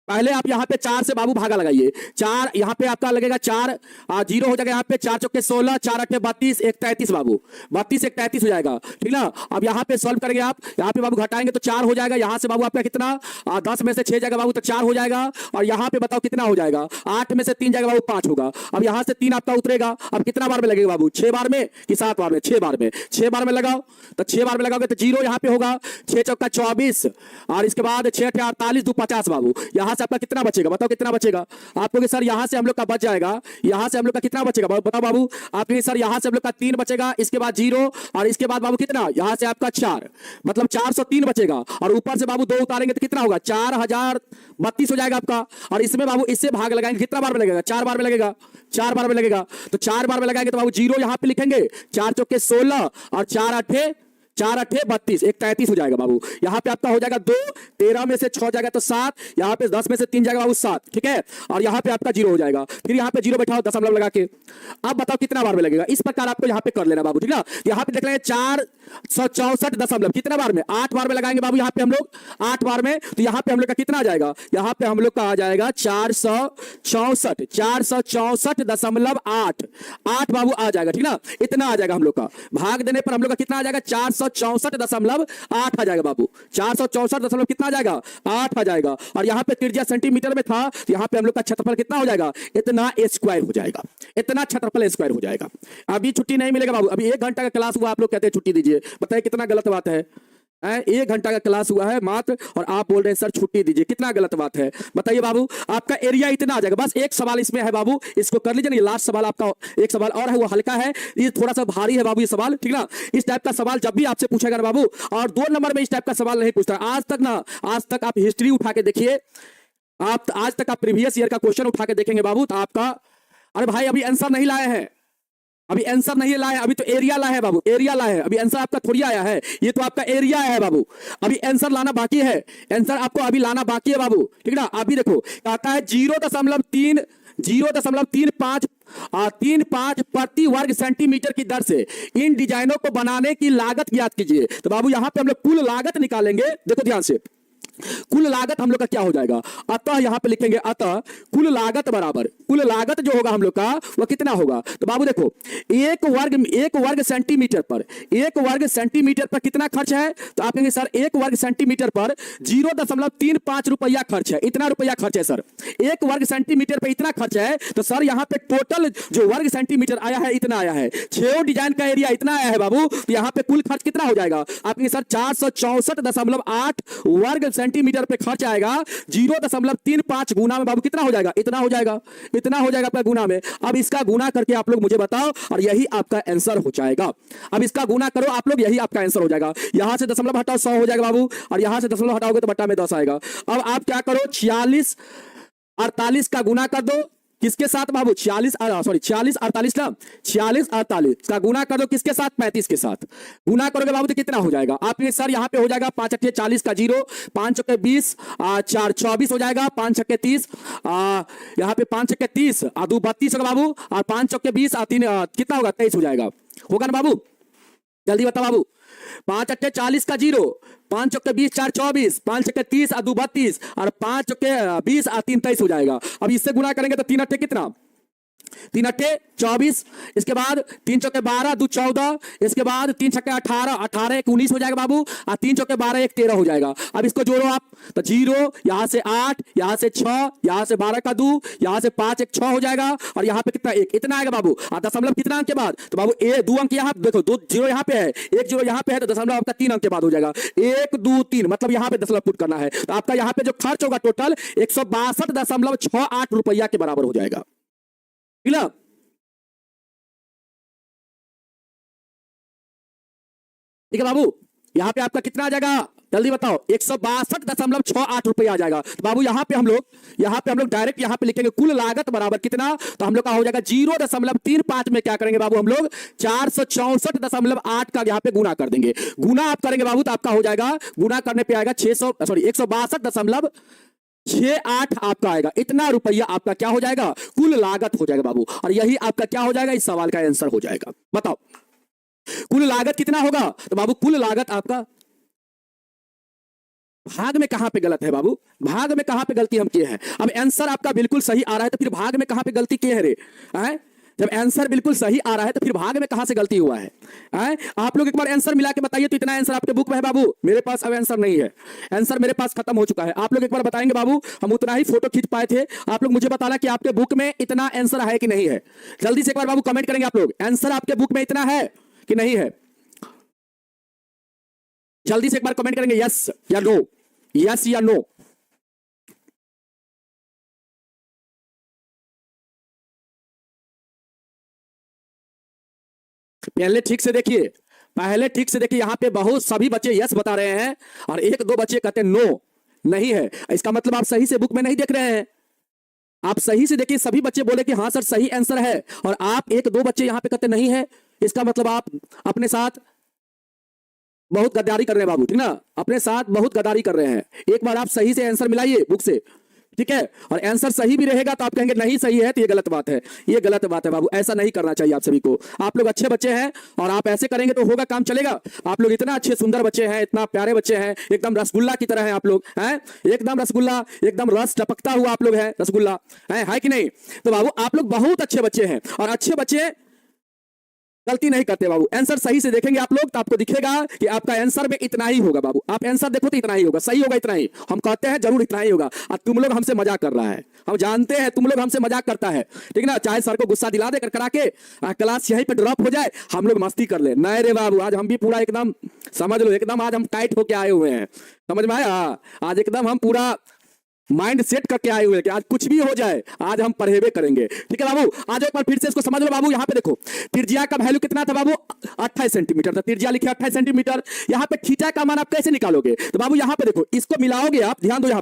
पहले आप यहाँ पे 4 से बाबू भागा लगाइए, 4 यहाँ पे आपका लगेगा 4 जीरो हो जाएगा, यहाँ पे 4 चौके 16 4 8 32 1 33 बाबू, 32 1 33 हो जाएगा, ठीक ना। अब यहाँ पे सॉल्व करेंगे आप, यहाँ पे बाबू घटाएंगे तो 4 हो जाएगा, यहाँ से बाबू आपका कितना 10 में से 6 जाएगा बाबू तो 4 हो जाएगा, और यहाँ पे बताओ कितना हो जाएगा 8 में से 3 जाएगा बाबू 5 होगा। अब यहाँ से 3 आपका उतरेगा, अब कितना बार में लगेगा बाबू 6 बार में कि 7 बार में, 6 बार में, 6 बार में लगाओ तो 6 बार में लगाओगे तो जीरो यहाँ पे होगा, 6 चौका 24 और इसके बाद 6 48 2 50 बाबू, यहाँ से आपका कितना बचेगा बताओ कितना बचेगा आपको कि सर यहां से हम लोग का बच जाएगा, यहां से हम लोग का कितना बचेगा बताओ बाबू आपके सर यहां से हम लोग का 3 बचेगा, इसके बाद 0 और इसके बाद बाबू कितना यहां से आपका 4, मतलब 403 बचेगा और ऊपर से बाबू 2 उतारेंगे तो कितना होगा 4032 हो जाएगा आपका। और इसमें बाबू इससे भाग लगाएंगे कितना बार में लगेगा 4 बार में लगेगा, 4 बार में लगेगा तो 4 बार में लगाएंगे तो बाबू 0 यहां पे लिखेंगे, 4 चौके 16 और 4 8 32 1 33 हो जाएगा बाबू। यहाँ पे आपका हो जाएगा 2, 13 में से 6 जाएगा तो 7, यहाँ पे 10 में से 3 जाएगा बाबू 7, ठीक है। और यहाँ पे आपका 0 हो जाएगा, फिर यहाँ पे 0 बैठाओ दशमलव लगा के, अब बताओ कितना बार में लगेगा, इस प्रकार आपको यहाँ पे कर लेना बाबू, ठीक ना। यहाँ पे देख लेंगे 464 दशमलव कितना बार में 8 बार में लगाएंगे बाबू, यहाँ पे हम लोग 8 बार में, तो यहाँ पे हम लोग का कितना आ जाएगा, यहाँ पे हम लोग का आ जाएगा 464.8 8 बाबू आ जाएगा, ठीक ना। इतना आ जाएगा हम लोग का, भाग देने पर हम लोग का कितना आ जाएगा 464.8 आ जाएगा बाबू, 464 कितना आ जाएगा 8 आ जाएगा। और यहाँ पे त्रिज्या सेंटीमीटर में था तो यहाँ पे हम लोग का क्षेत्रफल कितना हो जाएगा, इतना स्क्वायर हो जाएगा, इतना क्षेत्रफल स्क्वायर हो जाएगा। अभी छुट्टी नहीं मिलेगा बाबू, अभी 1 घंटा का क्लास हुआ, आप लोग कहते हैं छुट्टी दीजिए, बताइए कितना गलत बात है। 1 घंटा का क्लास हुआ है मात्र और आप बोल रहे हैं सर छुट्टी दीजिए, कितना गलत बात है बताइए बाबू। आपका एरिया इतना आ जाएगा, बस एक सवाल इसमें है बाबू, इसको कर लीजिए ना, लास्ट सवाल आपका, एक सवाल और है वो हल्का है, ये थोड़ा सा भारी है बाबू ये सवाल, ठीक ना। इस टाइप का सवाल जब भी आपसे पूछेगा ना बाबू, और 2 नंबर में इस टाइप का सवाल नहीं पूछता आज तक ना, आज तक आप हिस्ट्री उठा के देखिए, आप आज तक आप प्रीवियस ईयर का क्वेश्चन उठा के देखेंगे बाबू तो आपका, अरे भाई अभी आंसर नहीं लाए हैं, अभी आंसर नहीं लाए, अभी तो एरिया लाए है बाबू, एरिया लाए है, अभी आंसर आपका थोड़ी आया है, ये तो आपका एरिया है बाबू, अभी आंसर लाना बाकी है, आंसर आपको अभी लाना बाकी है बाबू, ठीक ना। अभी देखो कहता है 0.35 प्रति वर्ग सेंटीमीटर की दर से इन डिजाइनों को बनाने की लागत ज्ञात कीजिए। तो बाबू यहां पे हम लोग कुल लागत निकालेंगे, देखो ध्यान से, कुल लागत हम लोग का क्या हो जाएगा, अतः यहां पे लिखेंगे अतः कुल लागत बराबर, कुल लागत जो होगा हम लोग का वह कितना होगा। तो बाबू देखो 1 वर्ग सेंटीमीटर पर, 1 वर्ग सेंटीमीटर पर कितना खर्च है, तो आप कहेंगे सर 1 वर्ग सेंटीमीटर पर 0.35 रुपया खर्च है, इतना रुपया खर्च है सर, 1 वर्ग सेंटीमीटर पर इतना खर्च है, तो सर यहां पे टोटल जो वर्ग सेंटीमीटर आया है इतना आया है, 6 डिजाइन का एरिया इतना आया है बाबू, तो यहां पे कुल खर्च कितना हो जाएगा, आप कहेंगे सर 464.8 वर्ग सेंटीमीटर पे खर्च आएगा, 0.35 गुना में बाबू कितना हो जाएगा, इतना हो जाएगा, इतना हो जाएगा आपका गुना में। अब इसका गुना करके आप लोग मुझे बताओ और यही आपका आंसर हो जाएगा। अब इसका गुना करो आप लोग, यही आपका आंसर हो जाएगा। यहां से दशमलव हटाओ 100 हो जाएगा बाबू, और यहां से दशमलव हटाओगे तो बट्टा में 10 आएगा। अब आप क्या करो 46 48 का गुना कर दो, किसके साथ बाबू 46 48 ना, 46 48 का गुना कर दो किसके साथ 35 के साथ, गुना करोगे बाबू तो कितना हो जाएगा, आपके सर यहाँ पे हो जाएगा 5 8 40 का 0, 5 चौके 20 4 24 हो जाएगा, 5 छक्के 30 यहाँ पे 5 छक्के 30 2 32 होगा बाबू, और 5 चौके 20 3 कितना होगा 23 हो जाएगा, होगा ना बाबू, जल्दी बताओ बाबू। 5 8 40 का 0, 5 चौके 20 4 24, 5 छक्के 30 2 32 और 5 चौके 20 3 23 हो जाएगा। अब इससे गुना करेंगे तो 3 अट्ठे कितना, 3 अट्ठे 24, इसके बाद 3 चौके 12 2 14, इसके बाद 3 छक्के 18 18 1 19 हो जाएगा बाबू, और 3 चौके 12 1 13 हो जाएगा। अब इसको जोड़ो आप तो 0 यहां से 8 यहां से 6 यहां से 12 का 2 यहां से 5 1 6 हो जाएगा, और यहां पे कितना 1 इतना आएगा बाबू, और दशमलव कितना अंक के बाद, तो बाबू 2 अंक यहां देखो, 2 0 यहां पे है, 1 0 यहां पे है, तो दशमलव आपका 3 अंक के बाद हो जाएगा, 1 2 3 मतलब यहां पे दशमलव पुट करना है, तो आपका यहां पे जो खर्च होगा टोटल 162.68 रुपया के बराबर हो जाएगा, ठीक है। ठीक है बाबू, यहां पे आपका कितना आ जाएगा जल्दी बताओ, 162.68 रुपया आ जाएगा। तो बाबू यहां पे हम लोग डायरेक्ट यहां पे लिखेंगे कुल लागत बराबर कितना, तो हम लोग का हो जाएगा 0.35 में क्या करेंगे बाबू हम लोग 464.8 का यहां पे गुना कर देंगे। गुना आप करेंगे बाबू तो आपका हो जाएगा, गुना करने पे आएगा 162.68 आपका आएगा। इतना रुपया आपका क्या हो जाएगा, कुल लागत हो जाएगा बाबू। और यही आपका क्या हो जाएगा, इस सवाल का आंसर हो जाएगा। बताओ कुल लागत कितना होगा, तो बाबू कुल लागत आपका भाग में कहां पे गलत है बाबू, भाग में कहां पे गलती हम किए हैं। अब आंसर आपका बिल्कुल सही आ रहा है तो फिर भाग में कहां पे गलती किए हैं रे, हैं? जब आंसर बिल्कुल सही आ रहा है तो फिर भाग में कहां से गलती हुआ है, हैं? आप लोग एक बार आंसर मिला के बताइए। तो इतना आंसर आपके बुक में है बाबू, मेरे पास अब आंसर नहीं है, आंसर मेरे पास खत्म हो चुका है। आप लोग एक बार बताएंगे बाबू, हम उतना ही फोटो खींच पाए थे। आप लोग मुझे बताना कि आपके बुक में इतना आंसर है कि नहीं है। जल्दी से एक बार बाबू कमेंट करेंगे आप लोग, आंसर आपके बुक में इतना है कि नहीं है। जल्दी से एक बार कमेंट करेंगे यस या नो, यस या नो। पहले ठीक से देखिए, पहले ठीक से देखिए, यहां पे बहुत सभी बच्चे यस बता रहे हैं और एक दो बच्चे कहते हैं नो नहीं है। इसका मतलब आप सही से बुक में नहीं देख रहे हैं। आप सही से देखिए, सभी बच्चे बोले कि हाँ सर सही आंसर है और आप एक दो बच्चे यहां पे कहते नहीं है। इसका मतलब आप अपने साथ बहुत गद्दारी कर रहे हैं बाबू, ठीक ना, अपने साथ बहुत गद्दारी कर रहे हैं। एक बार आप सही से आंसर मिलाइए बुक से, ठीक है, और आंसर सही भी रहेगा तो आप कहेंगे नहीं सही है, तो ये गलत बात है, ये गलत बात है बाबू। ऐसा नहीं करना चाहिए आप सभी को। आप लोग अच्छे बच्चे हैं और आप ऐसे करेंगे तो होगा, काम चलेगा। आप लोग इतना अच्छे सुंदर बच्चे हैं, इतना प्यारे बच्चे हैं, एकदम रसगुल्ला की तरह हैं आप लोग, हैं एकदम रसगुल्ला, एकदम रस टपकता हुआ आप लोग हैं, रसगुल्ला है कि नहीं। तो बाबू आप लोग बहुत अच्छे बच्चे हैं और अच्छे बच्चे गलती नहीं करते बाबू। आंसर सही से देखेंगे आप लोग तो आपको दिखेगा कि आपका आंसर में इतना ही होगा बाबू। आप आंसर देखो तो इतना ही होगा, सही होगा इतना ही। हम कहते हैं जरूर इतना ही होगा और तुम लोग हमसे मजाक कर रहा है, हम जानते हैं तुम लोग हमसे मजाक करता है, ठीक ना। चाहे सर को गुस्सा दिला दे कर करा के क्लास यहीं पे ड्रॉप हो जाए, हम लोग मस्ती कर ले। नहीं रे बाबू, आज हम भी पूरा एकदम समझ लो, एकदम आज हम टाइट होके आए हुए हैं, समझ में आया। आज एकदम हम पूरा माइंड सेट करके आए हुए हैं कि आज कुछ भी हो जाए आज हम पढ़ेबे करेंगे, ठीक है बाबू। आज एक बार फिर से इसको समझ लो बाबू। यहाँ पे देखो त्रिज्या का वैल्यू कितना था बाबू, 28 सेंटीमीटर था। त्रिज्या लिखिए 28 सेंटीमीटर। यहाँ पे थीटा का मान आप कैसे निकालोगे, तो बाबू यहाँ पे देखो, इसको मिलाओगे आप, ध्यान दो यहाँ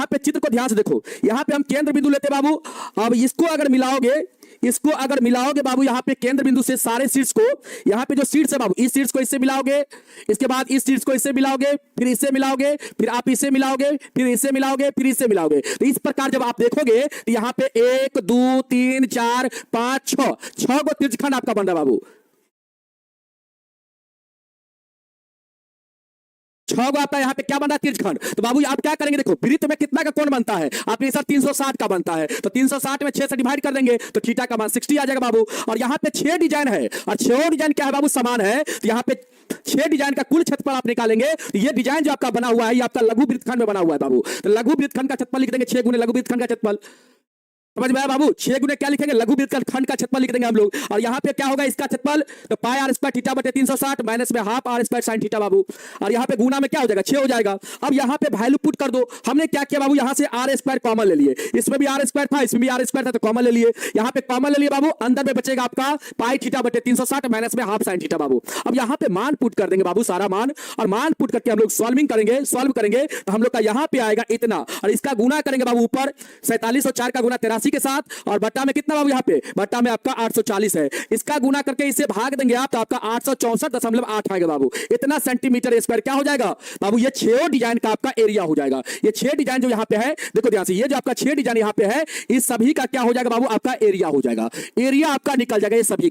पे चित्र को ध्यान से देखो। यहाँ पे हम केंद्र बिंदु लेते बाबू। अब इसको अगर मिलाओगे बाबू, यहाँ पे केंद्र बिंदु से सारे शीर्ष को, यहाँ पे जो शीर्ष है बाबू, इस शीर्ष को इससे मिलाओगे, इसके बाद इस शीर्ष को इससे मिलाओगे, फिर इससे मिलाओगे, फिर आप इससे मिलाओगे, फिर इससे मिलाओगे, फिर इससे मिलाओगे। तो इस प्रकार जब आप देखोगे तो यहाँ पे 1 2 3 4 5 6 को त्रिज्यखंड आपका बन रहा है बाबू। 6 को आपका यहाँ पे क्या बन रहा है, त्रिज्यखंड। तो बाबू आप क्या करेंगे, देखो वृत्त में कितना का कोण बनता है आपके सर 360 का बनता है, तो 360 में 6 से डिवाइड कर देंगे तो थीटा का मान 60 आ जाएगा बाबू। और यहाँ पे 6 डिजाइन है और 6 डिजाइन क्या है बाबू, समान है। तो यहाँ पे 6 डिजाइन का कुल क्षेत्रफल आप निकालेंगे तो ये डिजाइन जो आपका बना हुआ है ये आपका लघु वृत्तखंड में बना हुआ है बाबू। तो लघु वृत्तखंड का क्षेत्रफल लिख देंगे 6 गुने लघु वृत्तखंड का क्षेत्रफल। समझ में आया बाबू, 6 गुने क्या लिखेंगे, लघु वृत्तखंड का क्षेत्रफल लिख देंगे हम लोग। और यहाँ पे क्या होगा इसका क्षेत्रफल, तो पाई आर स्क्वायर थीटा बटे 360 माइनस में half r square sine theta बाबू। और यहाँ पे गुना में क्या हो जाएगा, 6 हो जाएगा। अब यहाँ पे वैल्यू पुट कर दो। हमने क्या किया बाबू, यहाँ से आर स्क्वायर कॉमन ले लिए, इसमें भी आर स्क्वायर था, इसमें भी आर स्क्वायर था, तो कॉमन ले लिए। यहाँ पे कॉमन ले लिए बाबू, अंदर में बचेगा आपका पाई थीटा बटे 360 माइनस में हाफ साइन थीटा बाबू। अब यहाँ पे मान पुट कर देंगे बाबू, सारा मान, और मान पुट करके हम लोग सॉल्व करेंगे तो हम लोग का यहाँ पे आएगा इतना, और इसका गुना करेंगे बाबू ऊपर 4704 का गुना 83 के साथ, और बट्टा में कितना बाबू, यहाँ पे बट्टा में आपका 840 है। इसका गुना करके इसे भाग देंगे आप तो आपका 864.8 आएगा बाबू। इतना सेंटीमीटर स्क्वायर क्या हो जाएगा बाबू, ये 6 डिजाइन का आपका एरिया हो जाएगा। ये 6 डिजाइन जो यहाँ पे है, देखो ध्यान से, ये जो आपका 6 डिजाइन यहाँ पे है, इस सभी का क्या हो जाएगा बाबू, आपका एरिया हो जाएगा। एरिया आपका निकल जाएगा, ये सभी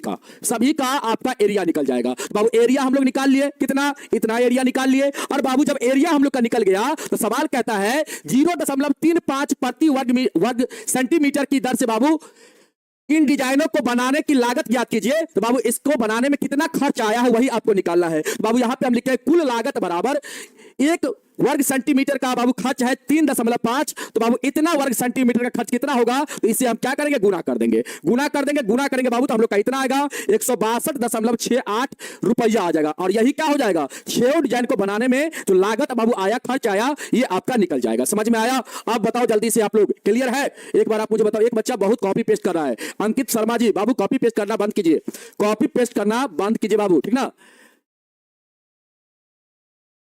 का आपका एरिया निकल जाएगा। बाबू एरिया हम लोग निकाल लिए, कितना, इतना एरिया निकाल लिए। और बाबू जब एरिया हम लोग का निकल गया तो सवाल कहता है 0.35 प्रति वर्ग सेंटीमीटर की दर से बाबू इन डिजाइनों को बनाने की लागत ज्ञात कीजिए। तो बाबू इसको बनाने में कितना खर्च आया है वही आपको निकालना है। तो बाबू यहां पे हम लिखते हैं कुल लागत बराबर 1 वर्ग सेंटीमीटर का बाबू खर्च है 3.5। तो बाबू इतना वर्ग सेंटीमीटर का खर्च कितना होगा, तो इसे हम क्या करेंगे, गुना कर देंगे बाबू। तो हम लोग का इतना आएगा 162.68 रुपया आ जाएगा। और यही क्या हो जाएगा, 6 डिजाइन को बनाने में जो लागत बाबू आया, खर्च आया, ये आपका निकल जाएगा। समझ में आया। अब बताओ जल्दी से आप लोग, क्लियर है, एक बार आप मुझे बताओ। एक बच्चा बहुत कॉपी पेस्ट कर रहा है, अंकित शर्मा जी, बाबू कॉपी पेस्ट करना बंद कीजिए, कॉपी पेस्ट करना बंद कीजिए बाबू, ठीक ना।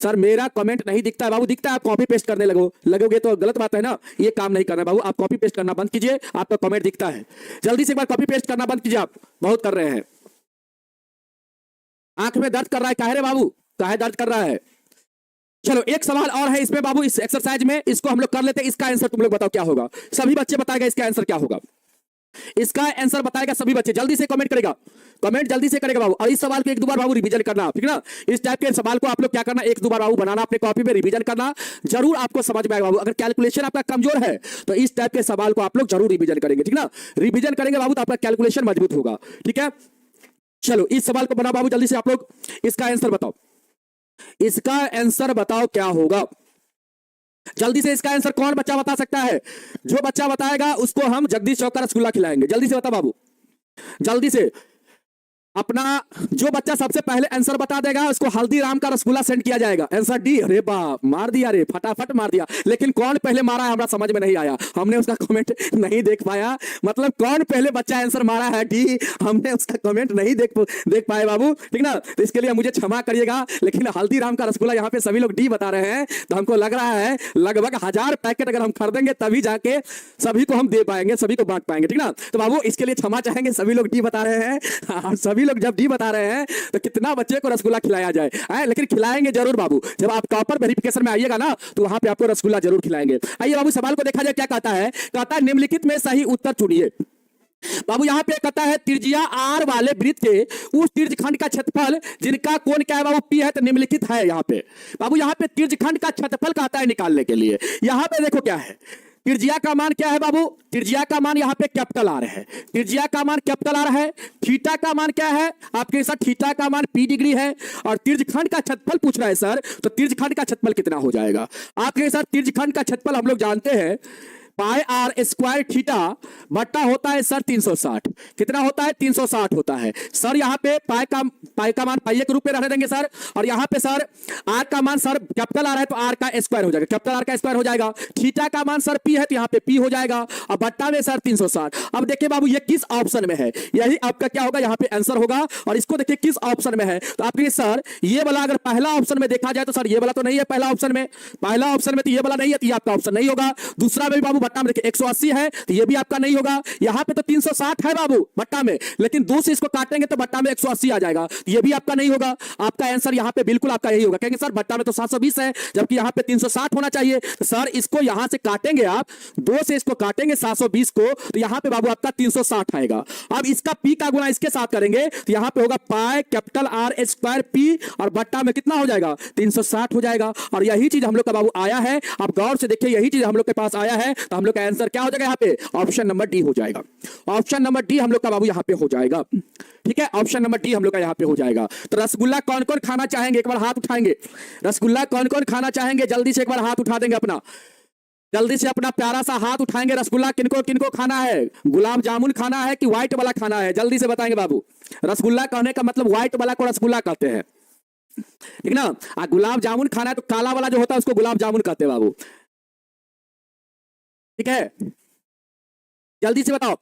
सर मेरा कमेंट नहीं दिखता है बाबू। दिखता है, आप कॉपी पेस्ट करने लगोगे तो गलत बात है ना, ये काम नहीं करना बाबू। आप कॉपी पेस्ट करना बंद कीजिए, आपका कमेंट दिखता है। जल्दी से एक बार कॉपी पेस्ट करना बंद कीजिए, आप बहुत कर रहे हैं। आंख में दर्द कर रहा है, काहे रे बाबू, काहे दर्द कर रहा है? चलो एक सवाल और है इसमें बाबू, इस एक्सरसाइज में, इसको हम लोग कर लेते हैं। इसका आंसर तुम लोग बताओ क्या होगा। सभी बच्चे बताएगा इसका आंसर क्या होगा। इसका आंसर बताएगा सभी बच्चे, जल्दी से कमेंट करेगा, कमेंट जल्दी से करेगा बाबू। और इस सवाल को एक दो बार बाबू रिवीजन करना, ठीक ना। इस टाइप के सवाल को आप लोग क्या करना, एक दो बार बाबू बनाना, अपने कॉपी पे रिवीजन करना, जरूर आपको समझ में आएगा बाबू। अगर कैलकुलेशन आपका कमजोर है तो इस टाइप के सवाल को आप लोग जरूर रिवीजन करेंगे, ठीक ना। रिवीजन करेंगे बाबू तो आपका कैलकुलेशन मजबूत होगा, ठीक है। चलो इस सवाल को बनाओ बाबू जल्दी से आप लोग। इसका आंसर बताओ, इसका आंसर बताओ क्या होगा। जल्दी से इसका आंसर कौन बच्चा बता सकता है? जो बच्चा बताएगा उसको हम जगदीश चौक का रसगुल्ला खिलाएंगे। जल्दी से बता बाबू, जल्दी से। अपना जो बच्चा सबसे पहले आंसर बता देगा उसको हल्दीराम का रसगुल्ला सेंड किया जाएगा। Answer D. अरे बाप, मार दिया रे, फटाफट मार दिया। लेकिन कौन पहले मारा है हमारा समझ में नहीं आया, हमने उसका कमेंट नहीं देख पाया। मतलब कौन पहले बच्चा आंसर मारा है डी, हमने उसका कमेंट नहीं देख पाए बाबू, ठीक ना। तो इसके लिए मुझे क्षमा करिएगा, लेकिन हल्दीराम का रसगुल्ला यहाँ पे सभी लोग डी बता रहे हैं, तो हमको लग रहा है लगभग 1000 पैकेट अगर हम खरीदेंगे तभी जाके सभी को हम दे पाएंगे, सभी को बांट पाएंगे, ठीक ना। तो बाबू इसके लिए क्षमा चाहेंगे, सभी लोग डी बता रहे हैं। सभी लोग जब डी बता रहे हैं तो कितना बच्चे को रसगुल्ला खिलाया जाए, लेकिन खिलाएंगे जरूर बाबू। जब आप टॉपर वेरिफिकेशन में आइएगा ना तो वहां पे आपको रसगुल्ला जरूर खिलाएंगे। आइए बाबू सवाल को देखा जाए क्या कहता है। कहता है निम्नलिखित में सही उत्तर चुनिए। बाबू यहां पे कहता है त्रिज्या आर वाले वृत्त के उस त्रिज्यखंड का क्षेत्रफल जिनका कोण क्या है बाबू, पी है, तो निम्नलिखित है। यहां पे बाबू यहां पे त्रिज्यखंड का क्षेत्रफल कहता है निकालने के लिए। यहां पे देखो क्या है, त्रिज्या का मान क्या है बाबू, त्रिज्या का मान यहाँ पे कैपिटल आर है, त्रिज्या का मान कैपिटल आर है। थीटा का मान क्या है आपके साथ, थीटा का मान पी डिग्री है। और त्रिज्यखंड का क्षेत्रफल पूछ रहा है सर, तो त्रिज्यखंड का क्षेत्रफल कितना हो जाएगा आपके साथ। त्रिज्यखंड का क्षेत्रफल हम लोग जानते हैं पाई आर स्क्वायर थीटा बट्टा होता है सर 360। कितना होता है, 360 होता है सर। यहाँ पे पाई का मान पाई के रूप में रहने देंगे सर। और यहाँ पे सर आर का मान सर कैपिटल आर है तो आर का स्क्वायर हो जाएगा, कैपिटल आर का स्क्वायर हो जाएगा। थीटा का मान सर पी है तो यहाँ पे पी हो जाएगा, और बट्टा में सर 360। अब देखिए बाबू ये किस ऑप्शन में है, यही आपका क्या होगा यहाँ पे आंसर होगा। और इसको देखिए किस ऑप्शन में है, तो आपके सर ये वाला अगर पहला ऑप्शन में देखा जाए तो सर ये वाला तो नहीं है पहला ऑप्शन में, पहला ऑप्शन में तो ये वाला नहीं है, तो ये आपका ऑप्शन नहीं होगा। दूसरा में बाबू बट्टा में देखिए 180 है तो ये भी आपका नहीं होगा। यहां पे तो 360 है बाबू बट्टा में, लेकिन 2 से इसको काटेंगे तो बट्टा में 180 आ जाएगा, ये भी आपका नहीं होगा। आपका आंसर यहां पे बिल्कुल आपका यही होगा, कहेंगे सर बट्टा में तो 720 है जबकि यहां पे 360 होना चाहिए। तो सर इसको यहां से काटेंगे आप, 2 से इसको काटेंगे 720 को, तो यहां पे बाबू आपका 360 आएगा। अब इसका पी का गुना इसके साथ करेंगे तो यहां पे होगा pi capital R square P, और बट्टा में कितना हो जाएगा 360 हो जाएगा। और यही चीज हम लोग का बाबू आया है, आप गौर से देखिए यही चीज हम लोग के पास आया है। तो हम लोग का आंसर क्या हो जाएगा यहाँ पे, ऑप्शन नंबर डी हो जाएगा। ऑप्शन नंबर डी हम लोग का बाबू यहाँ पे हो जाएगा, ठीक है। ऑप्शन नंबर डी हम लोग का यहाँ पे हो जाएगा। तो रसगुल्ला कौन कौन खाना चाहेंगे, एक बार हाथ उठाएंगे। रसगुल्ला कौन कौन खाना चाहेंगे, जल्दी से एक बार हाथ उठा देंगे अपना, जल्दी से अपना प्यारा सा हाथ उठाएंगे। रसगुल्ला किनको किनको खाना है, गुलाब जामुन खाना है कि व्हाइट वाला खाना है, जल्दी से बताएंगे बाबू। रसगुल्ला कहने का मतलब व्हाइट वाला को रसगुल्ला कहते हैं, ठीक ना। गुलाब जामुन खाना है तो काला वाला जो होता है उसको गुलाब जामुन कहते हैं बाबू, ठीक है। जल्दी से बताओ,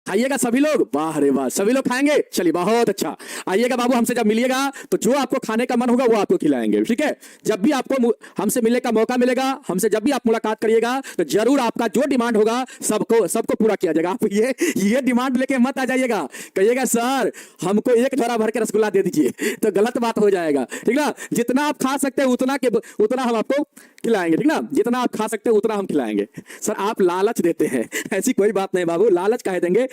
खाइएगा सभी लोग, वाह रे वाह, सभी लोग खाएंगे, चलिए बहुत अच्छा। आइएगा बाबू, हमसे जब मिलिएगा तो जो आपको खाने का मन होगा वो आपको खिलाएंगे, ठीक है। जब भी आपको हमसे मिलने का मौका मिलेगा, हमसे जब भी आप मुलाकात करिएगा तो जरूर आपका जो डिमांड होगा सबको पूरा किया जाएगा। आप ये डिमांड लेके मत आ जाइएगा, कहिएगा सर हमको एक झोरा भर के रसगुल्ला दे दीजिए, तो गलत बात हो जाएगा, ठीक ना। जितना आप खा सकते हैं उतना हम आपको खिलाएंगे, ठीक ना। जितना आप खा सकते हैं उतना हम खिलाएंगे। सर आप लालच देते हैं, ऐसी कोई बात नहीं बाबू, लालच कह देंगे,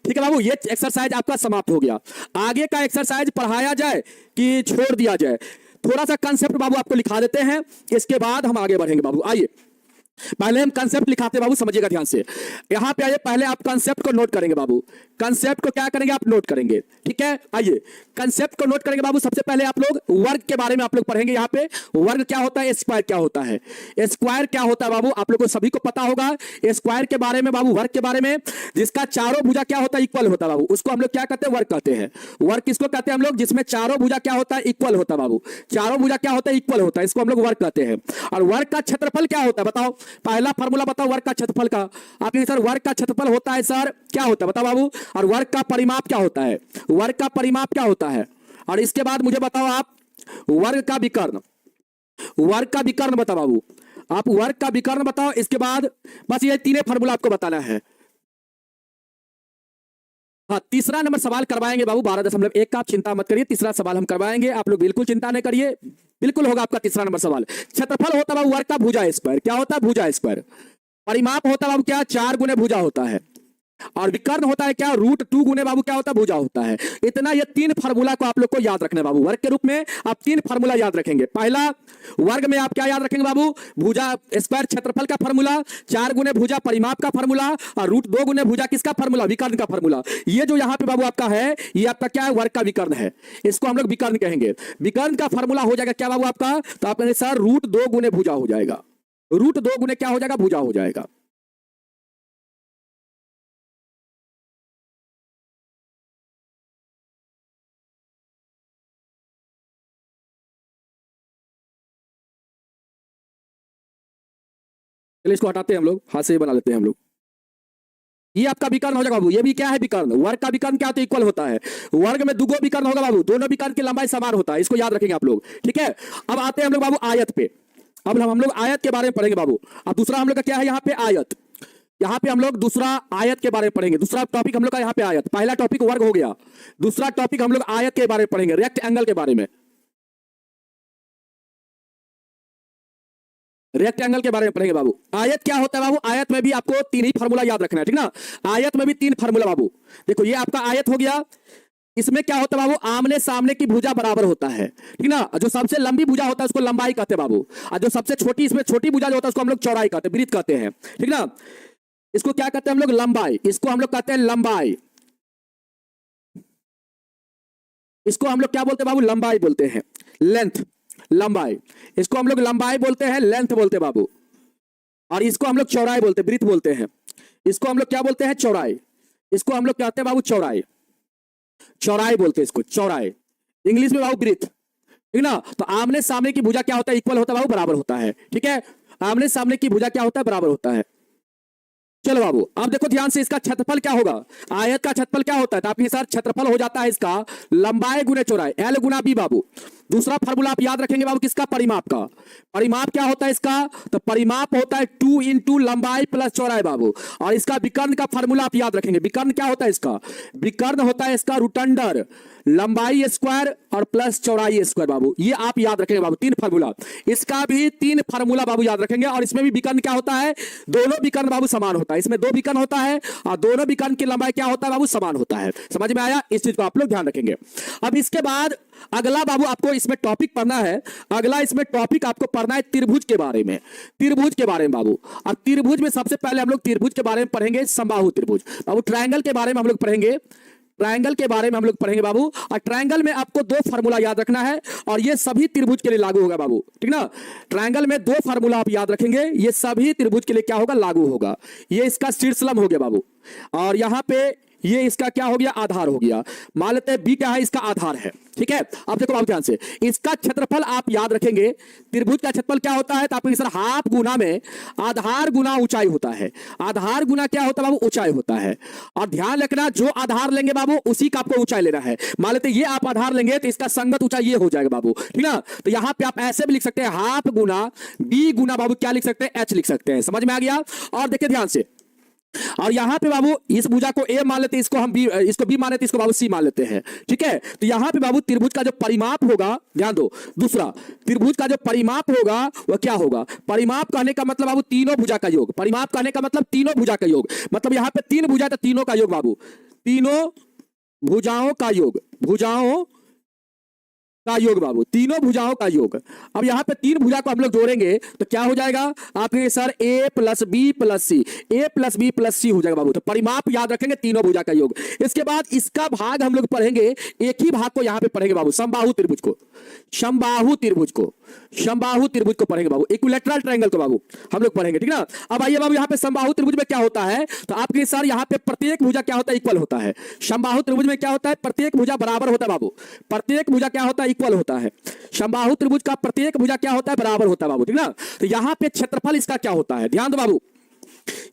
ठीक है बाबू। ये एक्सरसाइज आपका समाप्त हो गया। आगे का एक्सरसाइज पढ़ाया जाए कि छोड़ दिया जाए, थोड़ा सा कंसेप्ट बाबू आपको लिखा देते हैं, इसके बाद हम आगे बढ़ेंगे बाबू। आइए पहले हम कंसेप्ट लिखाते बाबू, समझिएगा ध्यान से। यहां पे आइए, पहले आप कंसेप्ट को नोट करेंगे बाबू। कंसेप्ट को क्या करेंगे आप, नोट करेंगे, ठीक है। आइए कंसेप्ट को नोट करेंगे बाबू। सबसे पहले आप लोग वर्ग के बारे में आप लोग पढ़ेंगे। यहाँ पे वर्ग क्या होता है, स्क्वायर क्या होता है। स्क्वायर क्या होता है बाबू, आप लोग को सभी को पता होगा स्क्वायर के बारे में बाबू। वर्ग के बारे में, जिसका चारों भुजा क्या होता है, इक्वल होता है बाबू, उसको हम लोग क्या कहते हैं, वर्ग कहते हैं। वर्ग किसको कहते हैं हम लोग, जिसमें चारों भुजा क्या होता है, इक्वल होता है बाबू। चारों भुजा क्या होता है, इक्वल होता है, इसको हम लोग वर्ग कहते हैं। और वर्ग का क्षेत्रफल क्या होता है बताओ, पहला फार्मूला बताओ वर्ग का क्षेत्रफल का। आपके सर वर्ग का क्षेत्रफल होता है सर क्या होता है बताओ बाबू। और वर्ग का परिमाप क्या होता है, वर्ग का परिमाप क्या होता है। और इसके बाद मुझे बताओ आप वर्ग का विकर्ण, वर्ग का विकर्ण बताओ बाबू, आप वर्ग का विकर्ण बताओ। इसके बाद बस ये तीनों फार्मूला आपको बताना है। हाँ, तीसरा नंबर सवाल करवाएंगे बाबू 12.1 का, आप चिंता मत करिए, तीसरा सवाल हम करवाएंगे, आप लोग बिल्कुल चिंता नहीं करिए, बिल्कुल होगा आपका तीसरा नंबर सवाल। क्षेत्रफल होता है बाबू वर्ग का भुजा स्क्वायर। क्या होता है? भुजा स्क्वायर। परिमाप होता है बाबू क्या? 4 गुने भुजा होता है। और विकर्ण होता है क्या? √2 गुने बाबू क्या होता है? भुजा होता है। इतना, ये तीन फार्मूला को आप लोग को याद रखना है बाबू। वर्ग के रूप में आप तीन फार्मूला याद रखेंगे। पहला, वर्ग में आप क्या याद रखेंगे बाबू? भुजा स्क्वायर क्षेत्रफल का फार्मूला, 4 गुने भुजा परिमाप का फार्मूला, और √2 गुने भुजा किसका फार्मूला? विकर्ण का फार्मूला। ये जो यहां पे बाबू आपका है, ये आपका क्या है? वर्ग का विकर्ण है, इसको हम लोग विकर्ण कहेंगे। विकर्ण का फार्मूला हो जाएगा क्या बाबू आपका? तो आप कहेंगे सर √2 गुने भुजा हो जाएगा। √2 गुने क्या हो जाएगा? भुजा हो जाएगा। चलिए इसको हटाते हैं हम लोग, हाथ से बना लेते हैं हम लोग। ये आपका विकर्ण हो जाएगा बाबू। ये भी क्या है? विकर्ण। वर्ग का विकर्ण क्या होता है? इक्वल होता है। वर्ग में दुगो विकर्ण होगा बाबू, दोनों विकर्ण की लंबाई समान होता है, इसको याद रखेंगे आप लोग, ठीक है। अब आते हैं हम लोग बाबू आयत पे। अब हम लोग आयत के बारे में पढ़ेंगे बाबू। अब दूसरा हम लोग का क्या है यहाँ पे? आयत। यहाँ पे हम लोग दूसरा आयत के बारे में पढ़ेंगे। दूसरा टॉपिक हम लोग का यहाँ पे आयत। पहला टॉपिक वर्ग हो गया, दूसरा टॉपिक हम लोग आयत के बारे में पढ़ेंगे, रेक्ट एंगल के बारे में। रेक्टेंगल के बारे में पढ़ेंगे बाबू। आयत क्या होता है बाबू? आयत में भी आपको तीन ही फार्मूला याद रखना है, ठीक ना। आयत में भी तीन फार्मूला बाबू। देखो ये आपका आयत हो गया। इसमें क्या होता है बाबू? आमने सामने की भुजा बराबर होता है, ठीक ना। जो सबसे लंबी भुजा होता है उसको लंबाई कहते हैं बाबू, और जो सबसे छोटी, इसमें छोटी भुजा जो होता है उसको हम लोग चौड़ाई कहते हैं, वृत्त कहते हैं, ठीक ना। इसको क्या कहते हैं हम लोग? लंबाई। इसको हम लोग कहते हैं लंबाई। इसको हम लोग क्या बोलते हैं बाबू? लंबाई बोलते हैं, लेंथ, लंबाई। इसको हम लोग लंबाई बोलते हैं, लेंथ बोलते हैं बाबू। और इसको हम लोग चौड़ाई बोलते हैं, वृत्त बोलते हैं। इसको हम लोग क्या बोलते हैं? चौड़ाई। इसको हम लोग कहते हैं बाबू चौड़ाई। चौड़ाई बोलते हैं इसको, चौड़ाई। इंग्लिश में बाबू वृत्त, ठीक ना। तो आमने सामने की भुजा क्या होता है? इक्वल होता है बाबू, बराबर होता है, ठीक है। आमने सामने की भुजा क्या होता है? बराबर होता है। चलो बाबू, अब देखो ध्यान से, इसका क्षेत्रफल क्या होगा? आयत का क्षेत्रफल क्या होता है? तो आपके साथ क्षेत्रफल हो जाता है इसका लंबाई गुने चौड़ाई, L गुना B बाबू। दूसरा फार्मूला आप याद रखेंगे बाबू किसका? परिमाप का। परिमाप क्या होता है इसका? तो परिमाप होता है 2 इंटू लंबाई प्लस चौड़ाई बाबू। और इसका विकर्ण का फार्मूला आप याद रखेंगे। विकर्ण क्या होता है इसका? विकर्ण होता है इसका √, लंबाई स्क्वायर और प्लस चौड़ाई स्क्वायर बाबू। ये आप याद रखेंगे बाबू, तीन फार्मूला। इसका भी तीन फार्मूला बाबू याद रखेंगे। और इसमें भी विकर्ण क्या होता है? दोनों विकर्ण बाबू समान होता है। इसमें दो विकर्ण होता है और दोनों विकर्ण की लंबाई क्या होता है बाबू? समान होता है। समझ में आया? इस चीज को आप लोग ध्यान रखेंगे। अब इसके बाद अगला बाबू आपको इसमें टॉपिक पढ़ना है। अगला इसमें टॉपिक आपको पढ़ना है त्रिभुज के बारे में। त्रिभुज के बारे में बाबू। और त्रिभुज में सबसे पहले हम लोग त्रिभुज के बारे में पढ़ेंगे समबाहु त्रिभुज बाबू। ट्रायंगल के बारे में हम लोग पढ़ेंगे, ट्रायंगल के बारे में हम लोग पढ़ेंगे बाबू। और ट्रायंगल में आपको दो फार्मूला याद रखना है, और ये सभी त्रिभुज के लिए लागू होगा बाबू, ठीक ना। ट्रायंगल में दो फार्मूला आप याद रखेंगे, ये सभी त्रिभुज के लिए क्या होगा? लागू होगा। ये इसका शीर्षलंब हो गया बाबू, और यहां पे ये इसका क्या हो गया? आधार हो गया। मान लेते हैं बी क्या है? इसका आधार है, ठीक है। अब देखो आप ध्यान से, इसका क्षेत्रफल आप याद रखेंगे। त्रिभुज का क्षेत्रफल क्या होता है? तो आपको सर हाफ गुना में आधार गुना ऊंचाई होता है। आधार गुना क्या होता है बाबू? ऊंचाई होता है। और ध्यान रखना, जो आधार लेंगे बाबू उसी का आपको ऊंचाई लेना है। मान लेते ये आप आधार लेंगे तो इसका संगत ऊंचाई ये हो जाएगा बाबू, ठीक ना। तो यहां पे आप ऐसे भी लिख सकते हैं, हाफ गुना बी गुना बाबू क्या लिख सकते हैं? एच लिख सकते हैं। समझ में आ गया? और देखिए ध्यान से, और यहां पे बाबू इस भुजा को ए मान लेते हैं, इसको हम बी, इसको बी मान लेते हैं, इसको बाबू सी मान लेते हैं, ठीक है। तो यहां पे बाबू त्रिभुज का जो परिमाप होगा, ध्यान दो, दूसरा त्रिभुज का जो परिमाप होगा वह क्या होगा? परिमाप कहने का मतलब बाबू तीनों भुजा का योग। परिमाप कहने का मतलब तीनों भुजा का योग। मतलब यहां पे तीन भुजा तो तीनों का योग बाबू, तीनों भुजाओं का योग, भुजाओं का योग बाबू, तीनों भुजाओं का योग। अब यहां पे तीन भुजा को हम लोग जोड़ेंगे तो क्या हो जाएगा? आपके सर ए प्लस बी प्लस सी, ए प्लस बी प्लस सी हो जाएगा बाबू। तो परिमाप याद रखेंगे, तीनों भुजा का योग। इसके बाद इसका भाग हम लोग पढ़ेंगे, एक ही भाग को यहां पे पढ़ेंगे बाबू, समबाहु त्रिभुज को, समबाहु त्रिभुज को, समबाहु त्रिभुज को पढ़ेंगे बाबू। इक्विलैटरल ट्रायंगल को बाबू हम लोग पढ़ेंगे, ठीक ना। अब आइए बाबू, यहां पे समबाहु त्रिभुज में क्या होता है? तो आपके सर यहां पे प्रत्येक भुजा क्या होता है? इक्वल होता है। समबाहु त्रिभुज में क्या होता है? प्रत्येक भुजा बराबर होता है बाबू। प्रत्येक भुजा क्या होता है? इक्वल होता है। समबाहु त्रिभुज का प्रत्येक भुजा क्या होता है? बराबर होता है बाबू, ठीक ना। तो यहां पे क्षेत्रफल इसका क्या होता है? ध्यान दो बाबू,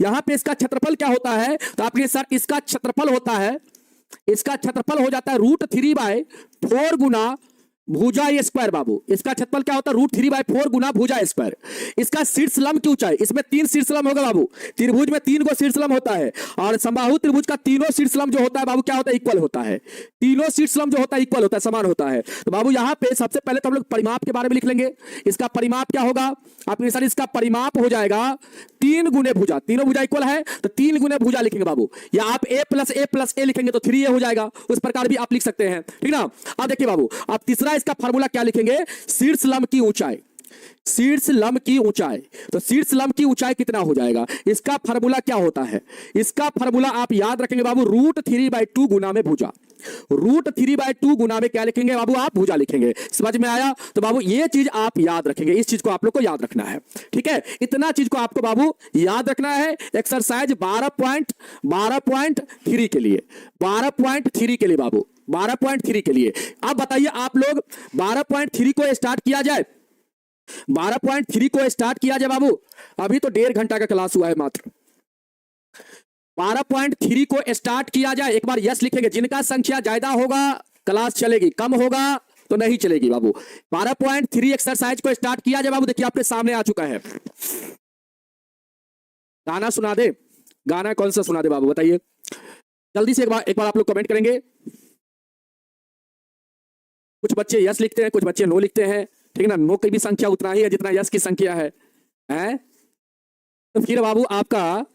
यहां पे इसका क्षेत्रफल क्या होता है? तो आपके सर इसका क्षेत्रफल होता है, इसका क्षेत्रफल हो जाता है √3/4 गुना भुजा स्क्वायर बाबू, इसका क्षेत्रफल क्या होता है √3/4 गुना भुजा स्क्वायर। इसका शीर्ष लंब की ऊंचाई, इसमें 3 शीर्ष लंब होगा बाबू, त्रिभुज में 3 को शीर्ष लंब होता है और समबाहु त्रिभुज का तीनों शीर्ष लंब जो होता है बाबू क्या होता है इक्वल होता है, तीनों शीर्ष लंब जो होता है इक्वल होता है, समान होता है। तो बाबू यहां पे सबसे पहले तो हम लोग परिमाप के बारे में लिख लेंगे। इसका परिमाप क्या होगा आपके सर, इसका परिमाप हो जाएगा 3 गुने भुजा, तीनों भुजा इक्वल है तो 3 गुने भुजा लिखेंगे बाबू, या आप a+a+a लिखेंगे तो 3a हो जाएगा, उस प्रकार भी आप लिख सकते हैं, ठीक ना। अब देखिए बाबू, अब तीसरा इसका फार्मूला क्या लिखेंगे, शीर्ष लंब की ऊंचाई, शीर्ष लंब की ऊंचाई। तो शीर्ष लंब की ऊंचाई कितना हो जाएगा, इसका फार्मूला क्या होता है, इसका फार्मूला आप याद रखेंगे बाबू √3/2 गुना में भुजा, √3/2 गुना में क्या लिखेंगे बाबू आप भुजा लिखेंगे। समझ में आया। तो बाबू ये चीज आप याद रखेंगे, इस चीज को आप लोग को याद रखना है, ठीक है। इतना चीज को आपको बाबू याद रखना है। एक्सरसाइज 12.3 के लिए, 12.3 के लिए बाबू, 12.3 के लिए। अब बताइए आप लोग 12.3 को स्टार्ट किया जाए, 12.3 को स्टार्ट किया जाए बाबू, अभी तो 1.5 घंटा का क्लास हुआ है मात्र। 12.3 को स्टार्ट किया जाए, एक बार यस लिखेंगे। जिनका संख्या ज्यादा होगा क्लास चलेगी, कम होगा तो नहीं चलेगी बाबू। 12.3 एक्सरसाइज को स्टार्ट किया जाए बाबू। देखिए आपके सामने आ चुका है, गाना सुना दे, गाना कौन सा सुना दे बाबू बताइए जल्दी से, एक बार आप लोग कमेंट करेंगे। कुछ बच्चे यस लिखते हैं, कुछ बच्चे नो लिखते हैं, ठीक है ना। नो की भी संख्या उतना ही है जितना यस की संख्या है, तो फिर बाबू आपका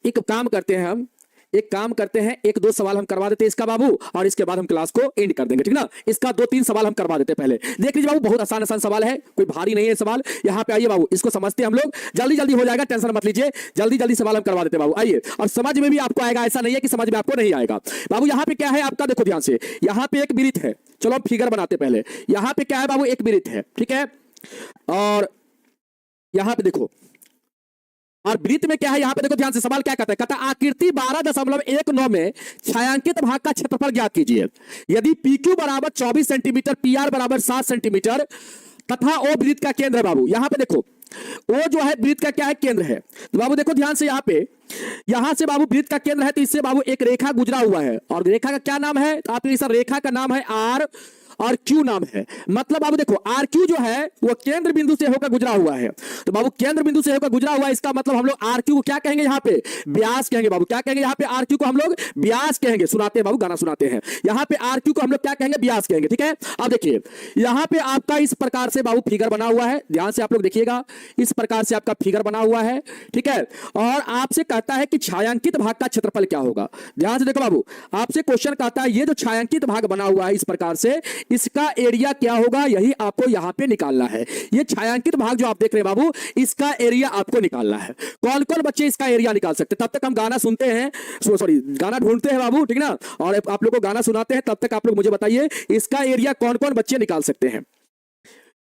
एक काम करते हैं, हम एक काम करते हैं, 1-2 सवाल हम करवा देते हैं इसका बाबू, और इसके बाद हम क्लास को एंड कर देंगे, ठीक ना। इसका 2-3 सवाल हम करवा देते हैं पहले। देख लीजिए बाबू, बहुत आसान आसान सवाल है, कोई भारी नहीं है सवाल। यहाँ पे आइए बाबू, इसको समझते हैं हम लोग, जल्दी जल्दी हो जाएगा, टेंशन मत लीजिए, जल्दी जल्दी सवाल हम करवा देते हैं बाबू। आइए, और समझ में भी आपको आएगा, ऐसा नहीं है कि समझ में आपको नहीं आएगा बाबू। यहाँ पे क्या है आपका, देखो ध्यान से, यहाँ पे एक वृत्त है, चलो हम फिगर बनाते पहले। यहाँ पे क्या है बाबू, एक वृत्त है, ठीक है। और यहाँ पे देखो, और वृत्त में क्या है, यहां पे देखो ध्यान से, सवाल क्या कहता है, कहता है आकृति 12.19 में छायांकित भाग का क्षेत्रफल ज्ञात कीजिए। यदि PQ बराबर 24 सेंटीमीटर, PR बराबर 7 सेंटीमीटर तथा ओ वृत्त का केंद्र है बाबू। यहां पे देखो, ओ जो है वृत्त का क्या है, केंद्र है। तो बाबू देखो ध्यान से, यहां पे, यहां से बाबू वृत्त का केंद्र है, तो इससे बाबू एक रेखा गुजरा हुआ है, और रेखा का क्या नाम है, तो आपके सर रेखा का नाम है R और Q नाम है। मतलब बाबू देखो, RQ जो है वो केंद्र बिंदु से होकर गुजरा हुआ है। तो बाबू केंद्र बिंदु से होकर गुजरा हुआ है, इसका मतलब हम लोग RQ को क्या कहेंगे, यहाँ पे व्यास कहेंगे बाबू। क्या कहेंगे यहाँ पे, RQ को हम लोग व्यास कहेंगे। सुनाते हैं बाबू, गाना सुनाते हैं। यहाँ पे RQ को हम लोग क्या कहेंगे, व्यास कहेंगे, ठीक है। अब देखिए यहाँ पे आपका इस प्रकार से बाबू फिगर बना हुआ है, ध्यान से आप लोग देखिएगा, इस प्रकार से आपका फिगर बना हुआ है, ठीक है। और आपसे कहता है कि छायांकित भाग का क्षेत्रफल क्या होगा। ध्यान से देखो बाबू, आपसे क्वेश्चन कहता है ये जो छायांकित भाग बना हुआ है इस प्रकार से, इसका एरिया क्या होगा, यही आपको यहां पे निकालना है। ये छायांकित भाग जो आप देख रहे हैं बाबू, इसका एरिया आपको निकालना है। कौन कौन बच्चे इसका एरिया निकाल सकते हैं, तब तक हम गाना सुनते हैं, सॉरी गाना ढूंढते हैं बाबू, ठीक ना। और आप लोग को गाना सुनाते हैं, तब तक आप लोग मुझे बताइए इसका एरिया कौन कौन बच्चे निकाल सकते हैं,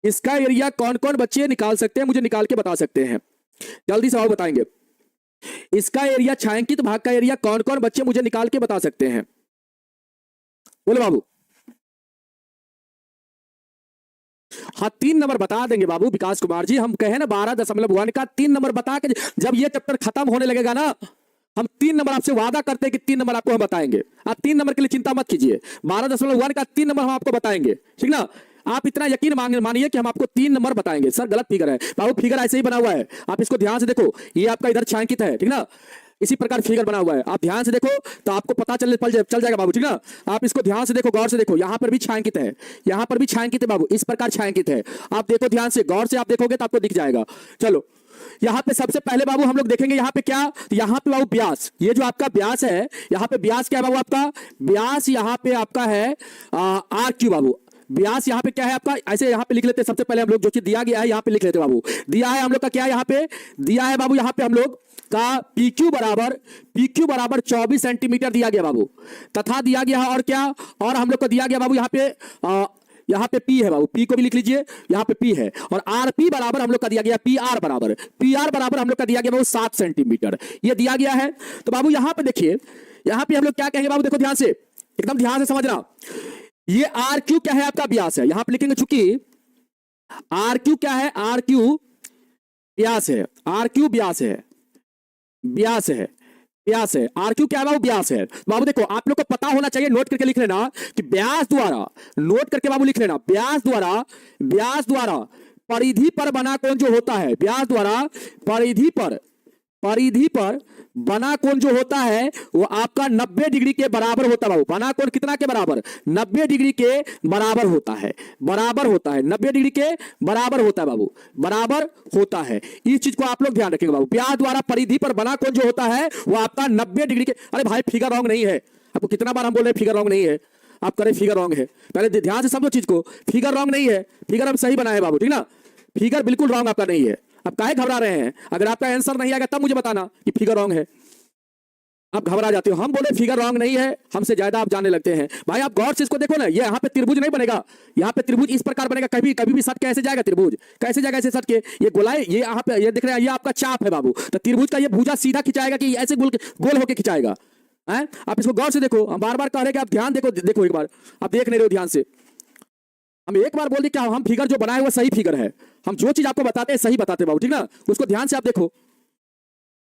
इसका एरिया कौन कौन बच्चे निकाल सकते हैं, मुझे निकाल के बता सकते हैं, जल्दी से आप बताएंगे। इसका एरिया, छायांकित भाग का एरिया कौन कौन बच्चे मुझे निकाल के बता सकते हैं, बोले बाबू। हाँ 3 नंबर बता देंगे बाबू विकास कुमार जी, हम कहे ना 12.1 का 3 नंबर बता के, जब ये चैप्टर खत्म होने लगेगा ना, हम 3 नंबर आपसे वादा करते हैं कि 3 नंबर आपको हम बताएंगे। आप 3 नंबर के लिए चिंता मत कीजिए, 12.1 का 3 नंबर हम आपको बताएंगे, ठीक ना। आप इतना यकीन मानिए कि हम आपको 3 नंबर बताएंगे। सर गलत फिगर है बाबू, फिगर ऐसे ही बना हुआ है, आप इसको ध्यान से देखो, ये आपका इधर छायांकित है, ठीक ना, इसी प्रकार फिगर बना हुआ है, आप ध्यान से देखो तो आपको पता चल जाएगा बाबू, ठीक ना। आप इसको ध्यान से देखो, गौर से देखो, यहां पर भी छायांकित है, यहां पर भी छायांकित है बाबू, इस प्रकार छायांकित है। आप देखो ध्यान से, गौर से आप देखोगे तो आपको दिख जाएगा। चलो यहां पे सबसे पहले बाबू हम लोग देखेंगे यहाँ पे क्या, तो यहाँ पे बाबू व्यास, ये जो आपका व्यास है, यहाँ पे व्यास क्या है बाबू, आपका व्यास यहाँ पे आपका है RQ बाबू। व्यास यहाँ पे क्या है आपका, ऐसे यहाँ पे लिख लेते हैं। सबसे पहले हम लोग जो चीज दिया गया है यहाँ पे लिख लेते हैं बाबू। दिया है हम लोग का क्या, यहाँ पे दिया है बाबू, यहाँ पे हम लोग का PQ बराबर 24 सेंटीमीटर दिया गया बाबू, तथा दिया गया है और क्या, और हम लोग को दिया गया बाबू यहाँ पे P है बाबू, P को भी लिख लीजिए, यहाँ पे P है। और RP बराबर हम लोग का दिया गया, PR बराबर हम लोग का दिया गया बाबू 7 सेंटीमीटर, ये दिया गया है। तो बाबू यहाँ पे देखिए, यहाँ पे हम लोग क्या कहेंगे बाबू, देखो ध्यान से, एकदम ध्यान से समझना। ये RQ क्या है, आपका व्यास है, यहां पे लिखेंगे, चूंकि RQ क्या है, RQ व्यास है, RQ व्यास है, व्यास है, ब्यास है, आर क्यू क्या है बाबू, ब्यास है। बाबू देखो आप लोग को पता होना चाहिए, नोट करके लिख लेना कि ब्यास द्वारा, नोट करके बाबू लिख लेना, ब्यास द्वारा परिधि पर बना कोण जो होता है, ब्यास द्वारा परिधि पर बना कोण जो होता है वो आपका 90 डिग्री के बराबर होता है बाबू। बना कोण कितना के बराबर, 90 डिग्री के बराबर होता है, 90 डिग्री के बराबर होता है बाबू, बराबर होता है। इस चीज को आप लोग ध्यान रखेंगे बाबू। ब्यास द्वारा परिधि पर बना कोण जो होता है वो आपका 90 डिग्री के, अरे भाई फिगर रॉन्ग नहीं है, आपको कितना बार हम बोल रहे हैं फिगर रॉन्ग नहीं है, आप करें फिगर रॉन्ग है, पहले ध्यान से समझो चीज को, फिगर रॉन्ग नहीं है, फिगर हम सही बनाए बाबू, ठीक ना, फिगर बिल्कुल रॉन्ग आपका नहीं है। आप काहे घबरा रहे हैं, अगर आपका आंसर नहीं आएगा तब मुझे बताना कि फिगर रॉन्ग है, आप घबरा जाते हो। हम बोले फिगर रॉन्ग नहीं है, हमसे ज्यादा आप जानने लगते हैं। भाई आप गौर से इसको देखो ना, ये यहाँ पे त्रिभुज नहीं बनेगा, यहाँ पे त्रिभुज इस प्रकार बनेगा, कभी कभी भी सट कैसे जाएगा त्रिभुज, कैसे जाएगा ऐसे सट के, ये गोलाई, ये यहाँ पे ये दिख रहा है, ये आपका चाप है बाबू, तो त्रिभुज का ये भुजा सीधा खिंचाएगा कि ऐसे गोल होकर खिंचाएगा है? आप इसको गौर से देखो, हम बार बार कह रहे हैं कि आप ध्यान देखो एक बार, आप देख नहीं रहे हो ध्यान से। हम एक बार बोल दी क्या, हम फिगर जो बनाए वो सही फिगर है, हम जो चीज आपको बताते हैं सही बताते हैं बाबू, ठीक ना, उसको ध्यान से आप देखो।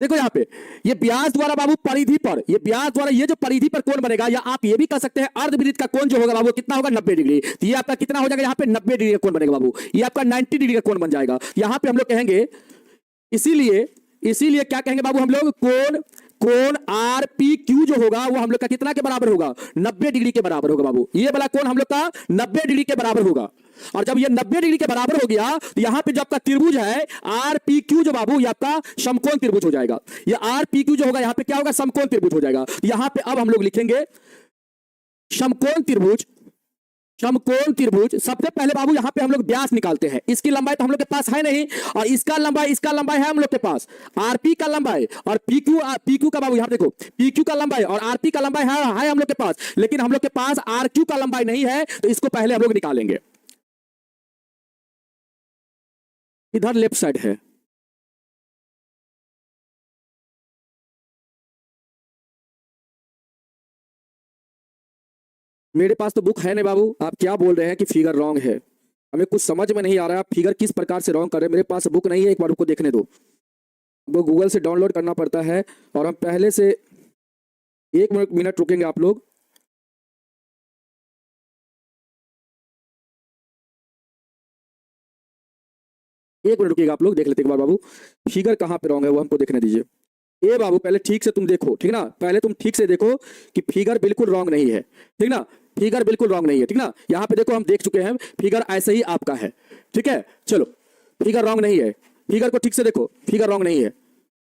देखो यहाँ पे ये ब्यास द्वारा बाबू परिधि पर, ये ब्यास द्वारा ये जो परिधि पर कोण बनेगा, या आप ये भी कह सकते हैं अर्धवृत्त का कोण जो होगा बाबू कितना होगा, 90 डिग्री। तो ये आपका कितना हो जाएगा, यहाँ पे 90 डिग्री का कोण बनेगा बाबू, ये आपका 90 डिग्री का कोण बन जाएगा। यहाँ पे हम लोग कहेंगे, इसीलिए क्या कहेंगे बाबू हम लोग, कोण आर पी क्यू जो होगा वो हम लोग का कितना के बराबर होगा, 90 डिग्री के बराबर होगा बाबू। ये वाला कोण हम लोग का 90 डिग्री के बराबर होगा। और जब ये 90 डिग्री के बराबर हो गया तो यहां पे जो आपका त्रिभुज है आर पी क्यू जो बाबू, ये आपका समकोण त्रिभुज हो जाएगा। ये आर पी क्यू जो होगा यहाँ पे क्या होगा, समकोण त्रिभुज हो जाएगा। यहां पे अब हम लोग लिखेंगे समकोण त्रिभुज, समकोण त्रिभुज। सबसे पहले बाबू यहां पे हम लोग व्यास निकालते हैं, इसकी लंबाई तो हम लोग के पास है नहीं, और इसका लंबाई है हम लोग के पास, आरपी का लंबाई और पीक्यू का बाबू यहां देखो, पीक्यू का लंबाई और आरपी का लंबाई है हम लोग के पास, लेकिन हम लोग के पास आरक्यू का लंबाई नहीं है, तो इसको पहले हम लोग निकालेंगे। इधर लेफ्ट साइड है, मेरे पास तो बुक है नहीं बाबू, आप क्या बोल रहे हैं कि फिगर रॉन्ग है, हमें कुछ समझ में नहीं आ रहा है, आप फिगर किस प्रकार से रॉन्ग कर रहे हैं। मेरे पास बुक नहीं है, एक बार उसको देखने दो, वो गूगल से डाउनलोड करना पड़ता है, और हम पहले से, एक मिनट रुकेंगे आप लोग। एक मिनट रुकिएगा आप लोग, देख लेते एक बार बाबू फिगर कहाँ पे रॉन्ग है वो हमको देखने दीजिए। ए बाबू पहले ठीक से तुम देखो, ठीक ना, पहले तुम ठीक से देखो कि फिगर बिल्कुल रॉन्ग नहीं है, ठीक ना, फिगर बिल्कुल रॉन्ग नहीं है, ठीक ना। यहाँ पे देखो हम देख चुके हैं, फिगर ऐसे ही आपका है, ठीक है। चलो फिगर रॉन्ग नहीं है, फिगर को ठीक से देखो, फिगर रॉन्ग नहीं है।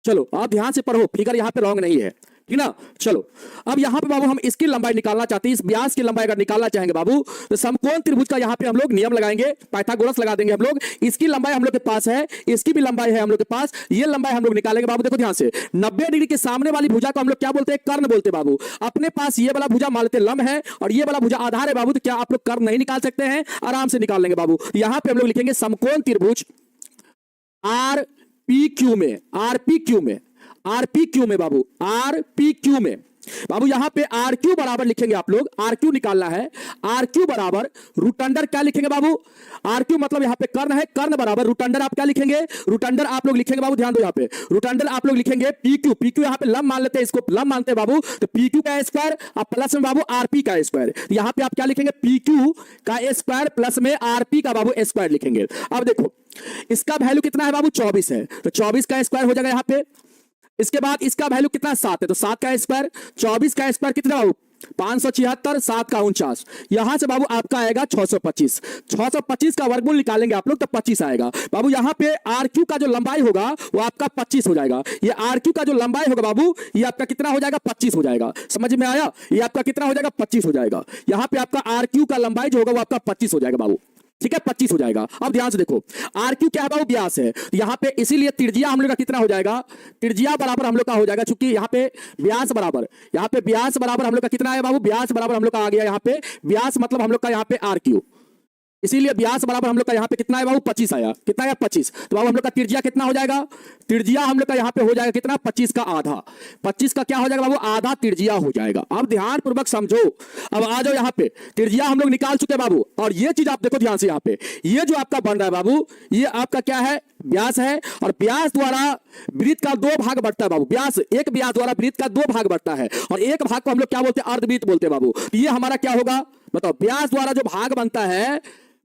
चलो आप ध्यान से पढ़ो, फिगर यहाँ पे रॉन्ग नहीं है, ठीक ना। चलो अब यहाँ पे बाबू हम इसकी लंबाई निकालना चाहते हैं, इस व्यास की लंबाई अगर निकालना चाहेंगे बाबू तो समकोण त्रिभुज का यहाँ पे हम लोग नियम लगाएंगे, पाइथागोरस लगा देंगे हम लोग। इसकी लंबाई हम लोग के पास है, इसकी भी लंबाई है हम लोग के पास, ये लंबाई हम लोग निकालेंगे बाबू। देखो ध्यान से, 90 डिग्री के सामने वाली भुजा को हम लोग क्या बोलते हैं, कर्ण बोलते हैं बाबू। अपने पास ये वाला भुजा मान लेते लंब है और ये वाला भुजा आधार है बाबू, तो क्या आप लोग कर्ण नहीं निकाल सकते हैं, आराम से निकाल लेंगे बाबू। यहाँ पे हम लोग लिखेंगे समकोण त्रिभुज आर पी क्यू में, आरपीक्यू में बाबू, आरपीक्यू में बाबू, यहां पे आर क्यू बराबर लिखेंगे आप लोग, आर क्यू निकालना है, आर क्यू बराबर रूट अंडर क्या लिखेंगे बाबू, आर क्यू मतलब यहां पे कर्ण है, कर्ण बराबर रूट अंडर आप क्या लिखेंगे, रूट अंडर आप लोग लिखेंगे बाबू, ध्यान दो यहां पे रूट अंडर आप लोग लिखेंगे पीक्यू, पीक्यू यहां पे लंब मान लेते हैं, इसको लंब मानते हैं बाबू, तो पीक्यू का स्क्वायर आप प्लस में बाबू आरपी का स्क्वायर, यहां पे आप क्या लिखेंगे, पीक्यू का स्क्वायर प्लस में आरपी का बाबू स्क्वायर लिखेंगे। अब देखो इसका वैल्यू कितना है बाबू, 24 है, तो 24 का स्क्वायर हो जाएगा यहां पे। इसके बाद इसका वैल्यू कितना, 7 है, तो 7 का स्क्वायर, 24 का स्क्वायर कितना बाबू, 576, 7 का 49, यहां से बाबू आपका आएगा 625, 625 का वर्गमूल निकालेंगे आप लोग तो 25 आएगा बाबू। यहां पे आर क्यू का जो लंबाई होगा वो आपका 25 हो जाएगा, ये आर क्यू का जो लंबाई होगा बाबू ये आपका कितना हो जाएगा, 25 हो जाएगा। समझ में आया, ये आपका कितना हो जाएगा, 25 हो जाएगा। यहां पे आपका आर क्यू का लंबाई जो होगा वो आपका 25 हो जाएगा बाबू, ठीक है, 25 हो जाएगा। अब ध्यान से देखो आर क्यू क्या है बाबू, व्यास है, यहां पे इसीलिए त्रिज्या हम लोग का कितना हो जाएगा, त्रिज्या बराबर हम लोग का हो जाएगा, क्योंकि यहां पे व्यास बराबर, यहां पे व्यास बराबर हम लोग का कितना है बाबू, व्यास बराबर हम लोग का आ गया, यहां पे व्यास मतलब हम लोग का यहां पे आर क्यू, इसीलिए व्यास बराबर हम लोग का यहाँ पे कितना है बाबू 25 आया। कितना आया 25। तो बाबू हम लोग का त्रिज्या कितना हो जाएगा, त्रिज्या हम लोग का यहाँ पे हो जाएगा कितना 25 का आधा। 25 का क्या हो जाएगा बाबू आधा त्रिज्या हो जाएगा। अब ध्यान पूर्वक समझो। अब आ जाओ यहाँ पे त्रिज्या हम लोग निकाल चुके बाबू। और ये चीज आप देखो ध्यान से यहाँ पे ये जो आपका बन रहा है बाबू ये आपका क्या है व्यास है। और व्यास द्वारा वृत्त का 2 भाग बढ़ता है बाबू। व्यास एक व्यास द्वारा वृत्त का 2 भाग बढ़ता है और एक भाग को हम लोग क्या बोलते हैं अर्धवृत्त बोलते हैं बाबू। तो ये हमारा क्या होगा बताओ व्यास द्वारा जो भाग बनता है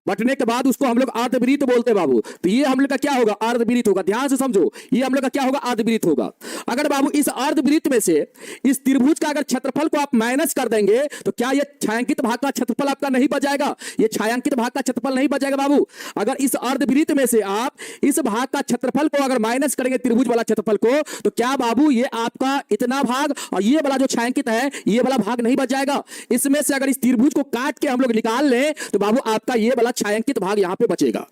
बटने के बाद उसको हम लोग अर्धवृत्त बोलते हैं बाबू। तो ये हम लोग का क्या होगा अर्धवृत्त होगा। ध्यान से समझो ये हम लोग का क्या होगा अर्धवृत्त होगा। अगर बाबू इस अर्धवृत्त में से इस त्रिभुज का अगर क्षेत्रफल को आप माइनस कर देंगे तो क्या ये छायांकित भाग का क्षेत्रफल आपका नहीं बच जाएगा। ये छायांकित भाग का क्षेत्रफल नहीं बच जाएगा बाबू। अगर इस अर्धवृत्त में से आप इस भाग का क्षेत्रफल को अगर माइनस करेंगे त्रिभुज वाला क्षेत्रफल को तो क्या बाबू ये आपका इतना भाग और ये वाला जो छायांकित है ये वाला भाग नहीं बच जाएगा। इसमें से अगर इस त्रिभुज को काट के हम लोग निकाल लें तो बाबू आपका ये वाला छायांकित भाग यहां पे बचेगा।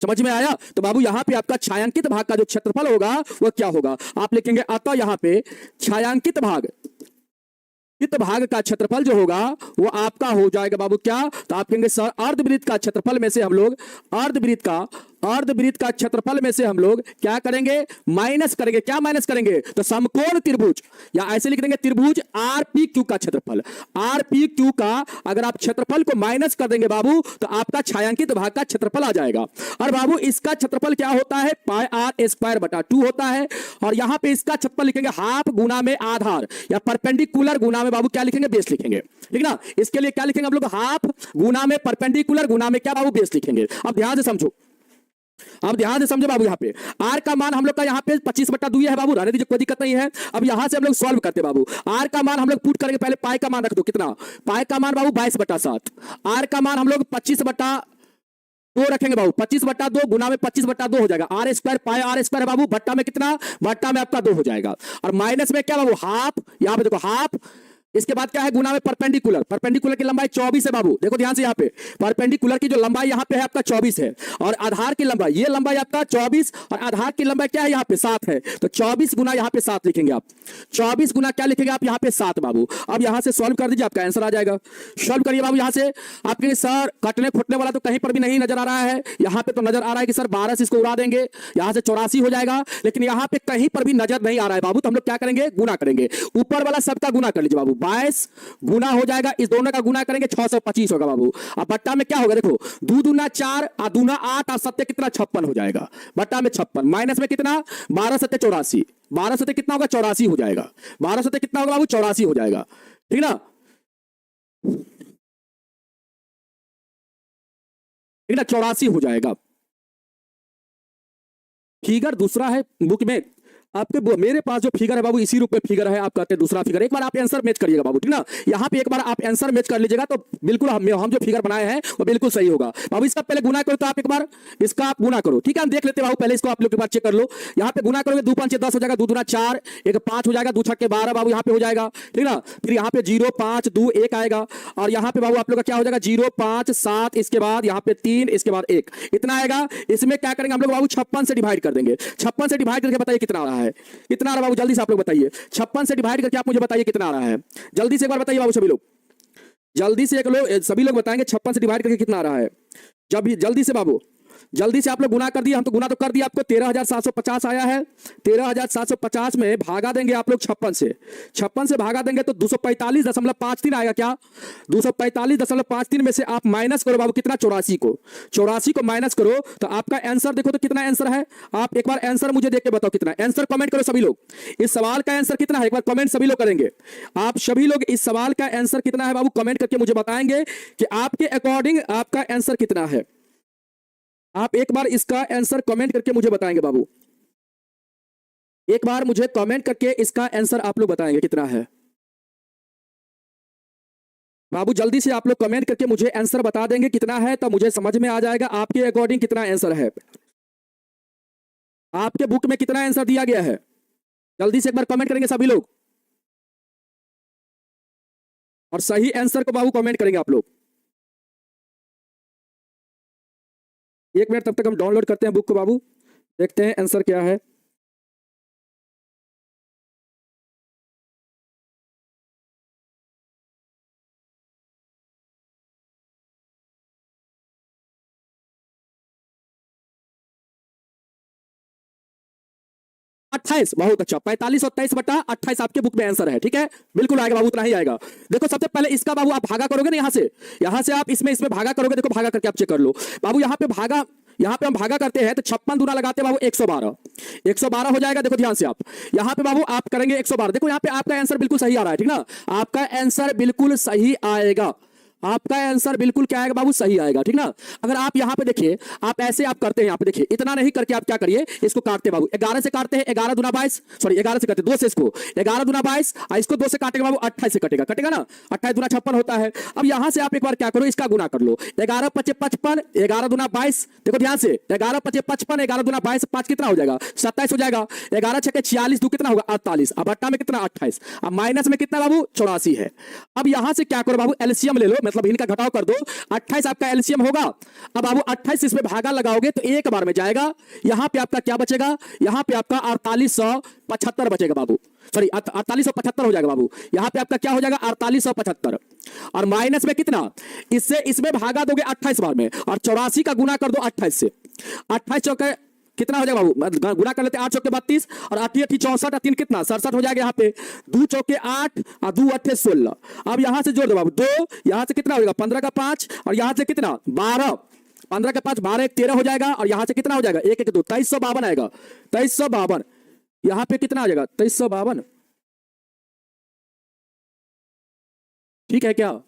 समझ में आया। तो बाबू यहां पे आपका छायांकित भाग का जो क्षेत्रफल होगा वह क्या होगा आप लिखेंगे अतः यहां पे छायांकित भाग इस भाग का क्षेत्रफल जो होगा वो आपका हो जाएगा बाबू क्या। तो आप कहेंगे सर अर्धवृत्त का क्षेत्रफल में से हम लोग अर्धवृत्त का क्षेत्रफल में से हम लोग क्या करेंगे माइनस करेंगे। क्या माइनस करेंगे तो समकोण त्रिभुज या ऐसे लिख देंगे त्रिभुज आरपीक्यू का क्षेत्रफल। आरपीक्यू का अगर आप क्षेत्रफल को माइनस कर देंगे बाबू तो आपका छायांकित भाग का क्षेत्रफल आ जाएगा। और बाबू इसका क्षेत्रफल क्या होता है पाई आर स्क्वायर बटा 2 होता है। और यहां पे इसका क्षेत्रफल लिखेंगे हाफ गुना में आधार या परपेंडिकुलर गुना में बाबू क्या लिखेंगे बेस लिखेंगे। ठीक ना। इसके लिए क्या लिखेंगे हम लोग हाफ गुना में परपेंडिकुलर गुना में क्या बाबू बेस लिखेंगे। अब ध्यान से समझो अब ध्यान से समझो बाबू। यहाँ पे आर का मान हम लोग का यहाँ पे 25/2 है बाबू। रहने दीजिए कोई दिक्कत नहीं है। अब यहाँ से हम लोग सॉल्व करते बाबू। आर का मान हम लोग पुट करेंगे पहले पाई का मान रख दो कितना पाई का मान बाबू 22/7। आर का मान हम लोग 25/2 रखेंगे बाबू। 25/2 गुना में 25/2 हो जाएगा। R square pi r square बाबू भट्टा में कितना भट्टा में आपका 2 हो जाएगा। और माइनस में क्या बाबू हाफ यहाँ पे देखो हाफ इसके बाद क्या है गुना में परपेंडिकुलर की लंबाई 24 है बाबू। देखो ध्यान से यहाँ पे परपेंडिकुलर की जो लंबाई यहाँ पे है आपका 24 है और आधार की लंबाई ये लंबाई आपका 24 और आधार की लंबाई क्या है यहाँ पे 7 है। तो 24 गुना यहाँ पे 7 लिखेंगे आप। 24 गुना क्या लिखेंगे आप यहाँ पे 7 बाबू। अब यहाँ से सॉल्व कर दीजिए आपका आंसर आ जाएगा। सॉल्व करिए बाबू। यहाँ से आपके सर कटने फुटने वाला तो कहीं पर भी नहीं नजर आ रहा है। यहाँ पे तो नजर आ रहा है कि सर 12 से इसको उड़ा देंगे यहाँ से 84 हो जाएगा। लेकिन यहाँ पे कहीं पर भी नजर नहीं आ रहा है बाबू। तो हम लोग क्या करेंगे गुना करेंगे। ऊपर वाला सबका गुना कर लीजिए बाबू। 22 गुना हो जाएगा इस दोनों का गुना करेंगे 625 होगा बाबू। अब बट्टा में क्या होगा देखो 2 दूना 4 और दूना 8 और सत्य कितना 56 हो जाएगा। बट्टा में 56 माइनस में कितना 12 सत्य 84 12 सत्य कितना होगा 84 हो जाएगा। 12 सत्य कितना होगा बाबू 84 हो जाएगा। ठीक ना। ठीक ना 84 हो जाएगा। फिगर दूसरा है बुक में आपके मेरे पास जो फिगर है बाबू इसी रूप में फिगर है। आप कहते हैं दूसरा फिगर एक बार आप आंसर मैच करिएगा बाबू। ठीक ना। यहाँ पे एक बार आप आंसर मैच कर लीजिएगा तो बिल्कुल हम जो फिगर बनाए हैं वो बिल्कुल सही होगा बाबू। इसका पहले गुना करो तो आप एक बार इसका आप गुना करो। ठीक है हम देख लेते हैं बाबू। पहले इसको आप लोग एक बार चेक कर लो। यहाँ पे गुना करोगे 2 5 10 हो जाएगा 2 दूना 4 1 5 हो जाएगा 2 6 12 बाबू यहाँ पे हो जाएगा। ठीक ना। फिर यहाँ पे 0 5 2 1 आएगा और यहाँ पे बाबू आप लोग का क्या हो जाएगा 0 5 7 इसके बाद यहाँ पे 3 इसके बाद 1 इतना आएगा। इसमें क्या करेंगे हम लोग बाबू 56 से डिवाइड कर देंगे। 56 से डिवाइड करके बताइए कितना आ रहा है कितना बाबू जल्दी से आप लोग बताइए। 56 से डिवाइड करके आप मुझे बताइए कितना आ रहा है। जल्दी से एक बार बताइए बाबू सभी लोग। जल्दी से सभी लोग बताएंगे 56 से डिवाइड करके कितना आ रहा है। जल्दी से बाबू जल्दी से आप लोग गुना कर दिए। हम तो गुना तो कर दिया आपको 13,750 आया है। 13,750 में भागा देंगे आप लोग 56 से। 56 से भागा देंगे तो 245.53 आएगा। क्या 245.53 में से आप माइनस करो बाबू कितना 84 को 84 को माइनस करो तो आपका आंसर देखो तो कितना आंसर है। आप एक बार आंसर मुझे देख के बताओ कितना आंसर कमेंट करो सभी लोग। इस सवाल का आंसर कितना है एक बार कमेंट सभी लोग करेंगे। आप सभी लोग इस सवाल का आंसर कितना है बाबू कमेंट करके मुझे बताएंगे कि आपके अकॉर्डिंग आपका आंसर कितना है। आप एक बार इसका आंसर कमेंट करके मुझे बताएंगे बाबू। एक बार मुझे कमेंट करके इसका आंसर आप लोग बताएंगे कितना है बाबू। जल्दी से आप लोग कमेंट करके मुझे आंसर बता देंगे कितना है तो मुझे समझ में आ जाएगा आपके अकॉर्डिंग कितना आंसर है। आपके बुक में कितना आंसर दिया गया है जल्दी से एक बार कमेंट करेंगे सभी लोग और सही आंसर को बाबू कमेंट करेंगे आप लोग। 1 मिनट तब तक हम डाउनलोड करते हैं बुक को बाबू। देखते हैं आंसर क्या है। 28, बहुत अच्छा, 45 और 23 बटा 28 आपके बुक में आंसर है। ठीक है, बिल्कुल आएगा बाबू, उतना ही आएगा। देखो सबसे पहले इसका बाबू आप भागा करोगे ना, यहां से आप इसमें भागा करोगे। देखो भागा करके आप चेक कर लो बाबू, यहां पे हम भागा करते हैं तो 56 दूना लगाते हैं बाबू 112 हो जाएगा। देखो ध्यान से आप यहां पे बाबू आप करेंगे 112। देखो यहां पे आपका आंसर बिल्कुल सही आ रहा है, ठीक ना, आपका आंसर बिल्कुल सही आएगा, आपका आंसर बिल्कुल क्या आएगा बाबू, सही आएगा, ठीक ना। अगर आप यहां पे देखिए, आप ऐसे आप करते हैं, यहां पे देखिए, इतना नहीं करके आप क्या करिए, इसको काटते बाबू, 11 से काटते हैं, 11 दूना 22, सॉरी 11 से काटते 2 से, इसको 11 दूना 22, इसको 2 से काटेगा बाबू 28 से कटेगा ना, 28 दूना 56 होता है। अब यहां से आप एक बार क्या करो, इसका गुना कर लो, 11 पचे 55, 11 दूना 22, देखो ध्यान से, 11 पचे 55, 11 दूना 22, 5 कितना हो जाएगा, 27 हो जाएगा, 11 छके 46, 2 कितना होगा 48, अब अट्ठा में कितना 28, अब माइनस में कितना बाबू 84 है। अब यहां से क्या करो बाबू, एलसीएम ले लो, मतलब इनका घटाव कर दो, 28 आपका एलसीएम होगा। अब बाबू 28 इसमें भागा लगाओगे तो एक बार में जाएगा, यहां पे आपका क्या बचेगा, यहां पे आपका 4875 बचेगा बाबू, सॉरी 4875 हो जाएगा बाबू, यहां पे आपका क्या हो जाएगा 4875, और माइनस में कितना, इसमें भागा दोगे 28 बार में, और 84 का गुना कर दो 28 से, 28 चौके कितना हो जाएगा बाबू, गुना कर लेते 8 चौके 32 और 8 8 64, 3 कितना 67 हो जाएगा, यहाँ पे 2 चौके 8 और 2 8 16। अब यहां से जोड़ दो बाबू 2, यहां से कितना होगा 15 का 5, और यहां से कितना 12, 15 का 5 12 1 13 हो जाएगा, और यहां से कितना हो जाएगा 1 1 2 2352 आएगा, 2352, यहां पे कितना आ जाएगा 2352, ठीक है क्या।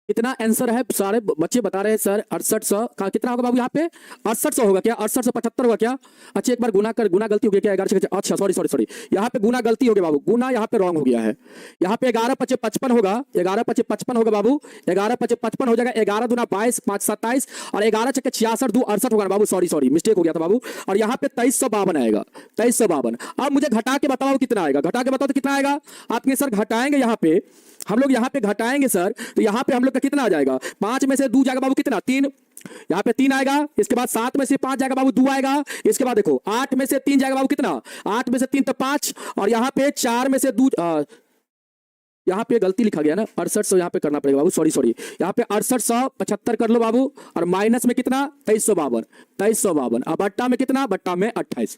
कितना आंसर है, सारे बच्चे बता रहे हैं सर 6800 का कितना होगा बाबू, यहाँ पे 6800 होगा क्या, 6875 होगा क्या। अच्छा एक बार गुना गलती हो गई क्या, 11 अच्छा सॉरी यहाँ पे गुना गलती हो गई बाबू, गुना यहाँ पे रॉन्ग हो गया है, यहाँ पे 11 पचे 55 होगा, 11 पचे 55 होगा बाबू, 11 पचे 55 हो जाएगा, 11 दूना 22 5 27, और 11 छके 66 2 68 होगा बाबू, सॉरी मिस्टेक हो गया था बाबू, और यहाँ पे 2352 आएगा, 2352। अब मुझे घटा के बताओ कितना आएगा, घटा के बताओ तो कितना आएगा, आपके सर घटाएंगे यहाँ पे, हम लोग यहाँ पे घटाएंगे सर, तो यहाँ पे हम लोग का कितना आ जाएगा, 5 में से 2 जाएगा बाबू कितना 3, यहाँ पे 3 आएगा, इसके बाद 7 में से 5 जाएगा बाबू 2 आएगा, इसके बाद देखो 8 में से 3 जाएगा बाबू कितना, 8 में से 3 तो 5, और यहाँ पे 4 में से 2, यहाँ पे गलती लिखा गया ना 6800, यहाँ पे करना पड़ेगा बाबू, सॉरी यहाँ पे 6875 कर लो बाबू, और माइनस में कितना 2352, अब बट्टा में कितना, बट्टा में 28,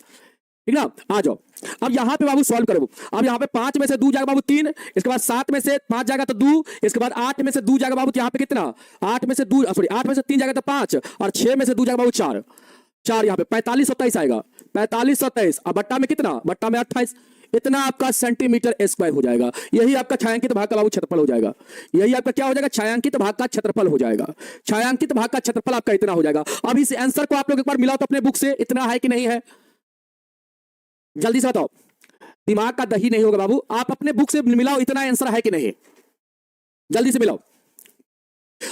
ठीक ना। आ जाओ अब यहाँ पे बाबू सॉल्व करो, अब यहाँ पे 5 में से 2 जाएगा बाबू 3, इसके बाद 7 में से 5 जाएगा तो 2, इसके बाद 8 में से 2 जाएगा बाबू, तो यहाँ पे कितना 8 में से 2 सॉरी 8 में से 3 जाएगा तो 5, और 6 में से 2 जाएगा बाबू 4 यहाँ पे 4523 आएगा, 4523, अब बट्टा में कितना, बट्टा में 28, इतना आपका सेंटीमीटर स्क्वायर हो जाएगा। यही आपका छायांकित भाग का बाबू क्षेत्रफल हो जाएगा, यही आपका क्या हो जाएगा, छायांकित भाग का क्षेत्रफल हो जाएगा, छायांकित भाग का क्षेत्रफल आपका इतना हो जाएगा। अब इस आंसर को आप लोग एक बार मिलाओ तो अपने बुक से, इतना है कि नहीं है, जल्दी से बताओ, दिमाग का दही नहीं होगा बाबू, आप अपने बुक से मिलाओ इतना आंसर है कि नहीं, जल्दी से मिलाओ।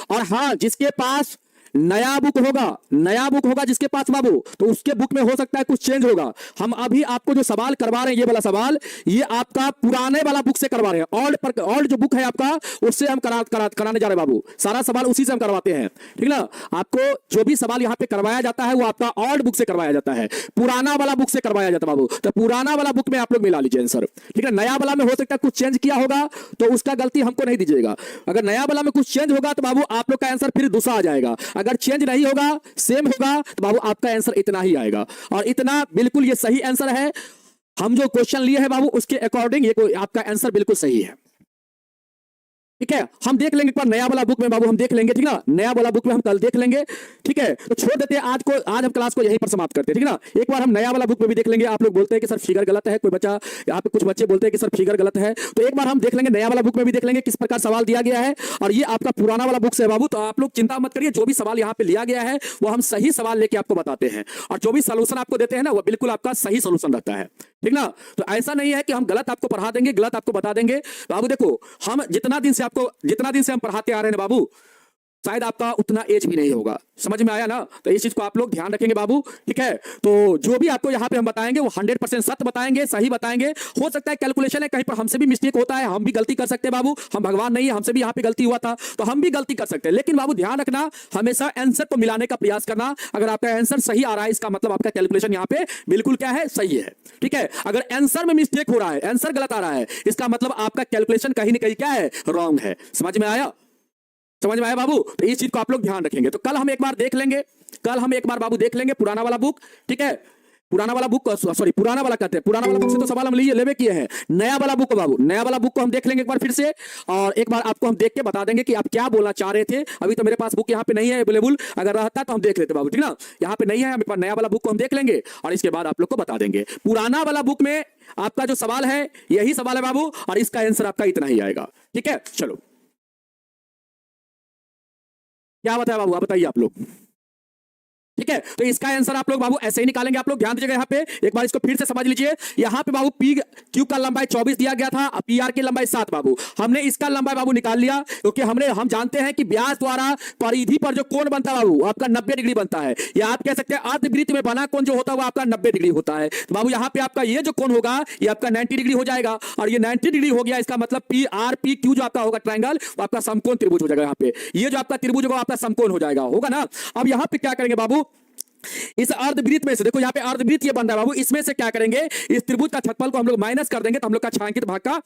और हाँ जिसके पास नया बुक होगा जिसके पास बाबू, तो उसके बुक में हो सकता है कुछ चेंज होगा। हम अभी आपको जो सवाल करवा रहे हैं, ये वाला सवाल, ये आपका पुराने वाला बुक से करवा रहे हैं, ओल्ड जो बुक है आपका, उससे हम कराने जा रहे हैं बाबू, सारा सवाल उसी से हम करवाते हैं, ठीक ना। आपको जो भी सवाल यहाँ पे करवाया जाता है वो आपका ओल्ड बुक से करवाया जाता है, पुराना वाला बुक से करवाया जाता है बाबू, तो पुराना वाला बुक में आप लोग मिला लीजिए आंसर, ठीक है। नया वाला में हो सकता है कुछ चेंज किया होगा, तो उसका गलती हमको नहीं दीजिएगा। अगर नया वाला में कुछ चेंज होगा तो बाबू आप लोग का आंसर फिर दूसरा आ जाएगा, अगर चेंज नहीं होगा सेम होगा तो बाबू आपका आंसर इतना ही आएगा, और इतना बिल्कुल ये सही आंसर है। हम जो क्वेश्चन लिए हैं बाबू उसके अकॉर्डिंग ये आपका आंसर बिल्कुल सही है, ठीक है। हम देख लेंगे एक बार नया वाला बुक में बाबू, हम देख लेंगे, ठीक ना, नया वाला बुक में हम कल देख लेंगे, ठीक है। तो छोड़ देते हैं आज हम क्लास को यहीं पर समाप्त करते हैं, ठीक ना। एक बार हम नया वाला बुक में भी देख लेंगे। आप लोग बोलते हैं कि सर फिगर गलत है, कोई बच्चा यहाँ पे कुछ बच्चे बोलते हैं कि सर फिगर गलत है, तो एक बार हम देख लेंगे नया वाला बुक में भी देख लेंगे किस प्रकार सवाल दिया गया है, और ये आपका पुराना वाला बुक से है बाबू। तो आप लोग चिंता मत करिए, जो भी सवाल यहाँ पे लिया गया है वो हम सही सवाल लेके आपको बताते हैं, और जो भी सोल्यूशन आपको देते हैं ना वो बिल्कुल आपका सही सोल्यूशन रहता है, ठीक ना। तो ऐसा नहीं है कि हम गलत आपको पढ़ा देंगे, गलत आपको बता देंगे बाबू। देखो हम जितना दिन से हम पढ़ाते आ रहे हैं बाबू, शायद आपका उतना एज भी नहीं होगा, समझ में आया ना। तो इस चीज को आप लोग ध्यान रखेंगे बाबू, ठीक है। तो जो भी आपको यहाँ पे हम बताएंगे वो 100% सत्य बताएंगे, सही बताएंगे। हो सकता है कैलकुलेशन है कहीं पर हमसे भी मिस्टेक होता है, हम भी गलती कर सकते हैं बाबू, हम भगवान नहीं है, हमसे भी यहाँ पे गलती हुआ था तो हम भी गलती कर सकते हैं। लेकिन बाबू ध्यान रखना, हमेशा आंसर को मिलाने का प्रयास करना। अगर आपका आंसर सही आ रहा है इसका मतलब आपका कैलकुलेशन यहाँ पे बिल्कुल क्या है, सही है, ठीक है। अगर आंसर में मिस्टेक हो रहा है, आंसर गलत आ रहा है, इसका मतलब आपका कैलकुलेशन कहीं ना कहीं क्या है, रॉन्ग है। समझ में आया, समझ में आया बाबू। तो इस चीज को आप लोग ध्यान रखेंगे। तो कल हम एक बार देख लेंगे, कल हम एक बार बाबू देख लेंगे पुराना वाला बुक, ठीक है, पुराना वाला बुक, सॉरी पुराना वाला कहते हैं, पुराना वाला बुक से तो सवाल हम लेवे किए हैं। नया वाला बुक बाबू, नया वाला बुक को हम देख लेंगे एक बार फिर से, और एक बार आपको हम देख के बता देंगे कि आप क्या बोलना चाह रहे थे। अभी तो मेरे पास बुक यहाँ पे नहीं है अवेलेबल, अगर रहता तो हम देख लेते बाबू, ठीक ना, यहाँ पे नहीं है, मेरे पास नया वाला बुक को हम देख लेंगे और इसके बाद आप लोग को बता देंगे। पुराना वाला बुक में आपका जो सवाल है यही सवाल है बाबू, और इसका आंसर आपका इतना ही आएगा, ठीक है। चलो क्या बताया बाबू, आप बताइए आप लोग, ठीक है। तो इसका आंसर आप लोग बाबू ऐसे ही निकालेंगे। आप लोग ध्यान दीजिएगा यहाँ पे, एक बार इसको फिर से समझ लीजिए। यहाँ पे बाबू पी क्यू का लंबाई 24 दिया गया था, पी आर की लंबाई 7 बाबू, हमने इसका लंबाई बाबू निकाल लिया, क्योंकि हम जानते हैं कि व्यास द्वारा परिधि पर जो कोण बनता है बाबू आपका 90 डिग्री बनता है, या आप कह सकते हैं अर्धवृत्त में बना कोण जो होता है वो आपका 90 डिग्री होता है। तो बाबू यहाँ पे आपका ये जो कोण होगा ये आपका 90 डिग्री हो जाएगा, और ये 90 डिग्री हो गया, इसका मतलब पी आर पी क्यू जो आपका होगा ट्रायंगल वो आपका समकोण त्रिभुज हो जाएगा। यहाँ पे ये जो आपका त्रिभुज होगा आपका समकोण हो जाएगा, होगा ना। अब यहाँ पे क्या करेंगे बाबू, इस अर्धवृत्त में से देखो यहाँ पे अर्धवृत्त ये बन रहा है बाबू, इसमें से क्या करेंगे, इस त्रिभुज का क्षेत्रफल को हम लोग माइनस कर देंगे, तो हम लोग का छायांकित भाग का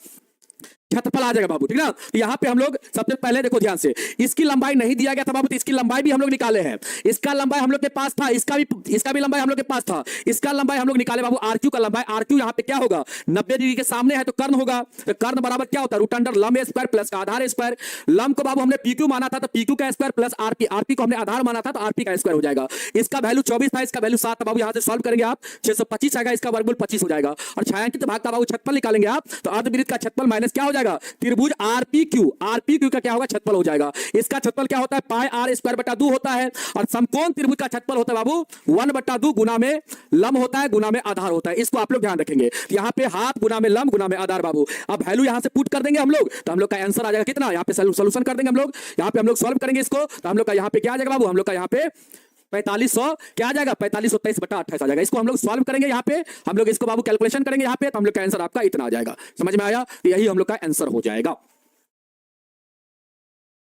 क्षेत्रफल आ जाएगा बाबू, ठीक ना। तो यहाँ पे हम लोग सबसे पहले देखो ध्यान से, इसकी लंबाई नहीं दिया गया था बाबू, तो इसकी लंबाई भी हम लोग निकाले हैं। इसका लंबाई हम लोग के पास था, इसका भी लंबाई हम लोग के पास था, इसका लंबाई हम लोग निकाले बाबू। आर क्यू का लंबाई, आर क्यू यहाँ पे क्या होगा, 90 डिग्री के सामने है तो कर्ण होगा, तो कर्ण बराबर क्या होता है, रूट अंडर लंब स्क्वायर प्लस का आधार स्क्वायर। लंब को बाबू हमने पी क्यू माना था, तो पी क्यू का स्क्वायर प्लस आरपी, आरपी को हमने आधार माना था तो आरपी का स्क्वायर हो जाएगा। इसका वैल्यू 24 था, इसका वैल्यू 7 था बाबू, यहाँ से सॉल्व करेंगे आप 625 आएगा, इसका वर्गमूल 25 हो जाएगा, और छायांकित भाग का बाबू क्षेत्रफल निकालेंगे आप, तो अर्धवृत्त का क्षेत्रफल माइनस क्या हो जाएगा, त्रिभुज आरपीक्यू, आरपीक्यू का क्या होगा, क्षेत्रफल हो जाएगा। इसका क्षेत्रफल क्या होता है, पाई आर स्क्वायर बटा 2 होता है, और समकोण त्रिभुज का क्षेत्रफल होता है बाबू 1/2 गुना में लंब होता है गुना में आधार होता है। इसको आप लोग ध्यान रखेंगे, यहाँ पे हाथ गुना में लंब गुना में आधार बाबू। अब वैल्यू यहाँ से पुट कर देंगे हम लोग, तो हम लोग का आंसर आ जाएगा कितना, यहाँ पे सोल्यूशन कर देंगे हम लोग, यहाँ पे हम लोग सॉल्व करेंगे इसको, तो हम लोग का यहाँ पे क्या आ जाएगा बाबू, हम लोग का यहाँ पे 4500 क्या आ जाएगा, 4523/28 आ जाएगा। इसको हम लोग सॉल्व करेंगे, यहाँ पे हम लोग इसको बाबू कैलकुलेशन करेंगे यहाँ पे, तो हम लोग का आंसर आपका इतना आ जाएगा। समझ में आया, तो यही हम लोग का आंसर हो जाएगा।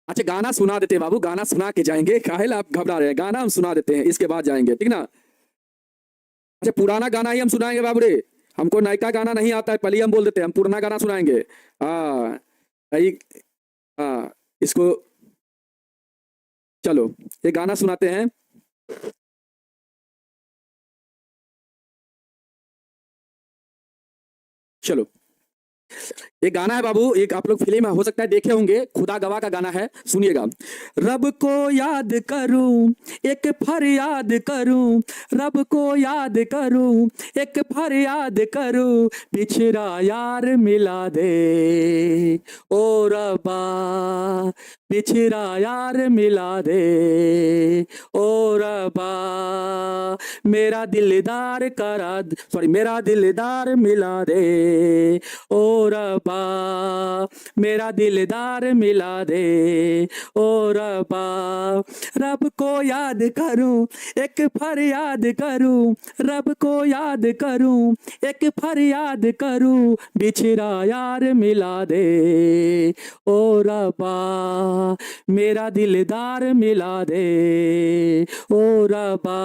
अच्छा गाना सुना देते हैं बाबू, गाना सुना के जाएंगे, काहे आप घबरा रहे हैं, गाना हम सुना देते हैं, इसके बाद जाएंगे, ठीक ना। अच्छा पुराना गाना ही हम सुनाएंगे बाबू रे, हमको नयका गाना नहीं आता है, पहले हम बोल देते हैं, हम पुराना गाना सुनाएंगे। इसको चलो ये गाना सुनाते हैं। चलो एक गाना है बाबू, एक आप लोग फिल्म हो सकता है देखे होंगे, खुदा गवाह का गाना है, सुनिएगा। रब को याद करूं एक फरियाद करूं, रब को याद करूं एक फरियाद करूं, पिछड़ा यार मिला दे ओ रबा, पिछड़ा यार मिला दे ओ रबा, मेरा दिलदार करा, सॉरी मेरा दिलदार मिला दे ओ रबा, मेरा दिलदार मिला दे ओ रबा, रब को याद करूं एक फरियाद करूं, रब को याद करूं एक फरियाद करूं, बिछड़ा यार मिला दे ओ रबा, मेरा दिलदार मिला दे ओ रबा,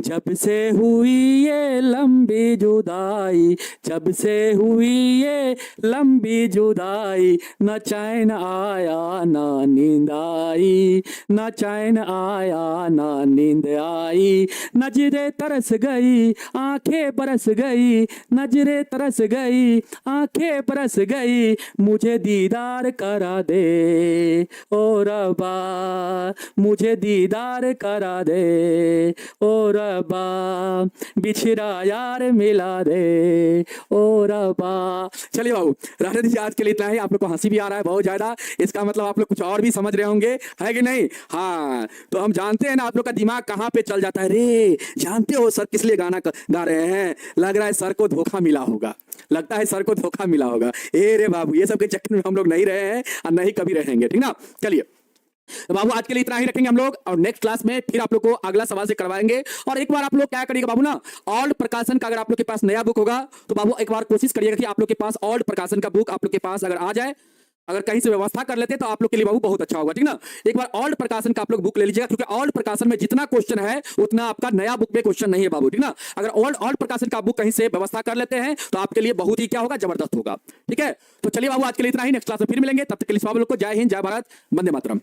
जब से हुई ये लंबी जुदाई, जब से हुई ये लंबी जुदाई, न चैन आया ना नींद आई, न चैन आया ना नींद आई, नजरे तरस गई आंखें बरस गई, नजरे तरस गई आंखें बरस गई, मुझे दीदार करा दे ओ रबा, मुझे दीदार करा दे ओ रबा, बिछड़ा यार मिला दे ओ रबा। चलिए बाबू रहने दीजिए, आज के लिए इतना ही। आप लोग को हंसी भी आ रहा है बहुत ज्यादा, इसका मतलब आप लोग कुछ और भी समझ रहे होंगे, है कि नहीं। हाँ तो हम जानते हैं ना आप लोग का दिमाग कहाँ पे चल जाता है, रे जानते हो सर किस लिए गाना गा रहे हैं, लग रहा है सर को धोखा मिला होगा, लगता है सर को धोखा मिला होगा। ए रे बाबू ये सब के चक्कर में हम लोग नहीं रहे हैं और नहीं कभी रहेंगे, ठीक ना। चलिए तो बाबू आज के लिए इतना ही रखेंगे हम लोग, और नेक्स्ट क्लास में फिर आप लोग को अगला सवाल से करवाएंगे। और एक बार आप लोग क्या करिएगा बाबू ना, ऑल्ड प्रकाशन का अगर आप लोग के पास नया बुक होगा तो बाबू एक बार कोशिश करिएगा कि आप लोग के पास ऑल्ड प्रकाशन का बुक आप लोग के पास अगर आ जाए, अगर कहीं से व्यवस्था कर लेते तो आप लोग के लिए बाबू बहुत अच्छा होगा, ठीक ना। एक बार ऑल्ड प्रकाशन का आप लोग बुक ले लीजिएगा, क्योंकि ऑल्ड प्रकाशन में जितना क्वेश्चन है उतना आपका नया बुक में क्वेश्चन नहीं है बाबू, ठीक ना। अगर ऑल्ड प्रकाशन का बुक कहीं से व्यवस्था कर लेते हैं तो आपके लिए बहुत ही क्या होगा, जबरदस्त होगा, ठीक है। तो चलिए बाबू आज के लिए इतना ही, नेक्स्ट क्लास में फिर मिलेंगे, तब तक के लिए सब लोग को जय हिंद, जय भारत, वंदे मातरम।